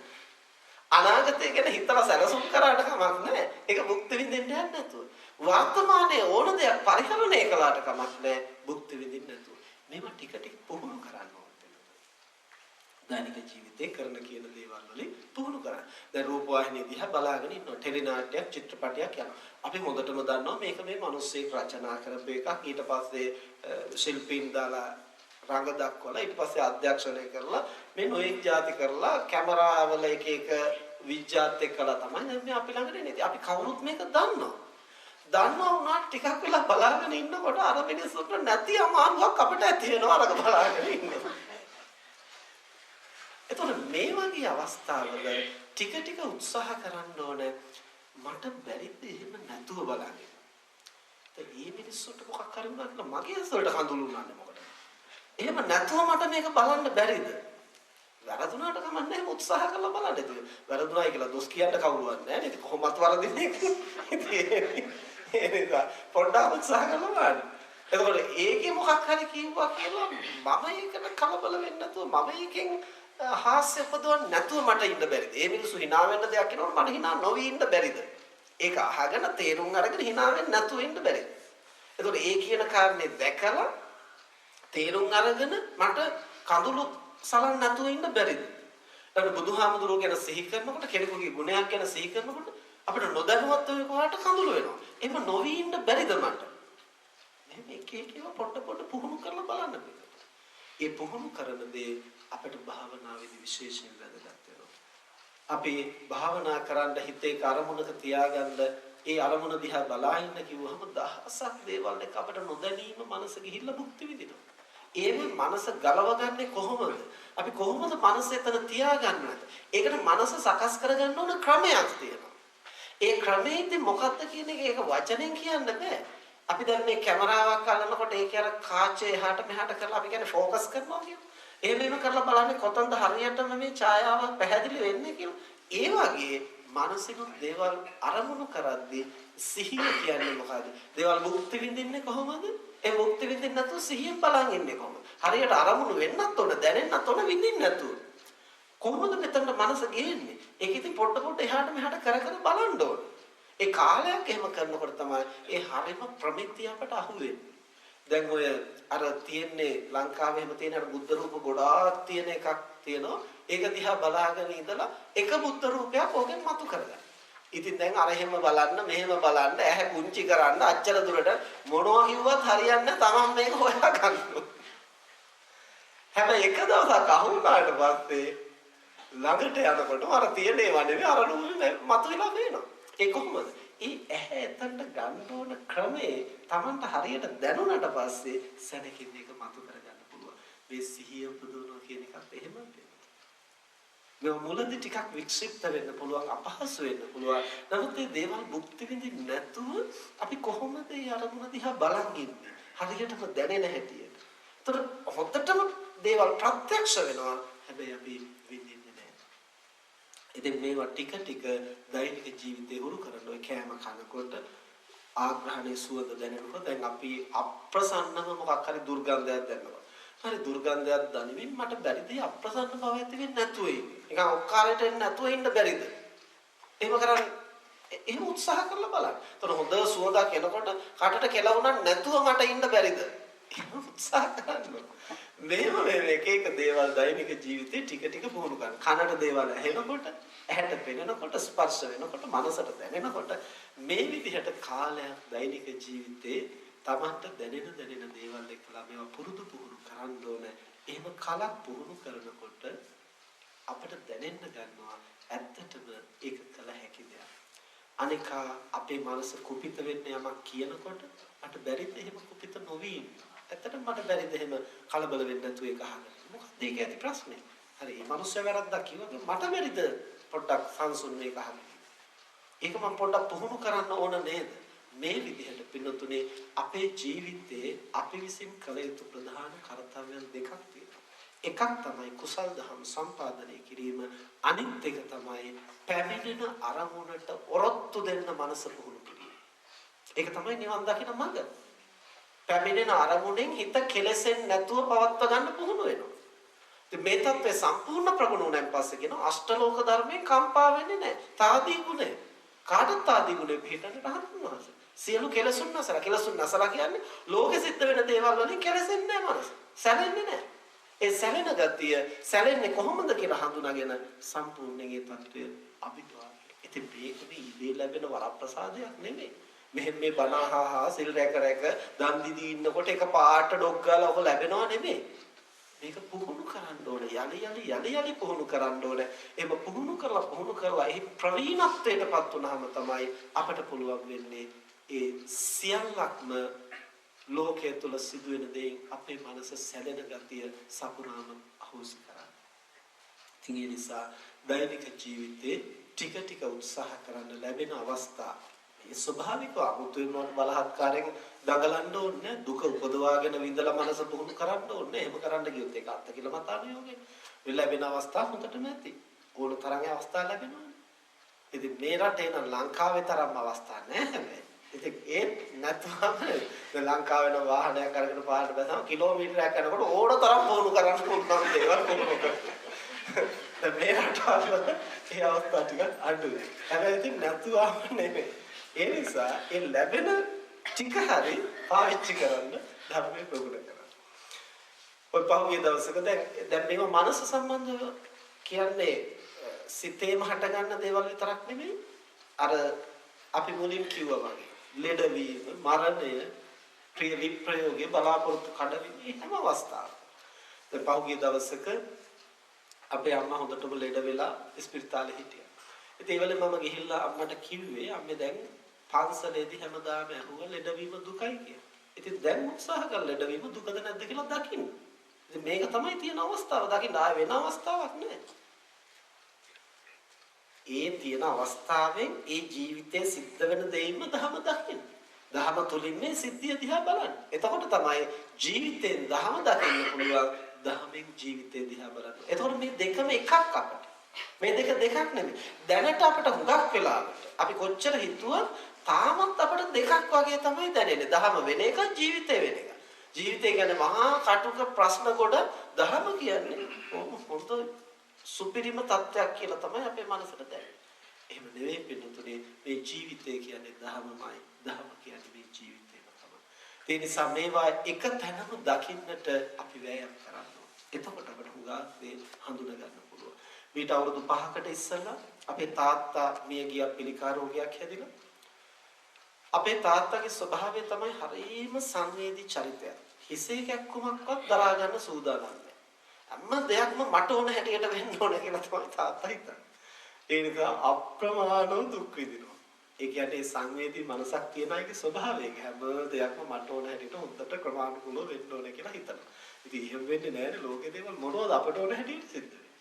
අනාගතය ගැන හිතලා සැලසුම් කරාට කමක් නැහැ. ඒක භුක්ති විඳින්න යන්න නැතුව. වර්තමානයේ ඕන දෙයක් පරිහරණය කළාට කමක් නැහැ. භුක්ති විඳින්න නැතුව. මේවා ටික ටික පුහුණු කරන්න ඕනේ. දෛනික ජීවිතේ කරන කියන දේවල් වලින් පුහුණු කරන්න. දැන් රූප වාහිනිය දිහා බලාගෙන ඉන්නවා. ටෙලි නාට්‍යයක්, චිත්‍රපටයක් යනවා. අපි හොඳටම දන්නවා මේක මේ මිනිස්සෙක් රචනා කරපු එකක්. ඊට පස්සේ ශිල්පීන් දාලා රංග දක්වලා ඊට පස්සේ අධ්‍යක්ෂණය කරලා මේ නොඑක් ಜಾති කරලා කැමරාවල එක විජ්ජාත් එක්කලා තමයි දැන් මේ අපි ළඟට එන්නේ. අපි කවුරුත් මේක දන්නවා. දන්නවා වුණාට ටිකක් වෙලා බලාගෙන ඉන්නකොට අර මිනිස්සුන්ට නැති අමාරුවක් අපිට ඇති වෙනවා අරක බලාගෙන ඉන්නවා. එතකොට මේ වගේ අවස්ථාවල ටික ටික උත්සාහ කරන්න ඕනේ මට බැරිද එහෙම නැතුව බලන්න. ඒ මිනිස්සුන්ට මොකක් හරි වුණා කියලා මගේ ඇස්වලට කඳුළු උනන්නේ මොකටද? එහෙම නැතුව මට මේක බලන්න බැරිද? වැරදුනාට කමක් නැහැ උත්සාහ කරලා බලන්න. ඒක වැරදුනායි කියලා දොස් කියන්න කවුරුවත් නැහැ නේද? කොහොමත් වරදින්නේ. ඒක පොඩ්ඩක් උත්සාහ කරලා බලන්න. එතකොට ඒකේ මොකක් හරි කිව්වා කියලා මම ඒකට කලබල වෙන්නේ නැතුව මම ඒකෙන් හාස්‍ය උපදවන්න නැතුව මට ඉන්න බැරිද? ඒ මිනිස්සු hina වෙන්න දෙයක් කියනකොට මට hina නොවි ඉන්න බැරිද? ඒක අහගෙන තේරුම් අරගෙන hina වෙන්න නැතුව ඉන්න බැරිද? එතකොට ඒ කියන කාරණේ දැකලා තේරුම් අරගෙන මට කඳුළු සලන්න නැතුව ඉන්න බැරිද? ඊට බුදුහාමුදුරුවෝ ගැන සිහි කරනකොට කෙනෙකුගේ ගුණයක් ගැන සිහි කරනකොට අපිට නොදැනුවත්ව කොහාට කඳුළු වෙනවා. එහෙම නොවි ඉන්න බැරිද මට? මෙහෙම එක එකව පොඩ පුහුණු කරලා බලන්න බෑ. ඒ පුහුණු කරන දේ අපිට භාවනාවේදී විශේෂයෙන් වැදගත් වෙනවා. අපි භාවනා කරන්න හිතේ අරමුණක තියාගන්න ඒ අරමුණ දිහා බලා ඉන්න කිව්වහම දහසක් දේවල් එක අපිට නොදැනීම මනස ගිහිල්ලා භුක්ති විඳිනවා. ඒවෙන් මනස ගලවගන්නේ කොහොමද? අපි කොහොමද මනස එතන තියාගන්නවද? ඒකට මනස සකස් කරගන්න ඕන ක්‍රමයක් තියෙනවා. ඒ ක්‍රමයේදී මොකක්ද කියන එක ඒක වචනෙන් කියන්න බෑ. අපි දැන් මේ කැමරාවක් අල්ලනකොට ඒකේ අර කාචේ එහාට මෙහාට කරලා අපි කියන්නේ ફોකස් කරනවා කියනවා. එහෙම කරලා බලන්නේ කොතනද හරියටම මේ ඡායාවක් පැහැදිලි වෙන්නේ කියලා. ඒ වගේ මානසික දේවල් අරමුණු කරද්දී සිහිය කියන්නේ මොකද්ද? දේවල් මුක්ති විඳින්නේ කොහොමද? ඒ මුක්ති විඳින්න නැතුව සිහියෙන් බලන් ඉන්නේ කොහොමද? හරියට අරමුණු වෙන්නත් ඕන, දැනෙන්නත් ඕන, විඳින්න නැතුව. කොහොමද මෙතනට මනස ගේන්නේ? ඒක ඉතින් පොඩ එහාට මෙහාට කර බලන්න ඕන. ඒ කාලයක් එහෙම කරනකොට තමයි ඒ හරිම ප්‍රමිතිය අපට අහුවෙන්නේ. දැන් ඔය අර තියෙන්නේ ලංකාවේ එහෙම තියෙන අර බුද්ධ රූප ගොඩාක් තියෙන එකක් තියෙනවා. ඒක දිහා බලාගෙන ඉඳලා එක බුද්ධ රූපයක් ඕකෙන් මතු කරගන්න. ඉතින් දැන් අර එහෙම බලන්න මෙහෙම බලන්න ඇහැ පුංචි කරන්න අච්චර දුරට මොනවා කිව්වත් හරියන්නේ තමන් මේක හොයා ගන්නවා. හැබැයි එක දවසක් අහුණාට පස්සේ ළඟට යනකොට අර තියෙන ඒවා නෙවෙයි අර රූපෙ මතුවලා වෙනවා. ඒ කොහොමද? ඒ ඇහැ එතනට ගන්න ඕන ක්‍රමේ Tamanට හරියට දැනුණාට පස්සේ සැනකින් මේක මතු කරගන්න පුළුවන්. මේ සිහිය උපදවනවා කියන එකත් එහෙම වෙනවා. මේ මුලදී ටිකක් වික්ෂිප්ත වෙන්න පුළුවන්, අපහසු වෙන්න පුළුවන්. නමුත් මේ දේවල් භුක්ති විඳින්න නැතුව අපි කොහොමද මේ අරමුණ දිහා බලන් ඉන්නේ? හරියටම දැනෙන හැටියට. ඒතර හොද්දටම දේවල් ප්‍රත්‍යක්ෂ වෙනවා. හැබැයි අපි විඳින්නේ නැහැ. ඉතින් මේවා ටික ටික දෛනික ජීවිතේ හුරු කරන ඔය කෑම කනකොට ආග්‍රහණයේ සුවඳ දැනෙනකොට දැන් අපි අප්‍රසන්නව මොකක් හරි දුර්ගන්ධයක් දැනෙනවා. හරි දුර්ගන්ධයක් දැනෙමින් මට බැරිද අප්‍රසන්න බව ඇති වෙන්නේ නැතුව ඉන්නේ. නිකන් ඔක්කාරයට එන්නේ නැතුව ඉන්න බැරිද? එහෙම කරන්නේ එහෙම උත්සාහ කරලා බලන්න. එතකොට හොඳ සුවඳක් එනකොට කටට කෙලවුණා නැතුව මට ඉන්න බැරිද? එහෙම උත්සාහ කරන්න. මේව එක එක දේවල් දෛනික ජීවිතේ ටික ටික පුහුණු කරන්න. කනට දේවල් ඇහෙනකොට, ඇහැට පෙනෙනකොට, ස්පර්ශ වෙනකොට, මනසට දැනෙනකොට මේ විදිහට කාලයක් දෛනික ජීවිතේ තමන්ට දැනෙන දේවල් එක්කලා මේවා පුරුදු පුහුණු කරන්න ඕනේ. එහෙම කලක් පුහුණු කරනකොට අපිට දැනෙන්න ගන්නවා ඇත්තටම ඒක කළ හැකි දෙයක්. අනික අපේ මනස කුපිත වෙන්න යමක් කියනකොට මට බැරිද එහෙම කුපිත නොවි ඉන්න. ඇත්තටම මට බැරිද එහෙම කලබල වෙන්න නැතුව ඒක අහන්න. මොකක්ද ඒක ඇති ප්‍රශ්නේ? හරි මේ මනුස්සය වැරද්දක් කිව්වද මට බැරිද පොඩ්ඩක් සංසුන් මේක අහන්න. ඒක මම පොඩ්ඩක් පුහුණු කරන්න ඕන නේද? මේ විදිහට පින්නතුනේ අපේ ජීවිතයේ අපි විසින් කළ යුතු ප්‍රධාන කර්තව්‍යයන් දෙකක් තියෙනවා. එකක් තමයි කුසල් දහම් සම්පාදනය කිරීම, අනිත් එක තමයි පැමිණෙන අරමුණට ඔරොත්තු දෙන්න මනස පුහුණු කිරීම. ඒක තමයි නිවන් දකින මඟ. පැමිණෙන අරමුණෙන් හිත කෙලෙසෙන්නේ නැතුව පවත්වා ගන්න පුහුණු වෙනවා. ඉතින් මේ தත්ත්වය සම්පූර්ණ ප්‍රගුණ වුණාන් පස්සේ කියන අෂ්ටලෝක ධර්මයෙන් කම්පා වෙන්නේ නැහැ. තාදී ගුණය. කාටත් තාදී ගුණය පිළිටන්න රහතන් වහන්සේ. සියලු කෙලෙසුන් නැසලා කියන්නේ ලෝකෙ සිද්ධ වෙන දේවල් වලින් කෙලෙසෙන්නේ නැහැ මනස. සැලෙන්නේ නැහැ. ඒ සැලෙන ගතිය සැලෙන්නේ කොහොමද කියලා හඳුනාගෙන සම්පූර්ණයෙන් ඒ தත්ත්වය අභිද්වාර. ඉතින් මේක මේ ඉදී ලැබෙන වරප්‍රසාදයක් නෙමෙයි. මෙහෙම මේ බණහා සිල් රැක දන් දීදී ඉන්නකොට එක පාට ඩොක් ගාලා ඔක ලැබෙනව නෙමෙයි. මේක පුහුණු කරන්න ඕනේ. යලි පුහුණු කරන්න ඕනේ. එහෙම පුහුණු කරලා එහි ප්‍රවීණත්වයටපත් වුනහම තමයි අපට පුළුවන් වෙන්නේ ඒ සියල්ලක්ම ලෝකයේ තුල සිදුවෙන දේ අපේ මනස සැලෙන ගතිය සපුරාම අහෝසි කරන්න. ඉතින් ඒ නිසා දෛනික ජීවිතේ ටික උත්සාහ කරන්න ලැබෙන අවස්ථා මේ ස්වභාවිකව අමුතුවෙන් බලහත්කාරයෙන් දඟලන්න ඕනේ. දුක උපදවාගෙන විඳලා මනස පුහුණු කරන්න ඕනේ. එහෙම කරන්න ගියොත් ඒක අත්ති කියලා මතානුയോഗයෙන් ලැබෙන අවස්ථා හොඳටම ඇති. ඕන තරම්ගේ අවස්ථා ලැබෙනවා. ඉතින් මේ රටේ නම් ලංකාවේ තරම් අවස්ථා නැහැ හැබැයි. ඉතින් ඒ නැත්නම් ලංකාවේ නම් වාහනයක් අරගෙන පාරට බැසම කිලෝමීටරයක් යනකොට ඕන තරම් පුහුණු කරන්න පුළුවන් දේවල් පුහුණු කරනවා. මේ රටවල ඒ අවස්ථා ටික අඩුයි. හැබැයි ඉතින් නැතුවම නෙමෙයි. ඒ නිසා ඒ ලැබෙන ටික හරි පාවිච්චි කරන්න ධර්මයේ ප්‍රගුණ කරන්න. ඔය පහුගිය දවසක දැන් මේව මනස සම්බන්ධව කියන්නේ සිතේම හටගන්න දේවල් විතරක් නෙමෙයි. අර අපි මුලින් කිව්වා වගේ ලෙඩවීම, මරණය, ප්‍රිය විප්‍රයෝගයේ බලාපොරොත්තු කඩවීම හැම අවස්ථාවකම. දැන් පහුගිය දවසක අපේ අම්මා හොඳටම ලෙඩ වෙලා ස්පිරිතාලේ හිටියා. ඉතින් ඒ වෙලේ මම ගිහිල්ලා අම්මට කිව්වේ අම්මේ දැන් පන්සලේදී හැමදාම ඇහුවා ලෙඩවීම දුකයි කියලා. ඉතින් දැන් උත්සාහ කරලා ලෙඩවීම දුකද නැද්ද කියලා දකින්න. ඉතින් මේක තමයි තියෙන අවස්ථාව. දකින්න ආයෙ වෙන අවස්ථාවක් නෑ. ඒ තියෙන අවස්ථාවෙන් ඒ ජීවිතයේ සිද්ධ වෙන දෙයින්ම ධම දකින්න. දහම තුලින් මේ සිද්ධිය දිහා බලන්න. එතකොට තමයි ජීවිතෙන් දහම දකින්න පුළුවන්. දහමෙන් ජීවිතේ දිහා බලන්න. එතකොට මේ දෙකම එකක් අපිට. මේ දෙකක් නෙමෙයි. දැනට අපිට හුඟක් වෙලාවට අපි කොච්චර හිතුවත් තාමත් අපිට දෙකක් වගේ තමයි දැනෙන්නේ. දහම වෙන එක, ජීවිතේ වෙන එක. ජීවිතය කියන්නේ මහා කටුක ප්‍රශ්න කොට දහම කියන්නේ හොඳ සුපිරිම තත්ත්වයක් කියලා තමයි අපේ මනසට දැනෙන්නේ. එහෙම නෙවෙයි පිටුතුනේ මේ ජීවිතය කියන්නේ දහමමයි. දහම කියන්නේ මේ ජීවිතේම තමයි. ඒ නිසා මේවා එක තැනම දකින්නට අපි වෑයම් කරන්න ඕනේ. එතකොට අපිට හුඟක් දේ හඳුනා ගන්න පුළුවන්. මීට අවුරුදු 5කට ඉස්සෙල්ලා අපේ තාත්තා මිය ගියා පිළිකා රෝගයක් හැදිලා. අපේ තාත්තගේ ස්වභාවය තමයි හරිම සංවේදී චරිතයක්. හිසේ කැක්කුමක්වත් දරා ගන්න සූදානම් නැහැ. හැම දෙයක්ම මට ඕන හැටියට වෙන්න ඕන කියලා තමයි තාත්තා හිතන්නේ. ඒ නිසා අප්‍රමාණව දුක් විඳිනවා. ඒ කියන්නේ සංවේදී මනසක් තියෙන අයගේ ස්වභාවය. හැම දෙයක්ම මට ඕන හැටියට හොඳට ක්‍රමානුකූලව වෙන්න ඕන කියලා හිතනවා. ඉතින් එහෙම වෙන්නේ නැහැ ලෝකේ දේවල් මොනවද අපට ඕන හැටියට සිද්ධ වෙන්නේ.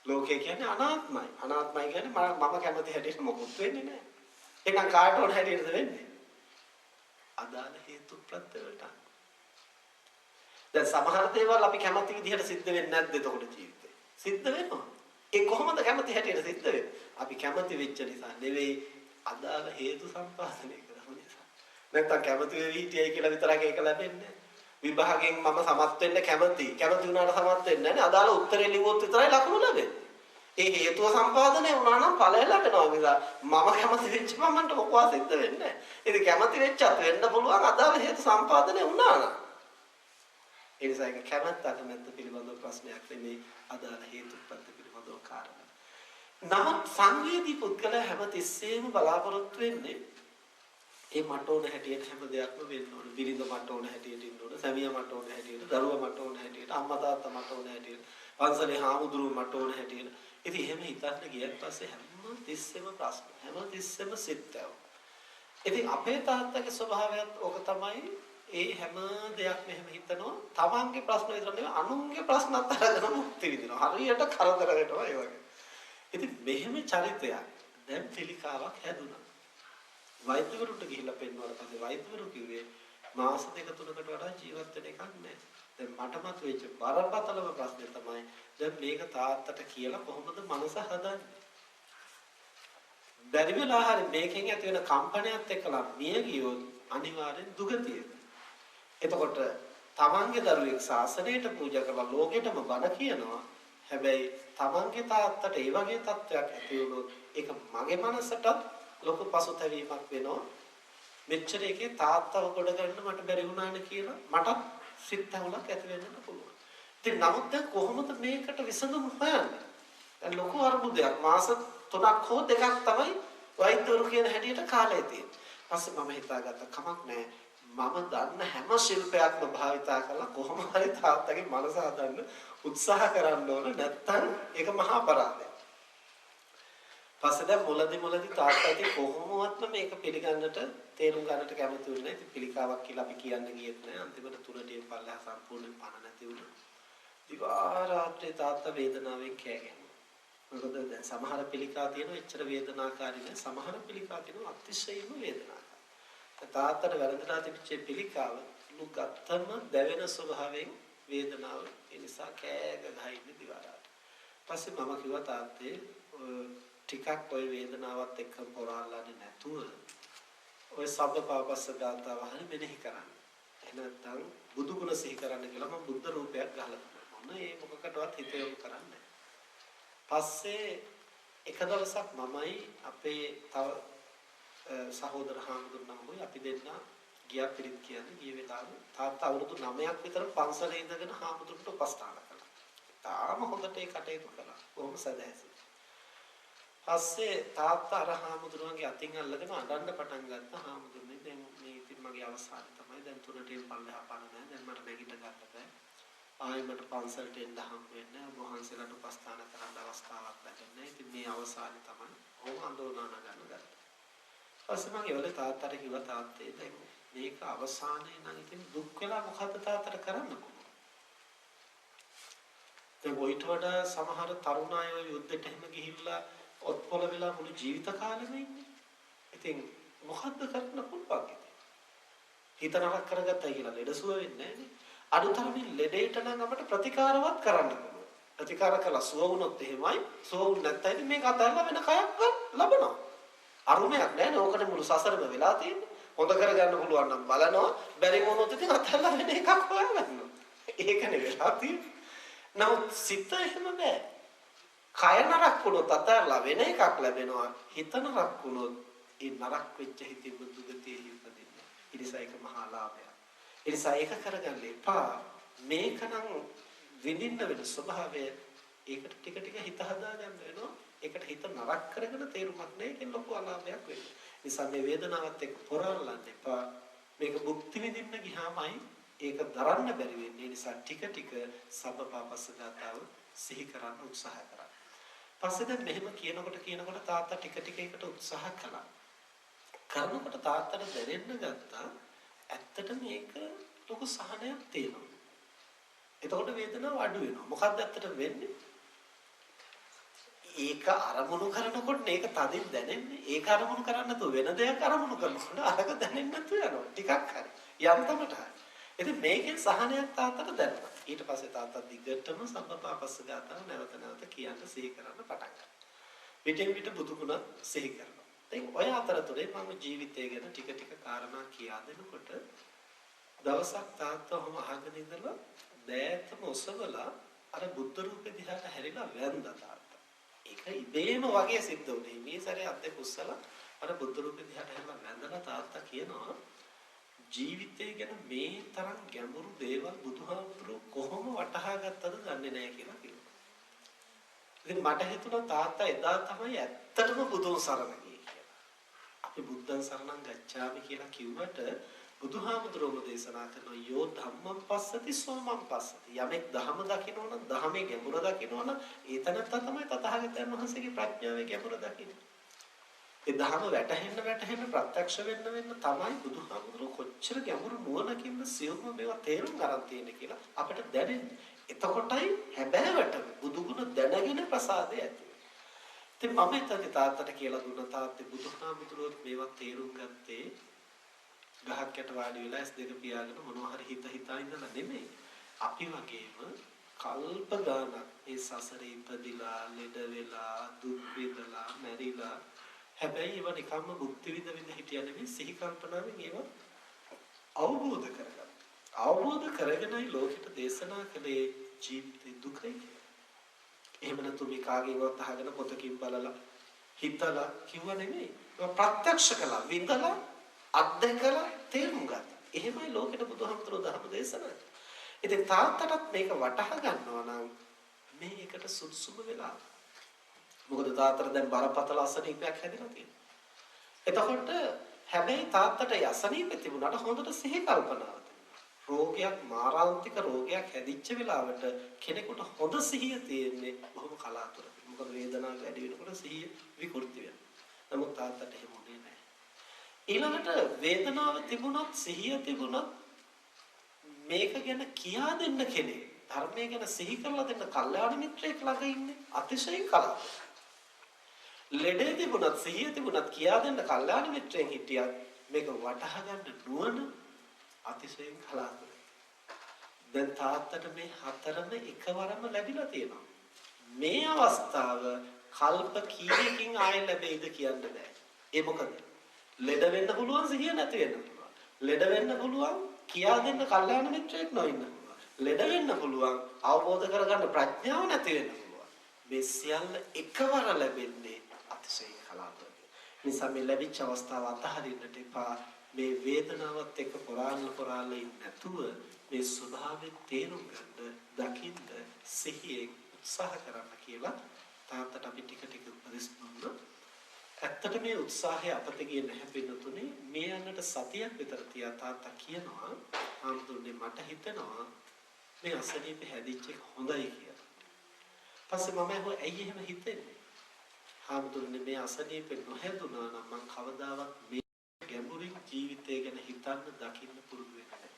ලෝකේ කියන්නේ අනාත්මයි. අනාත්මයි කියන්නේ මම කැමති හැටියට මොකුත් වෙන්නේ නැහැ. එහෙනම් කාට ඕන හැටියටද වෙන්නේ? අදාළ හේතු ප්‍රත්‍ය වලට. දැන් සමහර දේවල් අපි කැමති විදිහට සිද්ධ වෙන්නේ නැද්ද එතකොට ජීවිතේ? සිද්ධ වෙනවා. ඒ කොහොමද කැමති හැටියට සිද්ධ වෙන්නේ? අපි කැමති වෙච්ච නිසා නෙවෙයි අදාළ හේතු සම්පාදනය කරන නිසා. නැත්තම් කැමති වෙවි හිටියයි කියලා විතරක් ඒක ලැබෙන්නේ නැහැ. විභාගයෙන් මම සමත් වෙන්න කැමති. කැමති වුණාට සමත් වෙන්නේ නැහැ. අදාළ උත්තරේ ලිව්වොත් විතරයි ලකුණු ලැබෙන්නේ. ඒ හේතුව සම්පාදනය වුණා නම් ඵලය ලැබෙනවා නිසා මම කැමති වෙච්ච මමන්ට මොකවා සිද්ධ වෙන්නේ නැහැ. ඉතින් කැමති වෙච්චත් වෙන්න පුළුවන් අදාළ හේතු සම්පාදනය වුණා නම්. ඒ නිසා ඒක කැමැත්ත අකමැත්ත පිළිබඳව ප්‍රශ්නයක් නෙමෙයි අදාළ හේතුප්‍රත්‍ය පිළිබඳව කාරණා. නමුත් සංවේදී පුද්ගලයා හැමතිස්සෙම බලාපොරොත්තු වෙන්නේ ඒ මට ඕන හැටියට හැම දෙයක්ම වෙන්න ඕන. බිරිඳ මට ඕන හැටියට ඉන්න ඕන. සැමියා මට ඕන හැටියට, දරුවා මට ඕන හැටියට, අම්මා තාත්තා මට ඕන හැටියට, පන්සලේ හාමුදුරුවෝ මට ඕන හැටියට. ඉතින් එහෙම හිතන්න ගියත් පස්සේ හැම තිස්සෙම ප්‍රශ්න, හැම තිස්සෙම සිත්යව. ඉතින් අපේ තාත්තගේ ස්වභාවයත් ඕක තමයි. ඒ හැම දෙයක් මෙහෙම හිතනවා. තමන්ගේ ප්‍රශ්න විතර නෙවෙයි අනුන්ගේ ප්‍රශ්නත් අරගෙන මුක්ති විඳිනවා. හරියට කරදර වෙනවා ඒ වගේ. ඉතින් මෙහෙම චරිතයක් දැන් පිළිකාවක් හැදුනා. වෛද්‍යවරුන්ට ගිහිල්ලා පෙන්වුවාට පස්සේ වෛද්‍යවරු කිව්වේ මාස දෙක තුනකට වඩා ජීවත් වෙන්න එකක් නැහැ. දැන් මට මතුවෙච්ච බරපතලම ප්‍රශ්නේ තමයි දැන් මේක තාත්තට කියලා කොහොමද මනස හදන්නේ? බැරි වෙලා හරි මේකෙන් ඇති වෙන කම්පනයත් එක්කලා මිය ගියොත් අනිවාර්යෙන් දුගතිය. එතකොට තමන්ගේ දරුවෙක් ශාසනයට පූජා කරලා ලෝකෙටම බණ කියනවා. හැබැයි තමන්ගේ තාත්තට ඒ වගේ තත්ත්වයක් ඇති වුණොත් ඒක මගේ මනසටත් ලොකු පසුතැවීමක් වෙනවා. මෙච්චර එකේ තාත්තව කොට ගන්න මට බැරි වුණානේ කියලා මටත් සිත් ඇහුලක් ඇති වෙන්න පුළුවන්. ඉතින් නමුත් දැන් කොහොමද මේකට විසඳුම හොයන්නේ? දැන් ලොකු අරුබුදයක් මාස 3ක් හෝ 2ක් තමයි වෛද්‍යවරු කියන හැටියට කාලය තියෙන්නේ. ඊපස්සේ මම හිතාගත්ත කමක් නැහැ. මම දන්න හැම ශිල්පයක්ම භාවිතා කරලා කොහොම හරි තාත්තගේ මනස හදන්න උත්සාහ කරන්න ඕන. නැත්තම් ඒක මහා අපරාධයක්. පස්සේ දැන් මුලදී තාත්තා ඉතින් කොහොමවත්ම මේක පිළිගන්නට තේරුම් ගන්නට කැමති වෙන්නේ නැහැ. ඉතින් පිළිකාවක් කියලා අපි කියන්න ගියෙත් නැහැ. අන්තිමට තුනටියෙන් පල්ලෙහා සම්පූර්ණයෙන් පණ නැති වුණා. දිවා රාත්‍රී තාත්තා වේදනාවෙන් කෑ ගැහුවා. මොකද දැන් සමහර පිළිකා තියෙනවා එච්චර වේදනාකාරී නෑ. සමහර පිළිකා තියෙනවා අතිශයින්ම වේදනාකාරී. තාත්තට වැරදිලා තිබිච්ච පිළිකාව ලුගත්තම දැවෙන ස්වභාවයෙන් වේදනාව ඒ නිසා කෑ ගහලා ඉන්නේ දිවා රාත්‍රී. පස්සේ මම කිව්වා තාත්තේ ටිකක් ওই වේදනාවත් එක්ක පොරාලන්නේ නැතුව ඔය සබ්බපාපස්ස ගාථාව හරි මෙනෙහි කරන්න. එහෙනම් බුදු ගුණ සිහි කරන්න කියලා මම බුද්ධ රූපයක් ගහලා දුන්නා. මොන ඒ මොකකටවත් හිත යොමු කරන්නේ. පස්සේ එක දවසක් මමයි අපේ තව සහෝදර හාමුදුරුවෝයි අපි දෙන්න ගියා පිළිත් කියන්නේ ගිය වෙලාවේ තාත්තා අවුරුදු 9ක් විතර පන්සලේ ඉඳගෙන හාමුදුරුවන්ට උපස්ථාන කළා. තාම හොඳට ඒ කටයුතු කළා. කොහොම සදැසි. පස්සේ තාත්තා අර හාමුදුරුවන්ගේ අතින් අල්ලගෙන අඬන්න පටන් ගත්තා. හාමුදුරුවනේ දැන් මේ ඉතින් මගේ අවසානය තමයි. දැන් තුනටින් පල්ලෙහා පණ නැහැ. දැන් මට නැගිට ගන්න බෑ. ආයෙ මට පන්සලට එන්න හම් වෙන්නේ. ඔබ වහන්සේලාට උපස්ථාන කරන්න අවස්ථාවක් ලැබෙන්නේ. ඉතින් මේ අවසානය තමයි. ඕම අඳෝනා ගන්න ගත්තා. පස්සේ මම ඒවල තාත්තට කිව්වා තාත්තේ දැන් මේක අවසානයේ නම් ඉතින් දුක් වෙලා මොකද්ද තාත්තට කරන්න පුළුවන්. දැන් ඔයිට වඩා සමහර තරුණ අය යුද්ධෙට එහෙම ගිහිල්ලා ඔත්පොළ වෙලා මුළු ජීවිත කාලෙම ඉන්නේ. ඉතින් මොකද්ද කරන්න පුළුවන් ඉතින්? හිත නරක කරගත්තයි කියලා ලෙඩසුව වෙන්නේ නැහැ නේ. අනුතරමින් ලෙඩේට නම් අපිට ප්‍රතිකාරවත් කරන්න පුළුවන්. ප්‍රතිකාර කළා සුව වුණොත් එහෙමයි. සුව වුණ නැත්නම් මේක අතල්ලා වෙන කයක් ලබනවා. අරුමයක් නැහැ නේ. ඕකනේ මුළු සසරම වෙලා තියෙන්නේ. හොඳ කරගන්න පුළුවන් නම් බලනවා. බැරි වුණොත් ඉතින් අතල්ලා වෙන එකක් හොයාගන්නවා. ඒකනේ වෙලා තියෙන්නේ. නමුත් සිත එහෙම බෑ. කය නරක වුණොත් අතල්ලා වෙන එකක් ලැබෙනවා. හිත නරක වුණොත් ඒ නරක වෙච්ච හිතින් දුගතියෙහි උපදින්නේ. ඉතින් ඒක මහා ලාභයක්. ඒ නිසා ඒක කරගන්න එපා. මේකනම් විඳින්න වෙන ස්වභාවය ඒකට ටික ටික හිත හදා ගන්න වෙනවා. ඒකට හිත නරක කරගෙන තේරුමක් නැහැ. ඒකෙන් ලොකු අලාභයක් වෙන්නේ. නිසා මේ වේදනාවත් එක්ක පොරාලන්න එපා. මේක භුක්ති විඳින්න ගියාමයි ඒක දරන්න බැරි වෙන්නේ. නිසා ටික ටික සබ්බපාපස්සගතව සිහි කරන්න උත්සාහ කරන්න. පස්සේ දැන් මෙහෙම කියනකොට තාත්තා ටික ටික ඒකට උත්සාහ කළා. කරනකොට තාත්තට දැනෙන්න ගත්තා ඇත්තට මේක ලොකු සහනයක් තියෙනවා. එතකොට වේදනාව අඩු වෙනවා. මොකක්ද ඇත්තට වෙන්නේ? ඒක අරමුණු කරනකොට මේක තදින් දැනෙන්නේ. ඒක අරමුණු කරන්නේ නැතුව වෙන දෙයක් අරමුණු කරනකොට අරක දැනෙන්නේ නැතුව යනවා. ටිකක් හරි. යන්තමට හරි. ඉතින් මේකෙන් සහනයක් තාත්තට දැනෙනවා. ඊට පස්සේ තාත්තා දිගටම සබ්බපාපස්සගතව නැවත නැවත කියන්න සිහි කරන්න පටන් ගන්නවා. පිටින් පිට බුදුගුණ සිහි කරනවා. දැන් ඔය අතරතුරේ මම ජීවිතය ගැන ටික ටික කාරණා කියා දෙනකොට දවසක් තාත්තවම අහගෙන ඉඳලා දෑතම ඔසවලා අර බුද්ධ රූපෙ දිහාට හැරිලා වැන්දා තාත්තා. ඒක ඉබේම වගේ සිද්ධ වුණේ. මේ සැරේ අත් දෙක උස්සලා අර බුද්ධ රූපෙ දිහාට හැරිලා වැන්දලා තාත්තා කියනවා ජීවිතය ගැන මේ තරම් ගැඹුරු දේවල් බුදුහාමුදුරුවෝ කොහොම වටහා ගත්තද දන්නේ නැහැ කියලා කිව්වා. ඉතින් මට හිතුණා තාත්තා එදා තමයි ඇත්තටම බුදුන් සරණ ගියේ කියලා. අපි බුද්ධං සරණං ගච්ඡාමි කියලා කිව්වට බුදුහාමුදුරුවෝ දේශනා කරන යෝ ධම්මං පස්සති සෝමං පස්සති. යමෙක් ධහම දකිනවා නම් ධහමේ ගැඹුර දකිනවා නම් ඒ තැනත්තා තමයි තථාගතයන් වහන්සේගේ ප්‍රඥාවේ ගැඹුර දකින්නේ. ඒ ධහම වැටහෙන්න ප්‍රත්‍යක්ෂ වෙන්න තමයි බුදුහාමුදුරුවෝ කොච්චර ගැඹුරු නුවණකින්ද සියුම්ව මේවා තේරුම් ගන්න තියෙන්නේ කියලා අපිට දැනෙන්නේ. එතකොටයි හැබෑවට බුදුගුණ දැනගෙන ප්‍රසාදය ඇති වෙන්නේ. ඉතින් මම හිතන්නේ තාත්තට කියලා දුන්න තාත්තේ බුදුහාමුදුරුවෝ මේවා තේරුම් ගත්තේ ගහක් යට වාඩි වෙලා S2 පියාගෙන මොනවා හරි හිතා ඉඳලා නෙමෙයි. අපි වගේම කල්ප ගානක් මේ සසරේ ඉපදිලා ලෙඩ වෙලා දුක් විඳලා මැරිලා හැබැයි ඒව නිකම්ම භුක්ති විඳ හිටියා නෙමෙයි සිහි කල්පනාවෙන් ඒව අවබෝධ කරගන්න. අවබෝධ කරගෙනයි ලෝකෙට දේශනා කළේ ජීවිතේ දුකයි කියලා. එහෙම නැතු මේ කාගේවත් අහගෙන පොතකින් බලලා හිතලා කිව්ව නෙමෙයි. ඒක ප්‍රත්‍යක්ෂ කළා විඳලා අත්දැකලා තේරුම් ගත්තා. එහෙමයි ලෝකෙට බුදුහාමුදුරුවෝ ධර්ම දේශනා කළේ. ඉතින් තාත්තටත් මේක වටහා ගන්නවා නම් මේකට සුදුසුම වෙලාව. මොකද තාත්තට දැන් බරපතල අසනීපයක් හැදෙලා තියෙනවා. එතකොට හැබැයි තාත්තට අසනීපෙ තිබුණාට හොඳට සිහි කල්පනාව තිබුණා. රෝගයක් මාරාන්තික රෝගයක් හැදිච්ච වෙලාවට කෙනෙකුට හොඳ සිහිය තියෙන්නේ බොහොම කලාතුරකින්. මොකද වේදනාව වැඩි වෙනකොට සිහිය විකෘති වෙනවා. නමුත් තාත්තට එහෙම උනේ නැහැ. ඊළඟට වේදනාව තිබුණොත් සිහිය තිබුණොත් මේක ගැන කියා දෙන්න කෙනෙක් ධර්මය ගැන සිහි කරලා දෙන්න කල්යාණ මිත්‍රයෙක් ළඟ ඉන්නේ අතිශයින් කලාතුරකින්. ලෙඩේ තිබුණත් සිහිය තිබුණත් කියා දෙන්න කල්යාණ මිත්‍රයෙන් හිටියත් මේක වටහා ගන්න නුවණ අතිශයින් කලාතුරකින්. දැන් තාත්තට මේ හතරම එකවරම ලැබිලා තියෙනවා. මේ අවස්ථාව කල්ප කීයකින් ආයෙ ලැබෙයිද කියන්න බෑ. ඒ මොකද? ලෙඩ වෙන්න පුළුවන් සිහිය නැති වෙන්න පුළුවන්. ලෙඩ වෙන්න පුළුවන් කියා දෙන්න කල්යාණ මිත්‍රයෙක් නොඉන්න පුළුවන්. ලෙඩ වෙන්න පුළුවන් අවබෝධ කරගන්න ප්‍රඥාව නැති වෙන්න පුළුවන්. මේ සියල්ල එකවර ලැබෙන්නේ අතිශයින් කලාතුරකින්. නිසා මේ ලැබිච්ච අවස්ථාව අතහරින්නට එපා. මේ වේදනාවත් එක්ක පොරාල ඉන්නේ නැතුව මේ ස්වභාවයෙන් තේරුම් ගන්න, දකින්න, සිහියෙන් උත්සාහ කරන්න කියලා තාත්තට අපි ටික ටික උපදෙස් දුන්නා. ඇත්තට මේ උත්සාහය අපතේ ගියේ නැහැ පින්නතුනේ. මේ යන්නට සතියක් විතර තියා තාත්තා කියනවා ආම්තුනේ මට හිතෙනවා මේ අසනීප හැදිච්ච එක හොඳයි කියලා. පස්සේ මම ඇහුවා ඇයි එහෙම හිතෙන්නේ? ආම්තුනේ මේ අසනීප නොහැදුනා නම් මං කවදාවත් මේ ගැඹුරින් ජීවිතය ගැන හිතන්න දකින්න පුරුදු වෙන්නේ නැහැ.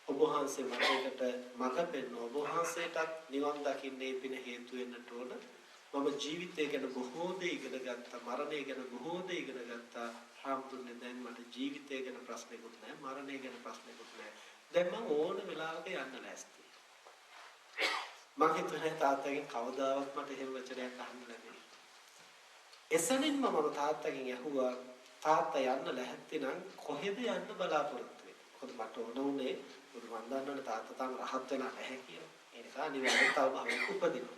ඔබ වහන්සේ මට ඒකට මඟ පෙන්වන ඔබ වහන්සේටත් නිවන් දකින්නේ පින හේතු වෙන්නට ඕන. මම ජීවිතය ගැන බොහෝ දේ ඉගෙන ගත්තා, මරණය ගැන බොහෝ දේ ඉගෙන ගත්තා. හාමුදුරනේ දැන් මට ජීවිතය ගැන ප්‍රශ්නයක්වත් නැහැ, මරණය ගැන ප්‍රශ්නයක්වත් නැහැ. දැන් මම ඕන වෙලාවක යන්න ලෑස්තියි. මම හිතුවේ තාත්තගෙන් කවදාවත් මට එහෙම වචනයක් අහන්න ලැබෙන්නේ. එසනින්ම මම තාත්තගෙන් ඇහුවා තාත්තා යන්න ලැහැත්ති නම් කොහෙද යන්න බලාපොරොත්තු වෙන්නේ? මොකද මට ඕන උනේ මම දන්නවනේ තාත්තා තාම රහත් වෙලා නැහැ කියලා. ඒ නිසා අනිවාර්යෙන් තව භවයක උපදිනවා.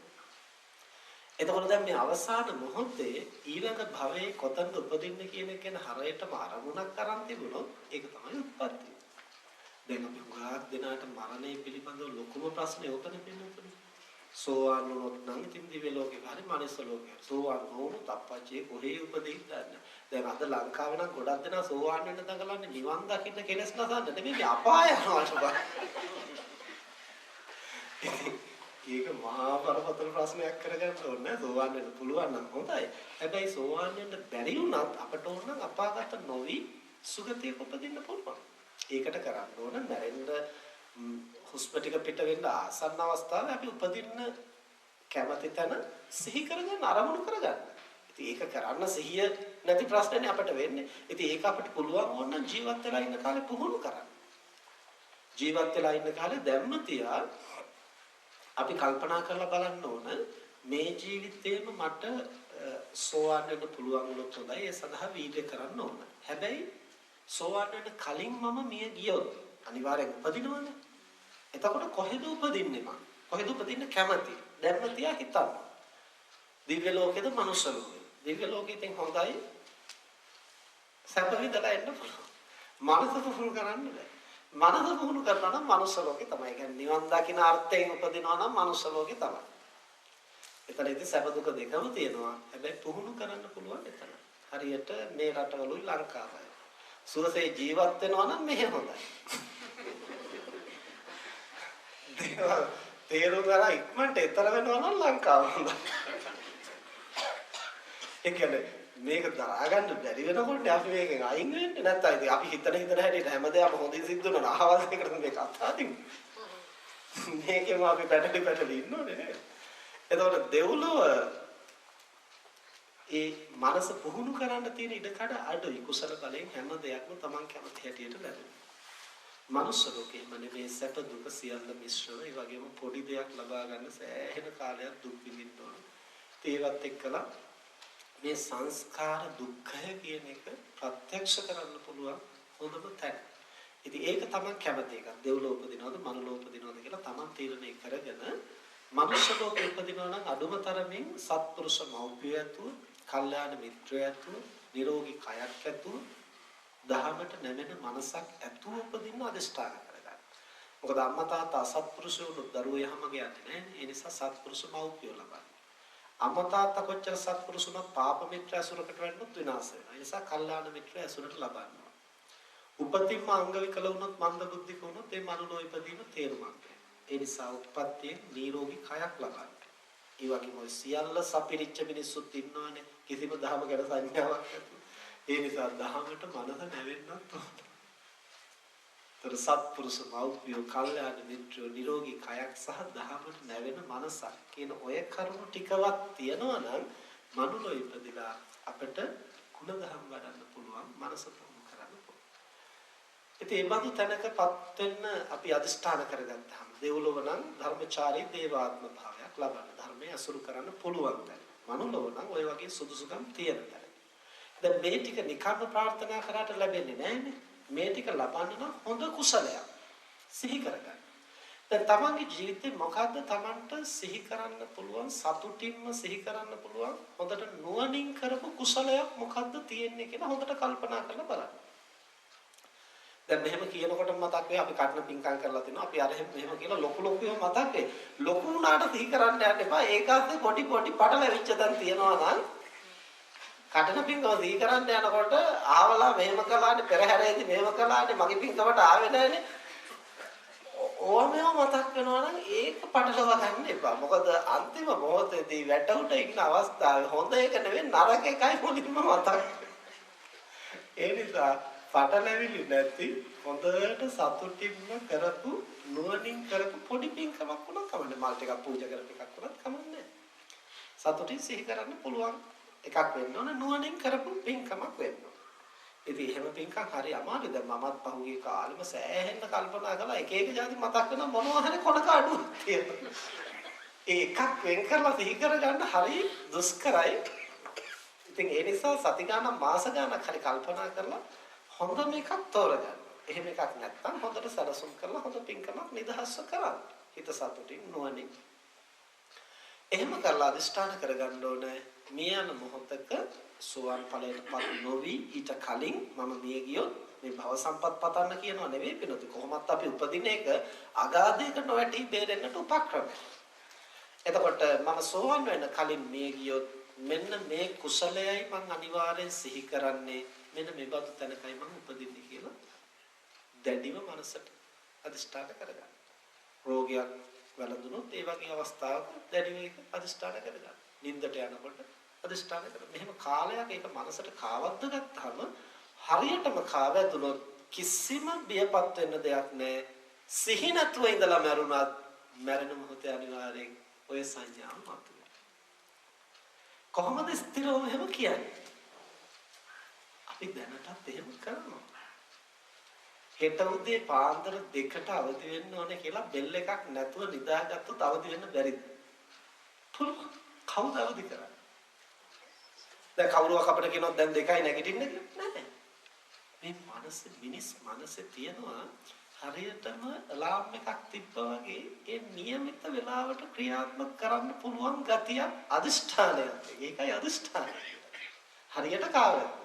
එතකොට දැන් මේ අවසාන මොහොතේ ඊළඟ භවයේ කොතනද උපදින්න කියන එක ගැන හරියටම අරමුණක් අරන් තිබුණොත් ඒක තමයි උත්පත්තිය. දැන් අපි හුඟක් දෙනාට මරණය පිළිබඳව ලොකුම ප්‍රශ්නේ ඕකනේ පින්නතුනේ. සෝවාන් වුණොත් නම් ඉතින් දිව්‍ය ලෝකේ හරි මනුස්ස ලෝකේ. සෝවාන් වුණොත් අප්පච්චියේ කොහේ උපදින්නද දන්නේ. දැන් අද ලංකාවේ නම් ගොඩක් දෙනා සෝවාන් වෙන්න දඟලන්නේ නිවන් දකින්න කෙලස් නසන්න නෙමෙයි අපාය යනවා. ඒක මහා බරපතල ප්‍රශ්නයක් කරගන්න ඕනේ. සෝවාන් වෙන්න පුළුවන් නම් හොඳයි. හැබැයි සෝවාන් වෙන්න බැරි වුණත් අපට ඕන නම් අපාගත නොවි සුගතියක උපදින්න පුළුවන්. ඒකට කරන්න ඕන මැරෙන්න හුස්ම ටික පිට වෙන්න ආසන්න අවස්ථාවේ අපි උපදින්න කැමති තැන සිහි කරගෙන අරමුණු කරගන්න. ඉතින් ඒක කරන්න සිහිය නැති ප්‍රශ්නනේ අපිට වෙන්නේ. ඉතින් ඒක අපිට පුළුවන් ඕන ජීවත් වෙලා ඉන්න කාලේ පුහුණු කරන්න. ජීවත් වෙලා ඉන්න කාලේ දැම්ම තියා අපි කල්පනා කරලා බලන්න ඕන මේ ජීවිතේම මට සෝවාන් වෙන්න පුළුවන් වුණොත් හොඳයි. ඒ සඳහා වීර්ය කරන්න ඕන. හැබැයි සෝවාන් වෙන්න කලින් මම මිය ගියොත් අනිවාර්යෙන් උපදිනවනේ. එතකොට කොහෙද උපදින්නේ මම? කොහෙද උපදින්න කැමති? දැම්ම තියා හිතන්න. දිව්‍ය ලෝකෙද මනුස්ස ලෝකෙද? දිව්‍ය ලෝකෙකින් හොඳයි සැප විඳලා එන්න පුළුවන්. මනස පුහුණු කරන්න බෑ. මනස පුහුණු කරනවා නම් මනුස්ස ලෝකේ තමයි. කියන්නේ නිවන් දකින්න අර්ථයෙන් උපදිනවා නම් මනුස්ස ලෝකේ තමයි. එතනදී සැප දුක දෙකම තියෙනවා. හැබැයි පුහුණු කරන්න පුළුවන් එතන. හරියට මේ රටවලුයි ලංකාවයි. සුවසේ ජීවත් වෙනවා නම් මෙහෙ හොඳයි. තේරුම් ගන්න ඉක්මනට ඈතර වෙනවා නම් ලංකාව හොඳයි. ඒ කියන්නේ මේක දරා ගන්න බැරි වෙනකොට අපි මේකෙන් අයින් වෙන්නේ නැත්නම් ඉතින් අපි හිතන හැටියට හැමදේම හොඳින් සිද්ධ වෙනවා අහවල් එකකට මේ කතා තින්නේ. මේකෙම අපි පැටලි ඉන්නෝනේ නේද? එතකොට දෙව්ලොව ඒ මනස පුහුණු කරන්න තියෙන ඉඩකඩ අඩුයි. කුසල බලයෙන් හැම දෙයක්ම Taman කැමති හැටියට ලැබෙනවා. මනුස්ස ලෝකේ මේ සැප දුක සියල්ල මිශ්‍රව ඒ වගේම පොඩි දෙයක් ලබා ගන්න සෑහෙන කාලයක් දුක් විඳින්න ඕන. ඒවත් එක්කලා මේ සංස්කාර දුක්ඛය කියන එක ප්‍රත්‍යක්ෂ කරන්න පුළුවන් හොඳම තැන. ඉතින් ඒක තමයි කැමති එකක්. දෙව්ලොව උපදිනවද මනුලොව උපදිනවද කියලා Taman තීරණය කරගෙන මනුෂ්‍ය ලෝකෙ උපදිනවා නම් අඩුම තරමින් සත්පුරුෂ මෞපිය ඇතුව, කල්යාණ මිත්‍රය ඇතුව, නිරෝගී කයක් ඇතුව, දහමට නැමෙන මනසක් ඇතුව උපදින්න අදිෂ්ඨාන කරගන්න. මොකද අම්මා තාත්තා අසත්පුරුෂයෝ දරුවෝ යහමග යන්නේ නැහැ. ඒ නිසා සත්පුරුෂ මෞපිය ලබන්න. අම්මා තාත්තා කොච්චර සත්පුරුෂුණත් පාප මිත්‍ර ඇසුරකට වැටුනොත් විනාශ වෙනවා. ඒ නිසා කල්යාණ මිත්‍ර ඇසුරට ලබන්න. උපතින්ම අංග විකල වුණොත් මන්ද බුද්ධික වුණොත් ඒ මනුලෝ ඉපදීම තේරුමක් නැහැ. ඒ නිසා උපත්යෙන් නිරෝගී කයක් ලබන්න. ඒ වගේම ඔය සියල්ල සපිරිච්ච මිනිස්සුත් ඉන්නවනේ කිසිම දහම ගැන සංඥාවක් නැතුව. ඒ නිසා දහමට මනස නැවෙන්නත් ඕන. තර සත්පුරුෂ මෞපියෝ කල්යාණ මිත්‍රයෝ නිරෝගී කයක් සහ දහමට නැවෙන මනසක් කියන ඔය කරුණු ටිකවත් තියනවා නම් මනුලෝ ඉපදිලා අපිට ගුණධම් වඩන්න පුළුවන් මනස පුහුණු කරන්න පුළුවන්. ඉතින් මේ බඳු තැනකපත් වෙන්න අපි අදිෂ්ඨාන කරගත්තාම දෙව්ලොව නම් ධර්මචාරී දේවාත්ම භාවයක් ලබන්න ධර්මයේ අසුරු කරන්න පුළුවන් තැන. මනුලොව නම් ওই වගේ සුදුසුකම් තියෙන තැන. දැන් මේ ටික නිකම්ම ප්‍රාර්ථනා කරාට ලැබෙන්නේ නැහැනේ. මේ ටික ලබන්න නම් හොඳ කුසලයක් සිහි කරගන්න. දැන් තමන්ගේ ජීවිතේ මොකද්ද තමන්ට සිහි කරන්න පුළුවන් සතුටින්ම සිහි කරන්න පුළුවන් හොඳට නුවණින් කරපු කුසලයක් මොකද්ද තියෙන්නේ කියලා හොඳට කල්පනා කරලා බලන්න. දැන් මෙහෙම කියනකොට මතක් වෙයි අපි කටන පිංකම් කරලා තිනවා අපි අර මෙහෙම කියලා ලොකු ලොකුව මතක් වෙයි. ලොකු උනාට සිහි කරන්න යන්න එපා. ඒකත් පොඩි පොඩි පටලැවිච්ච දන් තියනවා නම් කටන පිංකම සිහි කරන්න යනකොට ආවලා මෙහෙම කළානේ පෙරහැරේදී මෙහෙම කළානේ මගේ පිංකමට ආවේ නැහනේ. ඕමෙව මතක් වෙනවා නම් ඒක පටලවා ගන්න එපා. මොකද අන්තිම මොහොතේදී වැටුට ඉන්න අවස්ථාවේ හොඳ එක නෙවෙයි නරක එකයි මුලින්ම මතක්. ඒ නිසා පටලැවිලි නැති හොඳට සතුටින්ම කරපු නුවණින් කරපු පොඩි පිංකමක් වුණා කමන්නේ. මල් ටිකක් පූජා කරපු එකක් වුණත් කමන්නේ. සතුටින් සිහි කරන්න පුළුවන් එකක් වෙන්න ඕන නුවණින් කරපු පින්කමක් වෙන්න ඕන. ඉතින් එහෙම පින්කම් හරි අමාරුයි. දැන් මමත් පහුගිය කාලෙම සෑහෙන්න කල්පනා කළා එක එක જાති මතක් වෙන මොනවා හරි කොනක අඩුවක් තියෙනවා. ඒ එකක් වෙන් කරලා සිහි කරගන්න හරි දුෂ්කරයි. ඉතින් ඒ නිසා සති ගානක් මාස ගානක් හරි කල්පනා කරලා හොඳම එකක් තෝරගන්න. එහෙම එකක් නැත්නම් හොඳට සැලසුම් කරලා හොඳ පින්කමක් නිදහස්ව කරන්න. හිත සතුටින් නුවණින්. එහෙම කරලා අදිෂ්ඨාන කරගන්න ඕනේ මේ යන මොහොතක සුවන් ඵලයටපත් නොවි ඊට කලින් මම මිය ගියොත් මේ භව සම්පත් පතන්න කියනවා නෙවෙයි පිනොත් කොහොමත් අපි උපදින එක අගාධයක නොවැටි බේරෙන්නට උපක්‍රමයක්. එතකොට මම සෝවන් වෙන කලින් මිය ගියොත් මෙන්න මේ කුසලයයි මම අනිවාර්යෙන් සිහි කරන්නේ මෙන්න මේ බඳු තැනකයි මම උපදින්නේ කියලා දැඩිව මනසට අදිෂ්ඨාන කරගන්න. රෝගයක් වැළඳුනොත් ඒ වගේ අවස්ථාවක දැඩිව ඒක අදිෂ්ඨාන කරගන්න. නිින්දට යනකොට අදිෂ්ඨාන කරගන්න. මෙහෙම කාලයක් ඒක මනසට කාවද්ද ගත්තාම හරියටම කාවැදුනොත් කිසිම බියපත් වෙන්න දෙයක් නැහැ. සිහි නැතුව ඉඳලා මරුණත් මරණ මොහොතේ අනිවාර්යෙන් ඔය සංඥාව මතුවේ. කොහොමද ස්ථිරව එහෙම කියන්නේ? අපි දැනටත් එහෙම කරනවා. හෙට උදේ පාන්දර 2ට අවදි වෙන්න ඕනේ කියලා බෙල් එකක් නැතුව නිදාගත්තොත් අවදි වෙන්න බැරිද? පුළුවන්. කවුද අවදි කරන්නේ? දැන් කවුරුවක් අපිට කියනොත් දැන් 2යි නැගිටින්න කියලා නැහැ. මේ මිනිස් මනසේ තියෙනවා හරියටම අලාර්ම් එකක් තිබ්බා වගේ ඒ નિયમિત වෙලාවට ක්‍රියාත්මක කරන්න පුළුවන් ගතිය අදිෂ්ඨානයක්. ඒකයි අදිෂ්ඨානය. හරියට කාවද?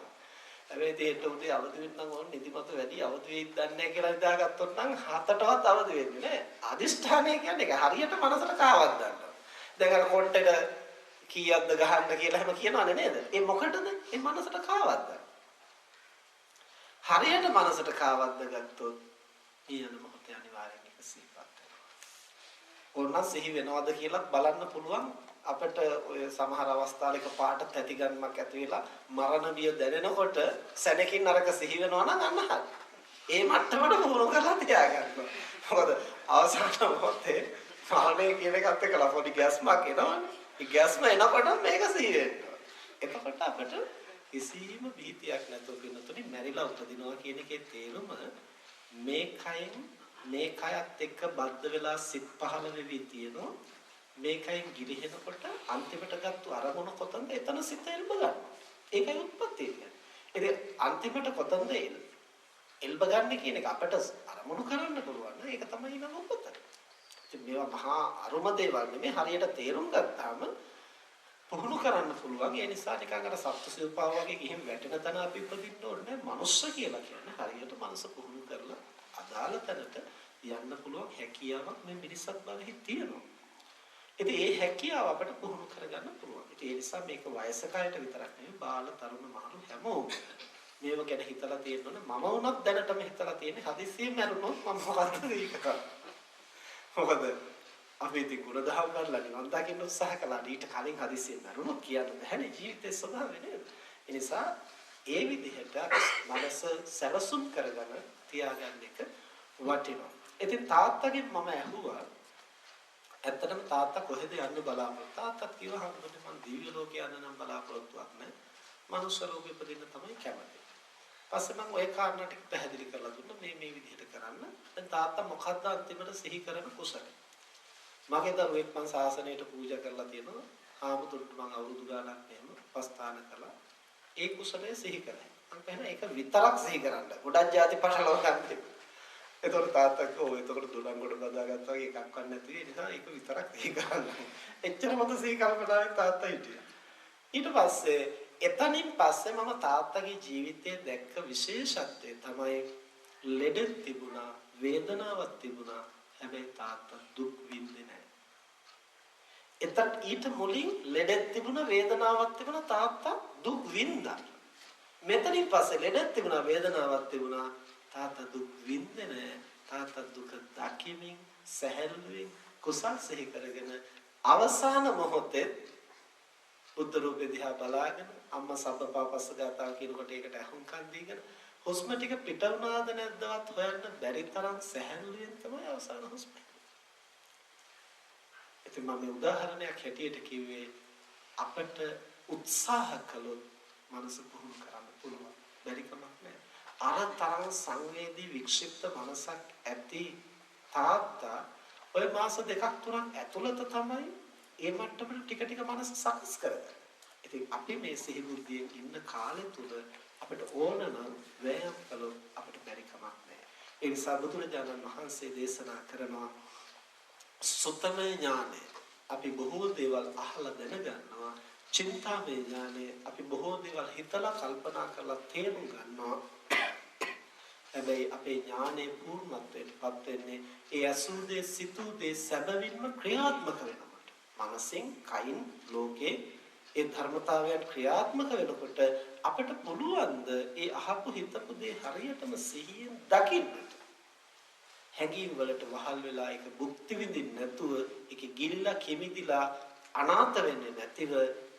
හැබැයි ඒට උදේ අවදි වෙන්න ඕන නිදිමත වැඩි අවදි වෙයිද දන්නේ කියලා හිතාගත්තොත් නම් 7ටවත් අවදි වෙන්නේ නැහැ. අදිෂ්ඨානය කියන්නේ ඒක හරියට මනසට කාවක් ගන්නවා. දැන් අර කොට්ටේට කීයක්ද ගහන්න කියලා එහෙම කියනවනේ නේද? ඒ මොකටද? ඒ මනසට කාවක් ගන්න. හරියට මනසට කාවක්ද ගත්තොත් ඊයන මොහොතේ අනිවාර්යෙන් එක සිහිපත් වෙනවා. ඕනනම් සිහි වෙනවද කියලා බලන්න පුළුවන්. අපිට ඔය සමහර අවස්ථාවලක පාට තැති ගන්නමක් ඇති වෙලා මරණ බිය දැනෙනකොට සැනකින් අරක සිහි වෙනවා නම් අන්න හරි. ඒ මට්ටමට පුහුණු කරලා තියාගන්න. මොකද අවසාන මොහොතේ මරණය කියන එකත් එක්කලා පොඩි ගැස්මක් එනවනේ. ඒ ගැස්ම එනකොට මේක සිහි වෙනවා. එතකොට අපිට කිසිම භීතියක් නැතුව වෙනතුනි මැරිලා උපදිනවා කියන එකේ තේරුම මේ කයත් එක්ක බද්ධ වෙලා සිත් පහළ වෙවි තියෙනවා. මේකෙන් ගිලිහෙනකොට අන්තිමට ගත්තු අරමුණ කොතනද එතන සිත එල්බ ගන්න. ඒකයි උත්පත්තිය කියන්නේ. ඉතින් අන්තිමට කොතනද එල්බ ගන්න කියන එක අපිට අරමුණු කරන්න පුළුවන්. ඒක තමයි නම උපත. ඉතින් මේවා මහා අරුම දේවල් නෙමෙයි හරියට තේරුම් ගත්තාම පුහුණු කරන්න පුළුවන්. ඒ නිසා නිකන් අර සත්ත්වසිල්පාව වගේ ගිහින් වැටෙන තැන අපි උපදින්න ඕනේ. මනුස්ස කියලා කියන්නේ හරියට මනස පුහුණු කරලා අදාළ තැනට යන්න පුළුවන් හැකියාවක් මේ මිනිස්සුත් භවෙහි තියෙනවා. ඉතින් ඒ හැකියාව අපිට පුහුණු කරගන්න පුළුවන්. ඉතින් ඒ නිසා මේක වයසකයට විතරක් නෙවෙයි බාල තරුණ මහලු හැමෝම මේව ගැන හිතලා තියෙනවනේ. මම වුණත් දැනටම හිතලා තියෙන්නේ හදිස්සියෙන් මැරුණොත් මම මොකක්ද ඒක කරන්නේ. මොකද අපි ඉතින් ගුණධර්ම ගන්නලා නිවන් දකින්න උත්සාහ කළා. ඊට කලින් හදිස්සියෙන් මැරුණොත් කියන්න බැහැනේ ජීවිතේ ස්වභාවය නේද? ඒ නිසා ඒ විදිහට මනස සැලසුම් කරගෙන තියාගන්න එක වටිනවා. ඉතින් තාත්තගෙන් මම ඇහුවා ඇත්තටම තාත්තා කොහෙද යන්න බලාපොරොත්තු? තාත්තත් කිව්වා හම්බුනේ මං දිව්‍ය ලෝකේ යන්න නම් බලාපොරොත්තුවක් නැහැ. මනුස්ස ලෝකෙ ඉපදින්න තමයි කැමති. පස්සේ මම ওই කාරණා ටික පැහැදිලි කරලා දුන්නා මේ විදිහට කරන්න. දැන් තාත්තා මොකද්ද අන්තිමට සිහි කරන කුසල? මගේ දරුවෙක් මං ශාසනයට පූජා කරලා තියෙනවා. ආමුතුන්ට මං අවුරුදු ගාණක් එහෙම උපස්ථාන කළා. ඒ කුසලය සිහි කරලා. මං කියනවා ඒක විතරක් සිහි කරන්න. ගොඩක් ಜಾති පටලවා ගන්න. එතකොට තාත්තා කිව්වා එතකොට දුලන් කොට බදාගත්තා වගේ එකක් වත් නැති ඒ නිසා ඒක විතරක් සිහි කරන්න. එච්චර මත සිහි කල්පනාවෙන් තාත්තා හිටියා. ඊට පස්සේ එතනින් පස්සේ මම තාත්තගේ ජීවිතයේ දැක්ක විශේෂත්වය තමයි ලෙඩ තිබුණා, වේදනාවක් තිබුණා. හැබැයි තාත්තා දුක් විඳින්නේ නැහැ. ඊට මුලින් ලෙඩ තිබුණා, වේදනාවක් තිබුණා, තාත්තා දුක් විඳා. මෙතනින් පස්සේ ලෙඩ තිබුණා, වේදනාවක් තිබුණා, තාත්තා දුක් විඳින්නේ නැහැ. තාත්තා දුක දකිමින් සැහැල්ලුවෙන් කුසල් සිහි කරගෙන අවසාන මොහොතේ බුද්ධ රූපේ දිහා බලාගෙන අම්මා සබ්බපාපස්ස ගාතාව කියනකොට ඒකට අහුම්කම් දීගෙන හුස්ම ටික පිට වුණාද නැද්දවත් හොයන්න බැරි තරම් සැහැල්ලුවෙන් තමයි අවසාන හුස්ම. ඉතින් මම උදාහරණයක් හැටියට කිව්වේ අපට උත්සාහ කළොත් මනස පුහුණු කරන්න පුළුවන්. බැරි කමක් නැහැ. අර තරම් සංවේදී වික්ෂිප්ත මනසක් ඇති තාත්තා ඔය මාස 2-3 ඇතුළත තමයි ඒ මට්ටමට ටික ටික මනස සකස් කරගන්නේ. ඉතින් අපි මේ සිහි බුද්ධියෙන් ඉන්න කාලය තුල අපිට ඕන නම් වෑයම් කළොත් අපිට බැරි කමක් නැහැ. ඒ නිසා බුදුරජාණන් වහන්සේ දේශනා කරනවා සුත්තමේ ඥානය. අපි බොහෝ දේවල් අහලා දැනගන්නවා. චින්තාමය ඥානය අපි බොහෝ දේවල් හිතලා කල්පනා කරලා තේරුම් ගන්නවා. හැබැයි අපේ ඥානයේ පූර්ණත්වයටපත් වෙන්නේ ඒ අසුදේ සිතුදේ සැබවින්ම ක්‍රියාත්මක වෙනකොට. මනසින් කයින් ලෝකේ ඒ ධර්මතාවයන් ක්‍රියාත්මක වෙනකොට අපිට පුළුවන් ද ඒ අහපු හිතපු දේ හරියටම සිහියෙන් දකින්නට. හැඟීම් වලට වහල් වෙලා ඒක භුක්ති විඳින්න නැතුව ඒකේ ගිල්ලා කිමිදිලා අනාථ වෙන්නේ නැතිව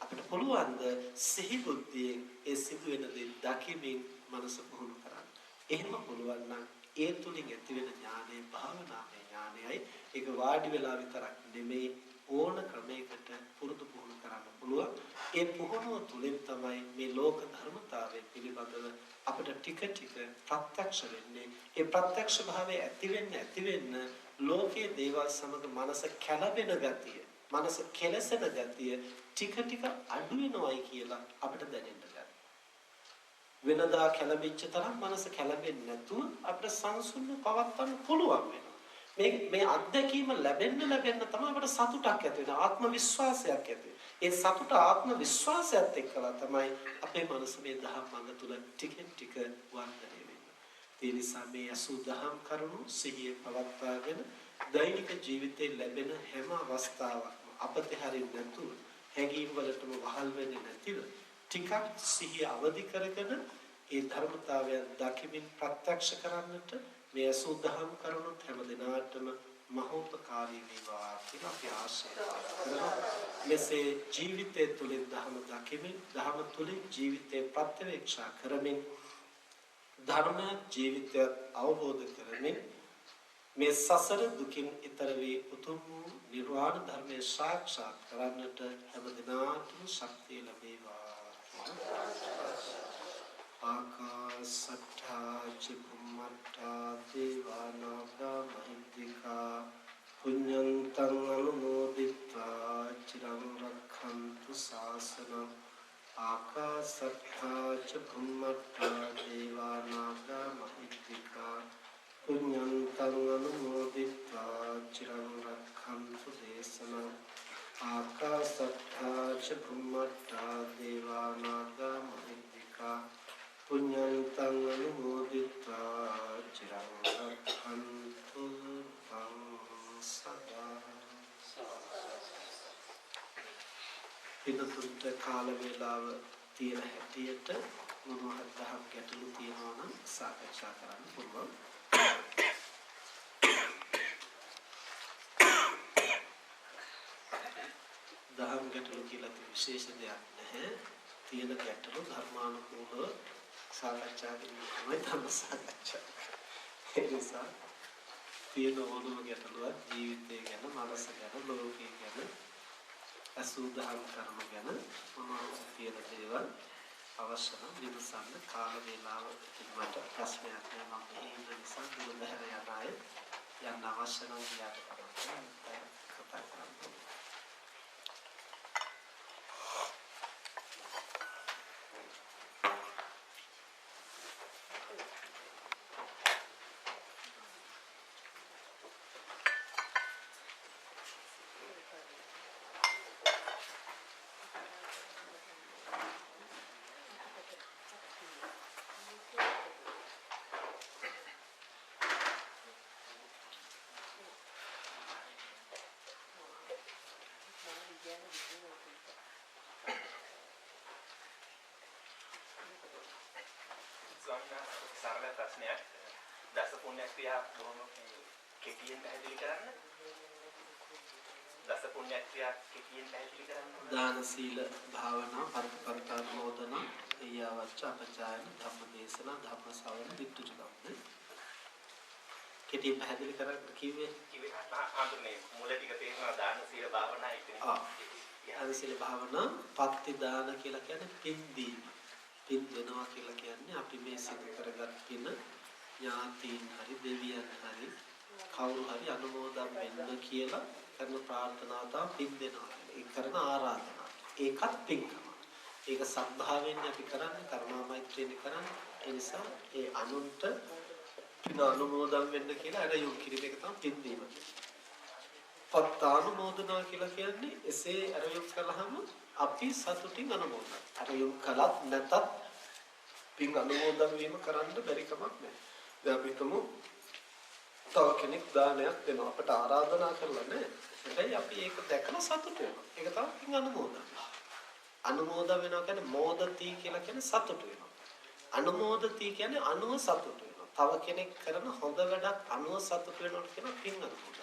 අපිට පුළුවන් ද සිහි බුද්ධියෙන් ඒ සිදුවෙන දේ දකිමින් මනස පුහුණු කරන්න. එහෙම පුළුවන් නම් ඒ තුලින් ඇතිවෙන ඥානය භාවනාවේ ඥානයයි. ඒක වාඩි වෙලා විතරක් නෙමෙයි ඕන ක්‍රමයකට පුරුදු පුහුණු කරන්න පුළුවන්. ඒ පුහුණුව තුලින් තමයි මේ ලෝක ධර්මතාවය පිළිබඳව අපිට ටික ටික ප්‍රත්‍යක්ෂ වෙන්නේ. ඒ ප්‍රත්‍යක්ෂ භාවය ඇති වෙන්න ලෝකයේ දේවල් සමග මනස කැළඹෙන ගතිය, මනස කෙලසෙන ගතිය ටික ටික අඩු වෙනවයි කියලා අපිට දැනෙන්න ගන්නවා. වෙනදා කැළඹිච්ච තරම් මනස කැළඹෙන්නේ නැතුව අපිට සංසුන්ව පවත්වන්න පුළුවන් වෙනවා. මේ අත්දැකීම ලැබෙන්න තමයි අපිට සතුටක් ඇති වෙනවා. ආත්ම විශ්වාසයක් ඇති වෙනවා. ඒ සතුට ආත්ම විශ්වාසයත් එක්කලා තමයි අපේ මනස මේ දහම් මඟ තුල ටිකෙන් ටික වර්ධනය වෙන්නේ. ඒ නිසා මේ අසු දහම් කරුණු සිහිය පවත්වාගෙන දෛනික ජීවිතේ ලැබෙන හැම අවස්ථාවකම අපතේ හරින්න නැතුව හැඟීම් වලටම වහල් වෙන්නේ නැතිව ටිකක් සිහිය අවදි කරගෙන ඒ ධර්මතාවයන් දකිමින් ප්‍රත්‍යක්ෂ කරන්නට මේ අසුද්ධහම් කරුණුත් හැම දිනාටම මහෝපකාරී වේවා කියලා අපි ආශිර්වාද කරනවා. මෙසේ ජීවිතය තුළින් ධර්ම දකිමින් ධර්ම තුළින් ජීවිතේ ප්‍රත්‍යවේක්ෂා කරමින් ධර්ම ජීවිතය අවබෝධ කරමින් මේ සසර දුකින් ඈතර වී උතුම් නිර්වාණ ධර්මයේ සාක්ෂාත් කරන්නට හැම දිනාටම ශක්තිය ලැබේවා. ආකාසට්ඨා චුම්මට්ඨා දේවානාගා මහිද්దికා පුඤ්ඤන්තං අනුමෝදිත්වා චිරං රක්ඛන්තු ශාසනං ආකාසට්ඨා චුම්මට්ඨා දේවානාගා මහිද්దికා පුඤ්ඤන්තං අනුමෝදිත්වා චිරං රක්ඛන්තු දේශනං ආකාසට්ඨා චුම්මට්ඨා දේවානාගා මහිද්దికා පුඤ්ඤන්තං අනුමෝදිත්වා චිරං රක්ඛන්තු සදා. පිටුතුන්ට කාල වේලාව තියෙන හැටියට මොනවද දහම් ගැටලු තියෙනවා නම් සාකච්ඡා කරන්න පුළුවන්. දහම් ගැටලු කියලා විශේෂ දෙයක් නැහැ. තියෙන ගැටලු ධර්මානුකූලව සාකච්ඡා කිරීම තමයි ධර්ම සාකච්ඡා. ඒ නිසා තියෙන ඕනම ගැටලුවක් ජීවිතය ගැන, මනස ගැන, ලෝකය ගැන, අසුද්ධහම් කර්ම ගැන මොනවද තියෙන දේවල් අවශ්‍ය නම් විමසන්න. කාල වේලාව මට ප්‍රශ්නයක් නෑ. මම මේ නිසා දුර බැහැර යන අය යන්න අවශ්‍ය නම් යාට කතා කරන්න. සරල ප්‍රශ්නයක්. දස පුණ්‍ය ක්‍රියා බොහොම කෙටියෙන් පැහැදිලි කරන්න. දස පුණ්‍ය ක්‍රියා කෙටියෙන් පැහැදිලි කරන්න. දාන සීල භාවනා පරිපරිපාලන යාවච්ච අපචායන ධම්මදේශන ධම්ම ශ්‍රවණ විත්තුචකම් කෙටි පැහැදිලි කරන්න කිව්වේ ආන්දරනේ මුල ටික තේරෙනවා දාන සීල භාවනා ඉතින් ආදිශීල භාවනා පත්ති දාන කියලා කියන්නේ පින් දීම. පින් දෙනවා කියලා කියන්නේ අපි මේ සිදු කරගත් පින ඥාතීන් හරි දෙවියන් හරි කවුරු හරි අනුමෝදන් වෙන්න කියලා කරන ප්‍රාර්ථනාව තමයි පින් දෙනවා. ඒ කරන ආරාධනාව. ඒකත් පින්කම. ඒක සද්ධාවෙන් අපි කරන්නේ කරුණා මෛත්‍රියෙන් කරන්නේ. ඒ නිසා ඒ අනුන්ට පින අනුමෝදන් වෙන්න කියලා ඇරයුම් කිරීම එක තමයි පින් දීම. පත්තානුමෝදනා කියලා කියන්නේ එසේ ඇරයුම් කළාම අපි සතුටින් අනුමෝදන්. ඇරයුම් කළත් නැතත් පින් අනුමෝදන් වීම කරන්න බැරි කමක් නැහැ. දැන් අපි හිතමු තව කෙනෙක් දානයක් දෙනවා අපට ආරාධනා කරලා නැහැ. හැබැයි අපි ඒක දැකලා සතුට වෙනවා. ඒක තමයි පින් අනුමෝදන්. අනුමෝදන් වෙනවා කියන්නේ මෝදති කියලා කියන්නේ සතුට වෙනවා. අනුමෝදති කියන්නේ අනුව සතුට වෙනවා. තව කෙනෙක් කරන හොඳ වැඩක් අනුව සතුට වෙනවා කියන පින් අනුමෝදන්.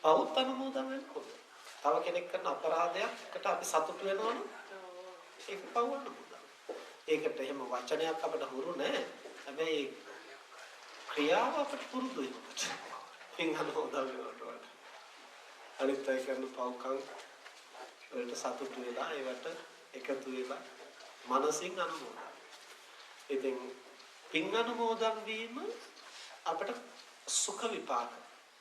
පවුත් අනුමෝදන් වෙනකොට තව කෙනෙක් කරන අපරාධයකට අපි සතුට වෙනවනේ. ඒක පව් අනුමෝදන්. ඒකට එහෙම වචනයක් අපිට හුරු නැහැ. හැබැයි ක්‍රියාව අපිට පුරුදු වෙනවා. පින් අනුමෝදන් වෙනකොට අනිත් අය කරන පව්කම් වලට සතුට වෙලා ඒවට එකතු වෙලා මනසින් අනුමෝදන්. ඉතින් පින් අනුමෝදන් වීම අපිට සුඛ විපාක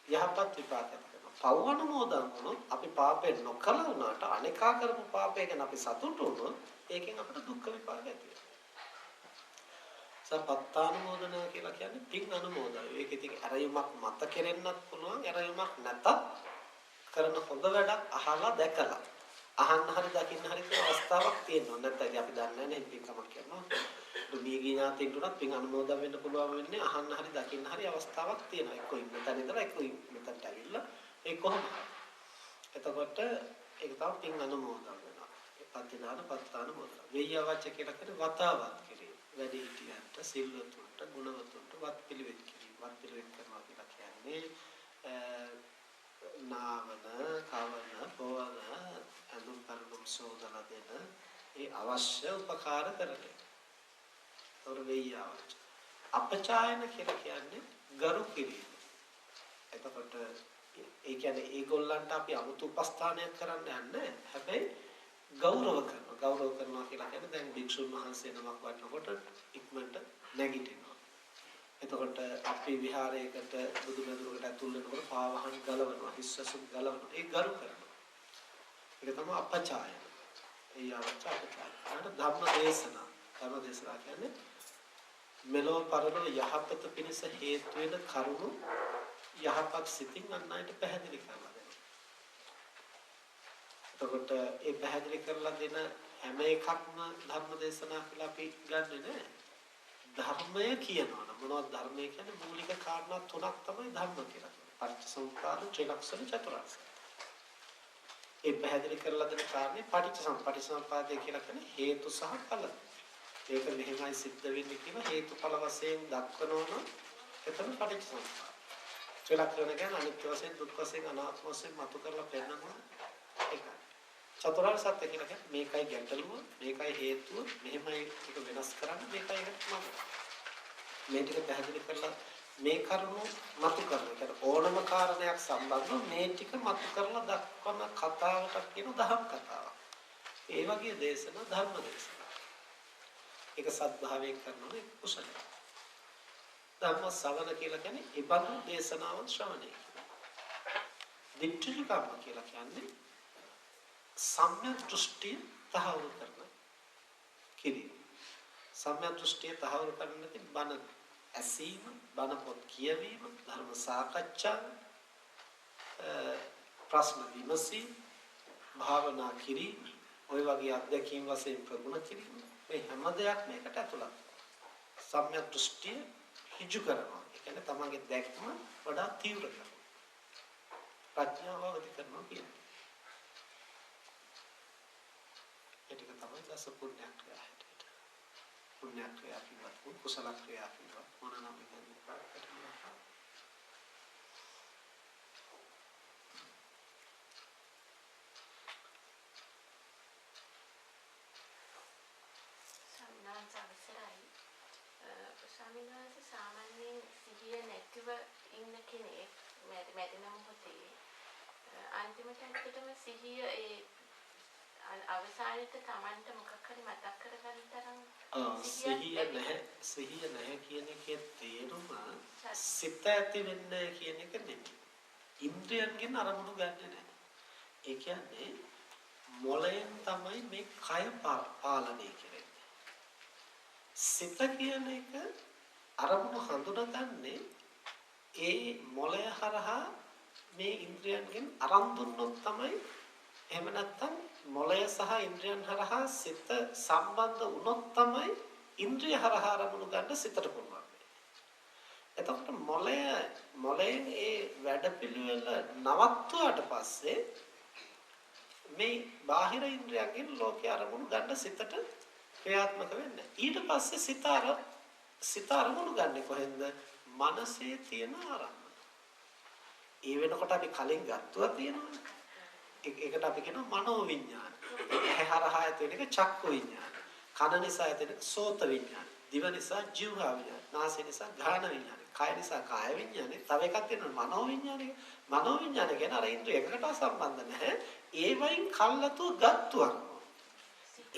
යහපත් විපාක දෙනවා. පව් අනුමෝදන් වුණොත් අපි පාපේ නොකළ වුණාට අනේකා කරපු පාපය ගැන අපි සතුටු වුණොත් ඒකෙන් අපිට දුක්ඛ විපාක ඇති වෙනවා. සපත්තානුමෝදනා කියලා කියන්නේ පින් අනුමෝදනය. ඒක ඉතින් ඇරයුමක් මත කෙරෙන්නත් පුළුවන් ඇරයුමක් නැතත් කරන හොඳ වැඩක් අහලා දැකලා අහන්න හරි දකින්න හරි කියන අවස්ථාවක් තියෙනවා. නැත්නම් අපි දන්නේ නැහැ පින්කමක් කරනවා. දුනියගේ ඥාතියින්ට උනත් පින් අනුමෝදන් වෙන්න පුළුවන් වෙන්නේ අහන්න හරි දකින්න හරි අවස්ථාවක් තියෙනවා. එක්ක ඉන්න තැන ඉඳලා එක්ක මෙතනට ඇවිල්ලා ඒ කොහොමද? එතකොට ඒක තමයි පින් අනුමෝදන් වෙනවා. ඒ පත්තිදාන පත්තානුමෝදන. වෙය්‍යවච්ච කියලා කියන්නේ වතාවත් කිරීම. වැඩි හිටියන්ට සිල්වතුන්ට ගුණවතුන්ට වත් පිළිවෙත් කිරීම. වත් පිළිවෙත් කරනවා කියලා කියන්නේ නාවන, කවන, පොවන, අඳුම් පරදුම් සෝදලා දෙන ඒ අවශ්‍ය උපකාර කරන්නේ. වෙය්‍යවච්ච. අපචායන කියලා කියන්නේ ගරු කිරීම. එතකොට ඒ කියන්නේ ඒගොල්ලන්ට අපි 아무තු උපස්ථානයක් කරන්න යන්නේ. හැබැයි ගෞරව කරනවා. ගෞරව කරනවා කියලා කියන්නේ දැන් භික්ෂුන් වහන්සේ නමක් වඩනකොට ඉක්මනට නැගිටිනවා. එතකොට අපි විහාරයකට බුදුමැදුරකට ඇතුල් වෙනකොට පාවහන් ගලවනවා, හිස්සසුන් ගලවනවා. ඒ ගරු කරනවා. ඒක තමයි අපචායන. ඒ අවච අපචායන. ධර්ම දේශනා. ධර්ම දේශනා කියන්නේ මෙලොව පරලොව යහපත පිණිස හේතු වෙන කරුණු යහපත් සිතින් අන් අයට පැහැදිලි කරලා දෙනවා. එතකොට ඒ පැහැදිලි කරලා දෙන හැම එකක්ම ධර්ම දේශනා කියලා අපි ගන්නෙ නෑ. ධර්මය කියනවා නම් මොනවද ධර්මය කියන්නේ? මූලික කාරණා තුනක් තමයි ධර්ම කියලා කියන්නේ. පටිච්චසමුප්පාද, ත්‍රිලක්ෂණ, චතුරාර්ය සත්‍ය. ඒ පැහැදිලි කරලා දෙන කාරණේ පටිච්චසමුප්පාදය කියලා කියන්නේ හේතු සහ ඵල. ඒක මෙහෙමයි සිද්ධ වෙන්නේ කියලා හේතුඵල වශයෙන් දක්වනවා නම් එතන පටිච්චසමුප්පාද. ත්‍රිලක්ෂණ කියන්නේ අනිත්‍ය වශයෙන්, දුක් වශයෙන්, අනාත්ම වශයෙන් මතු කරලා පෙන්නනවා. ඒකයි. චතුරාර්ය සත්‍ය කියලා කියන්නේ මේකයි ගැටලුව, මේකයි හේතුව, මෙහෙමයි ඒක වෙනස් කරන්නේ, මේකයි ඒකට මම. මේ ටික පැහැදිලි කරලා මේ කරුණු මතු කරනවා. ඒ ඕනම කාරණයක් සම්බන්ධව මේ ටික මතු කරලා දක්වන කතාවට කියන දහම් කතාවක්. ඒ වගේ දේශනා ධර්ම දේශනා. ඒක සත්භාවයෙන් කරනවා ඒක කුසලයි. ධර්ම ශ්‍රවණ කියලා කියන්නේ ඉබඳු දේශනාවන් ශ්‍රවණය කරනවා. දිට්ඨි කර්ම කියලා කියන්නේ සම්‍යක් දෘෂ්ටිය තහවුරු කරන කිරීම. සම්‍යක් දෘෂ්ටිය තහවුරු කරන්නේ බණ ඇසීම, බණ පොත් කියවීම, ධර්ම සාකච්ඡා, ප්‍රශ්න විමසීම, භාවනා කිරීම, ඔය වගේ අධ්‍යක්ීම් වශයෙන් ප්‍රගුණ කිරීම. මේ හැම දෙයක් මේකට ඇතුළත්. සම්‍යක් දෘෂ්ටිය හිජු කරනවා. ඒ කියන්නේ තමන්ගේ දැක්ම වඩා තීව්‍ර කරනවා. ප්‍රඥාව අවදි කරනවා කියන්නේ. ඒක තමයි දස පුණ්‍ය ක්‍රියා හැටියට. පුණ්‍ය ක්‍රියා කිව්වත් කුසල ක්‍රියා කිව්වත් මොන නම් කියන්නේ පාඩකට. ස්වාමීන් වහන්සේ සාමාන්‍යයෙන් සිහිය නැතිව ඉන්න කෙනෙක් මැරෙන මොහොතේ අන්තිමට ඇත්තටම සිහිය ඒ අවසානයේට Tamanට මොකක් හරි මතක් කරගන්න තරම් සිහිය නැහැ කියන එකේ තේරුම සිත ඇති වෙන්නේ කියන එක නෙමෙයි. ඉන්ද්‍රියන්ගෙන් අරමුණු ගන්නෙ නැහැ. ඒ කියන්නේ මොළයෙන් තමයි මේ කය පාලනය කරන්නේ. සිත කියන එක අරමුණු හඳුනගන්නේ ඒ මොළය හරහා මේ ඉන්ද්‍රියන්ගෙන් අරන් දුන්නොත් තමයි, එහෙම නැත්නම් මොළය සහ ඉන්ද්‍රියන් හරහා සිත සම්බන්ධ වුණොත් තමයි ඉන්ද්‍රිය හරහා අරමුණු ගන්න සිතට පුළුවන්. එතකොට මොළයෙන් ඒ වැඩපිළිවෙල නවත්වුවාට පස්සේ මේ බාහිර ඉන්ද්‍රියන්ගෙන් ලෝකේ අරමුණු ගන්න සිතට ක්‍රියාත්මක වෙන්නේ. ඊට පස්සේ සිත අරමුණු ගන්න කොහෙන්ද? මනසේ තියෙන ආරම්භ. ඒ වෙනකොට අපි කලින් ගත්තා තියෙනවා. ඒකට අපි කියනවා මනෝවිඤ්ඤාණ. ඇහැ හරහා ඇති වෙන එක චක්කු විඤ්ඤාණ. කන නිසා ඇති වෙන සෝත විඤ්ඤාණ. දිව නිසා ජීවහා විඤ්ඤාණ. නාසය නිසා ගාන විඤ්ඤාණ. කය නිසා කාය විඤ්ඤාණය. තව එකක් තියෙනවා මනෝවිඤ්ඤාණය. මනෝවිඤ්ඤාණය කියන්නේ අර ඉන්ද්‍රිය එකකට සම්බන්ධ නැහැ. ඒ වයින් කල්ලාතු ගත්තුවක්.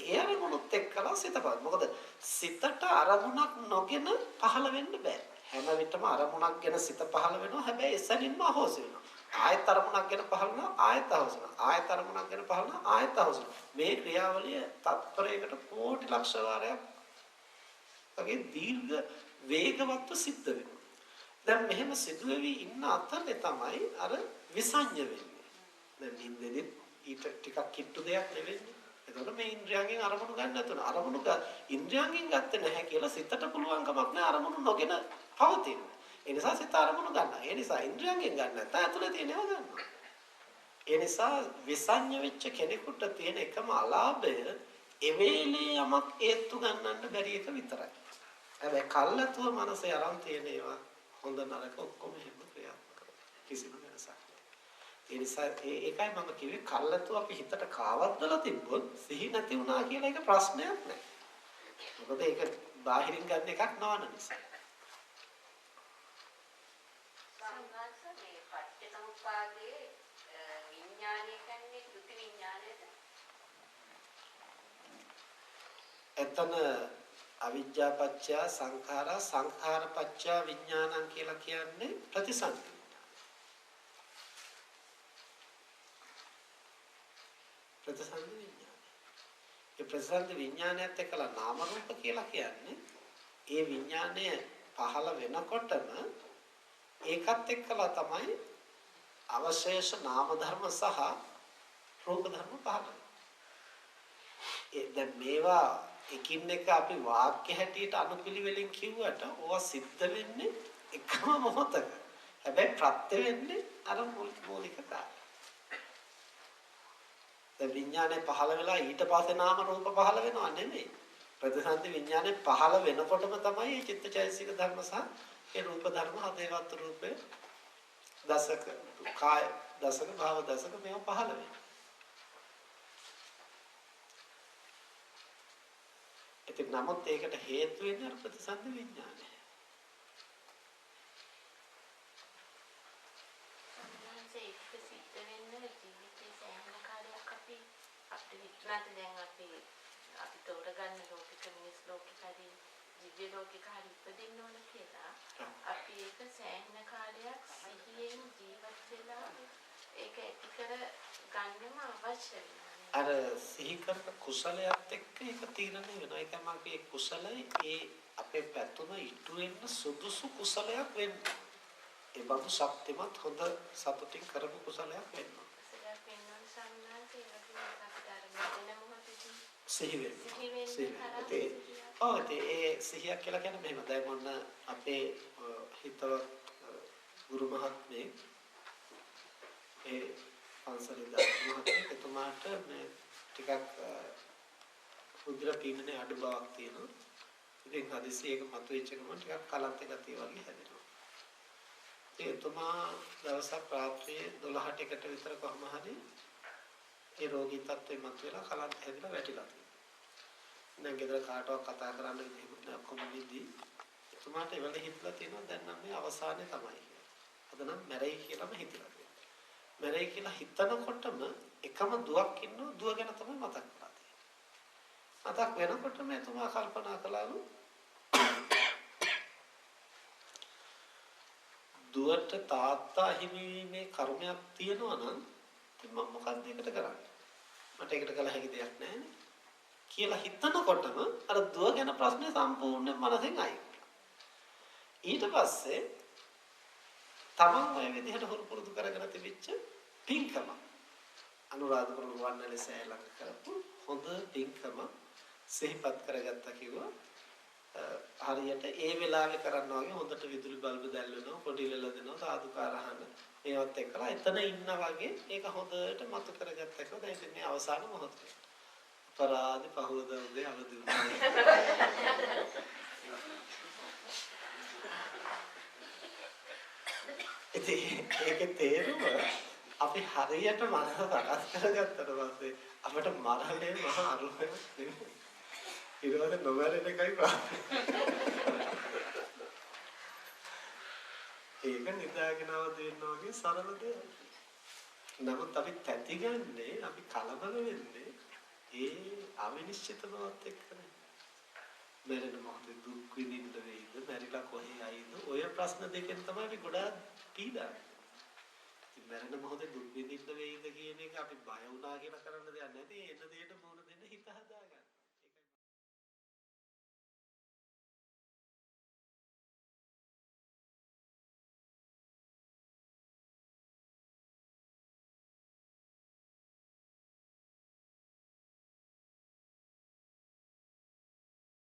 ඒ අරමුණුත් එක්කලා සිත පහළ. මොකද සිතට අරමුණක් නොගෙන පහළ වෙන්න බෑ. හැම විටම අරමුණක් ගැන සිත පහළ වෙනවා. හැබැයි එසැනින්ම අහෝසි වෙනවා. ආයත අරමුණක් ගැන පහළ වෙනවා. ආයත අහෝසි වෙනවා. ආයත අරමුණක් ගැන පහළ වෙනවා. ආයත අහෝසි වෙනවා. මේ ක්‍රියාවලිය තත්පරයකට කෝටි ලක්ෂ වාරයක් වගේ දීර්ඝ වේගවත්ව සිද්ධ වෙනවා. දැන් මෙහෙම සිදුවෙවි ඉන්න අතරේ තමයි අර විසඤ්ඤ වෙන්නේ. දැන් නින්දෙදි ඊට ටිකක් කිට්ටු දෙයක් නෙවෙන්නේ. එතකොට මේ ඉන්ද්‍රියයන්ගෙන් අරමුණු ගන්න නැතුන ඉන්ද්‍රියයන්ගෙන් ගත්තේ නැහැ කියලා සිතට පුළුවන් කමක් නැහැ අරමුණු නොගෙන පවතින. ඒ නිසා සිත අරමුණු ගන්නවා. ඒ නිසා ඉන්ද්‍රියයන්ගෙන් ගන්න නැත්නම් ඇතුලේ තියෙනව ගන්නවා. ඒ නිසා විසඤ්ඤ වෙච්ච කෙනෙකුට තියෙන එකම අලාභය එවේලේ යමක් ඒත්තු ගන්නන්න බැරි එක විතරයි. හැබැයි කල්ලාතුව මනසේ අරන් තියෙන ඒවා හොඳ නරක ඔක්කොම හැම ක්‍රියාත්මක කිසිම වෙනසක් නැහැ. ඒ නිසා ඒකයි මම කිව්වේ කල්ලාතුව අපි හිතට කාවද්දලා තිබ්බොත් සිහි නැති වුණා කියලා ඒක ප්‍රශ්නයක් නැහැ. මොකද ඒක බාහිරින් ගන්න එකක් නොවන නිසා. සංඝාසනේ පටිච්චසමුප්පාදයේ විඥානය කියන්නේ ත්‍ෘති විඥානයද? එතන අවිජ්ජා පත්‍ය සංඛාරා සංඛාර පත්‍ය විඥානං කියලා කියන්නේ ප්‍රතිසන්දි. ප්‍රතිසන්දි විඥානය. ඒ ප්‍රතිසන්දි විඥානයත් එක්කලා නාම රූප කියලා කියන්නේ ඒ විඥානය පහළ වෙනකොටම ඒකත් එක්කලා තමයි අවශේෂ නාම ධර්ම සහ රූප ධර්ම පහළ වෙන්නේ. දැන් මේවා එකින් එක අපි වාක්‍ය හැටියට අනුපිළිවෙලින් කිව්වට ඕවා සිද්ධ වෙන්නේ එකම මොහොතක. හැබැයි ප්‍රත්‍ය වෙන්නේ අර මූලික කාර්ය. දැන් විඥානේ පහළ වෙලා ඊට පස්සේ නාම රූප පහළ වෙනවා නෙමෙයි. ප්‍රතිසන්දි විඥානේ පහළ වෙනකොටම තමයි මේ චිත්තචෛතසික ධර්ම සහ ඒ රූප ධර්ම හදේවත් රූපේ දසක කාය දසක භාව දසක මේවා පහළ වෙනවා. ඉතින් නමුත් ඒකට හේතු වෙන්නේ අර ප්‍රතිසන්දි විඥානය. විඥාත දැන් අපි තෝරගන්න ලෝකික මිනිස් ලෝකික හරි දිව්‍ය ලෝකික හරි ඉපදින්න ඕන කියලා අපි ඒක සෑහෙන කාලයක් සිහියෙන් ජීවත් වෙලා ඒක ඇති කර ගන්නම අවශ්‍ය වෙනවා. අර සිහි කරන කුසලයට එක්ක ඒක තීරණය වෙනවා. ඒ තමයි අපි ඒ කුසලයි ඒ අපේ පැතුම ඉටු වෙන සුදුසු කුසලයක් වෙන්නේ. ඒ බඳු ශක්තිමත් හොඳ සතුටින් කරපු කුසලයක් වෙනවා. සිහි වෙන්නේ. ඒ සිහියක් කියලා කියන්නේ මෙහෙම. දැන් මොන අපේ හිතවත් ගුරු මහත්මයෙක් ඒ පන්සලේ දාන එතුමාට මේ ටිකක් රුධිර පීඩනයේ අඩු බවක් තියෙනවා. ඉතින් හදිස්සියේ ඒක මතුවෙච්ච ගමන් ටිකක් කලන්ත ගතිය වගේ හැදෙනවා. ඒ එතුමා දවසක් රාත්‍රියේ 12ට එකට විතර කොහම හරි ඒ රෝගී තත්ත්වෙ මතුවලා කලන්ත හැදිලා වැටිලා තියෙනවා. දැන් ගෙදර කාටවත් කතා කරන්න විදිහක් නෑ ඔක්කොම නිදි. එතුමාට ඒ වෙලේ හිතලා තියෙනවා දැන් නම් මේ අවසානේ තමයි කියලා. අද නම් මැරෙයි කියලාම හිතලා තියෙනවා. මැරෙයි කියලා හිතනකොටම එකම දුවක් ඉන්නවා දුව ගැන තමයි මතක් කරලා තියෙන්නේ. මතක් වෙනකොට මේ තුමා කල්පනා කළාලු දුවට තාත්තා හිමිවීමේ කර්මයක් තියෙනවා නම් මම මොකක්ද ඒකට කරන්නේ? මට ඒකට කළ හැකි දෙයක් නැහැ නේ කියලා හිතනකොටම අර දුව ගැන ප්‍රශ්නේ සම්පූර්ණයෙන් මනසෙන් අයින්. ඊට පස්සේ තමන් ඔය විදිහට පුරුදු කරගෙන තිබිච්ච පින්කම අනුරාධපුර රුවන්වැලි සෑය ළඟ කරපු හොඳ පින්කම සිහිපත් කරගත්තා කිව්වා. හරියට ඒ වෙලාවේ කරනවා වගේ හොඳට විදුලි බල්බ් දැල්වෙනවා පොඩි ලෙල දෙනවා සාදුකාර අහන්න ඒවත් එක්කලා එතන ඉන්න වගේ ඒක හොඳට මතු කරගත්තා කිව්වා. දැන් ඉතින් මේ අවසාන මොහොතේ අපරාධි පහවදා උදේ අවදි වුණා. ඉතින් ඒකේ තේරුම අපි හරියට මනස සකස් කරගත්තට පස්සේ අපිට මරණය මහා අරුමයක් නෙමෙයි. ඊළඟට නොමරන එකයි ඒක නිදාගෙන අවදි වෙනවා වගේ සරල දෙයක්. නමුත් අපි තැතිගන්නේ අපි කලබල වෙන්නේ ඒ අවිනිශ්චිත බවත් එක්කනේ. මරණ මොහොතේ දුක් විඳින්න වෙයිද? මැරිලා කොහේ ආයිද? ඔය ප්‍රශ්න දෙකෙන් තමයි අපි ගොඩාක් පීඩාවේ. ඉතින් මරණ මොහොතේ දුක් විඳින්න වෙයිද කියන එක අපි බය වුණා කියලා කරන්න දෙයක් නැති. එන දෙයට මොන දෙන්න හිත හදාගන්න.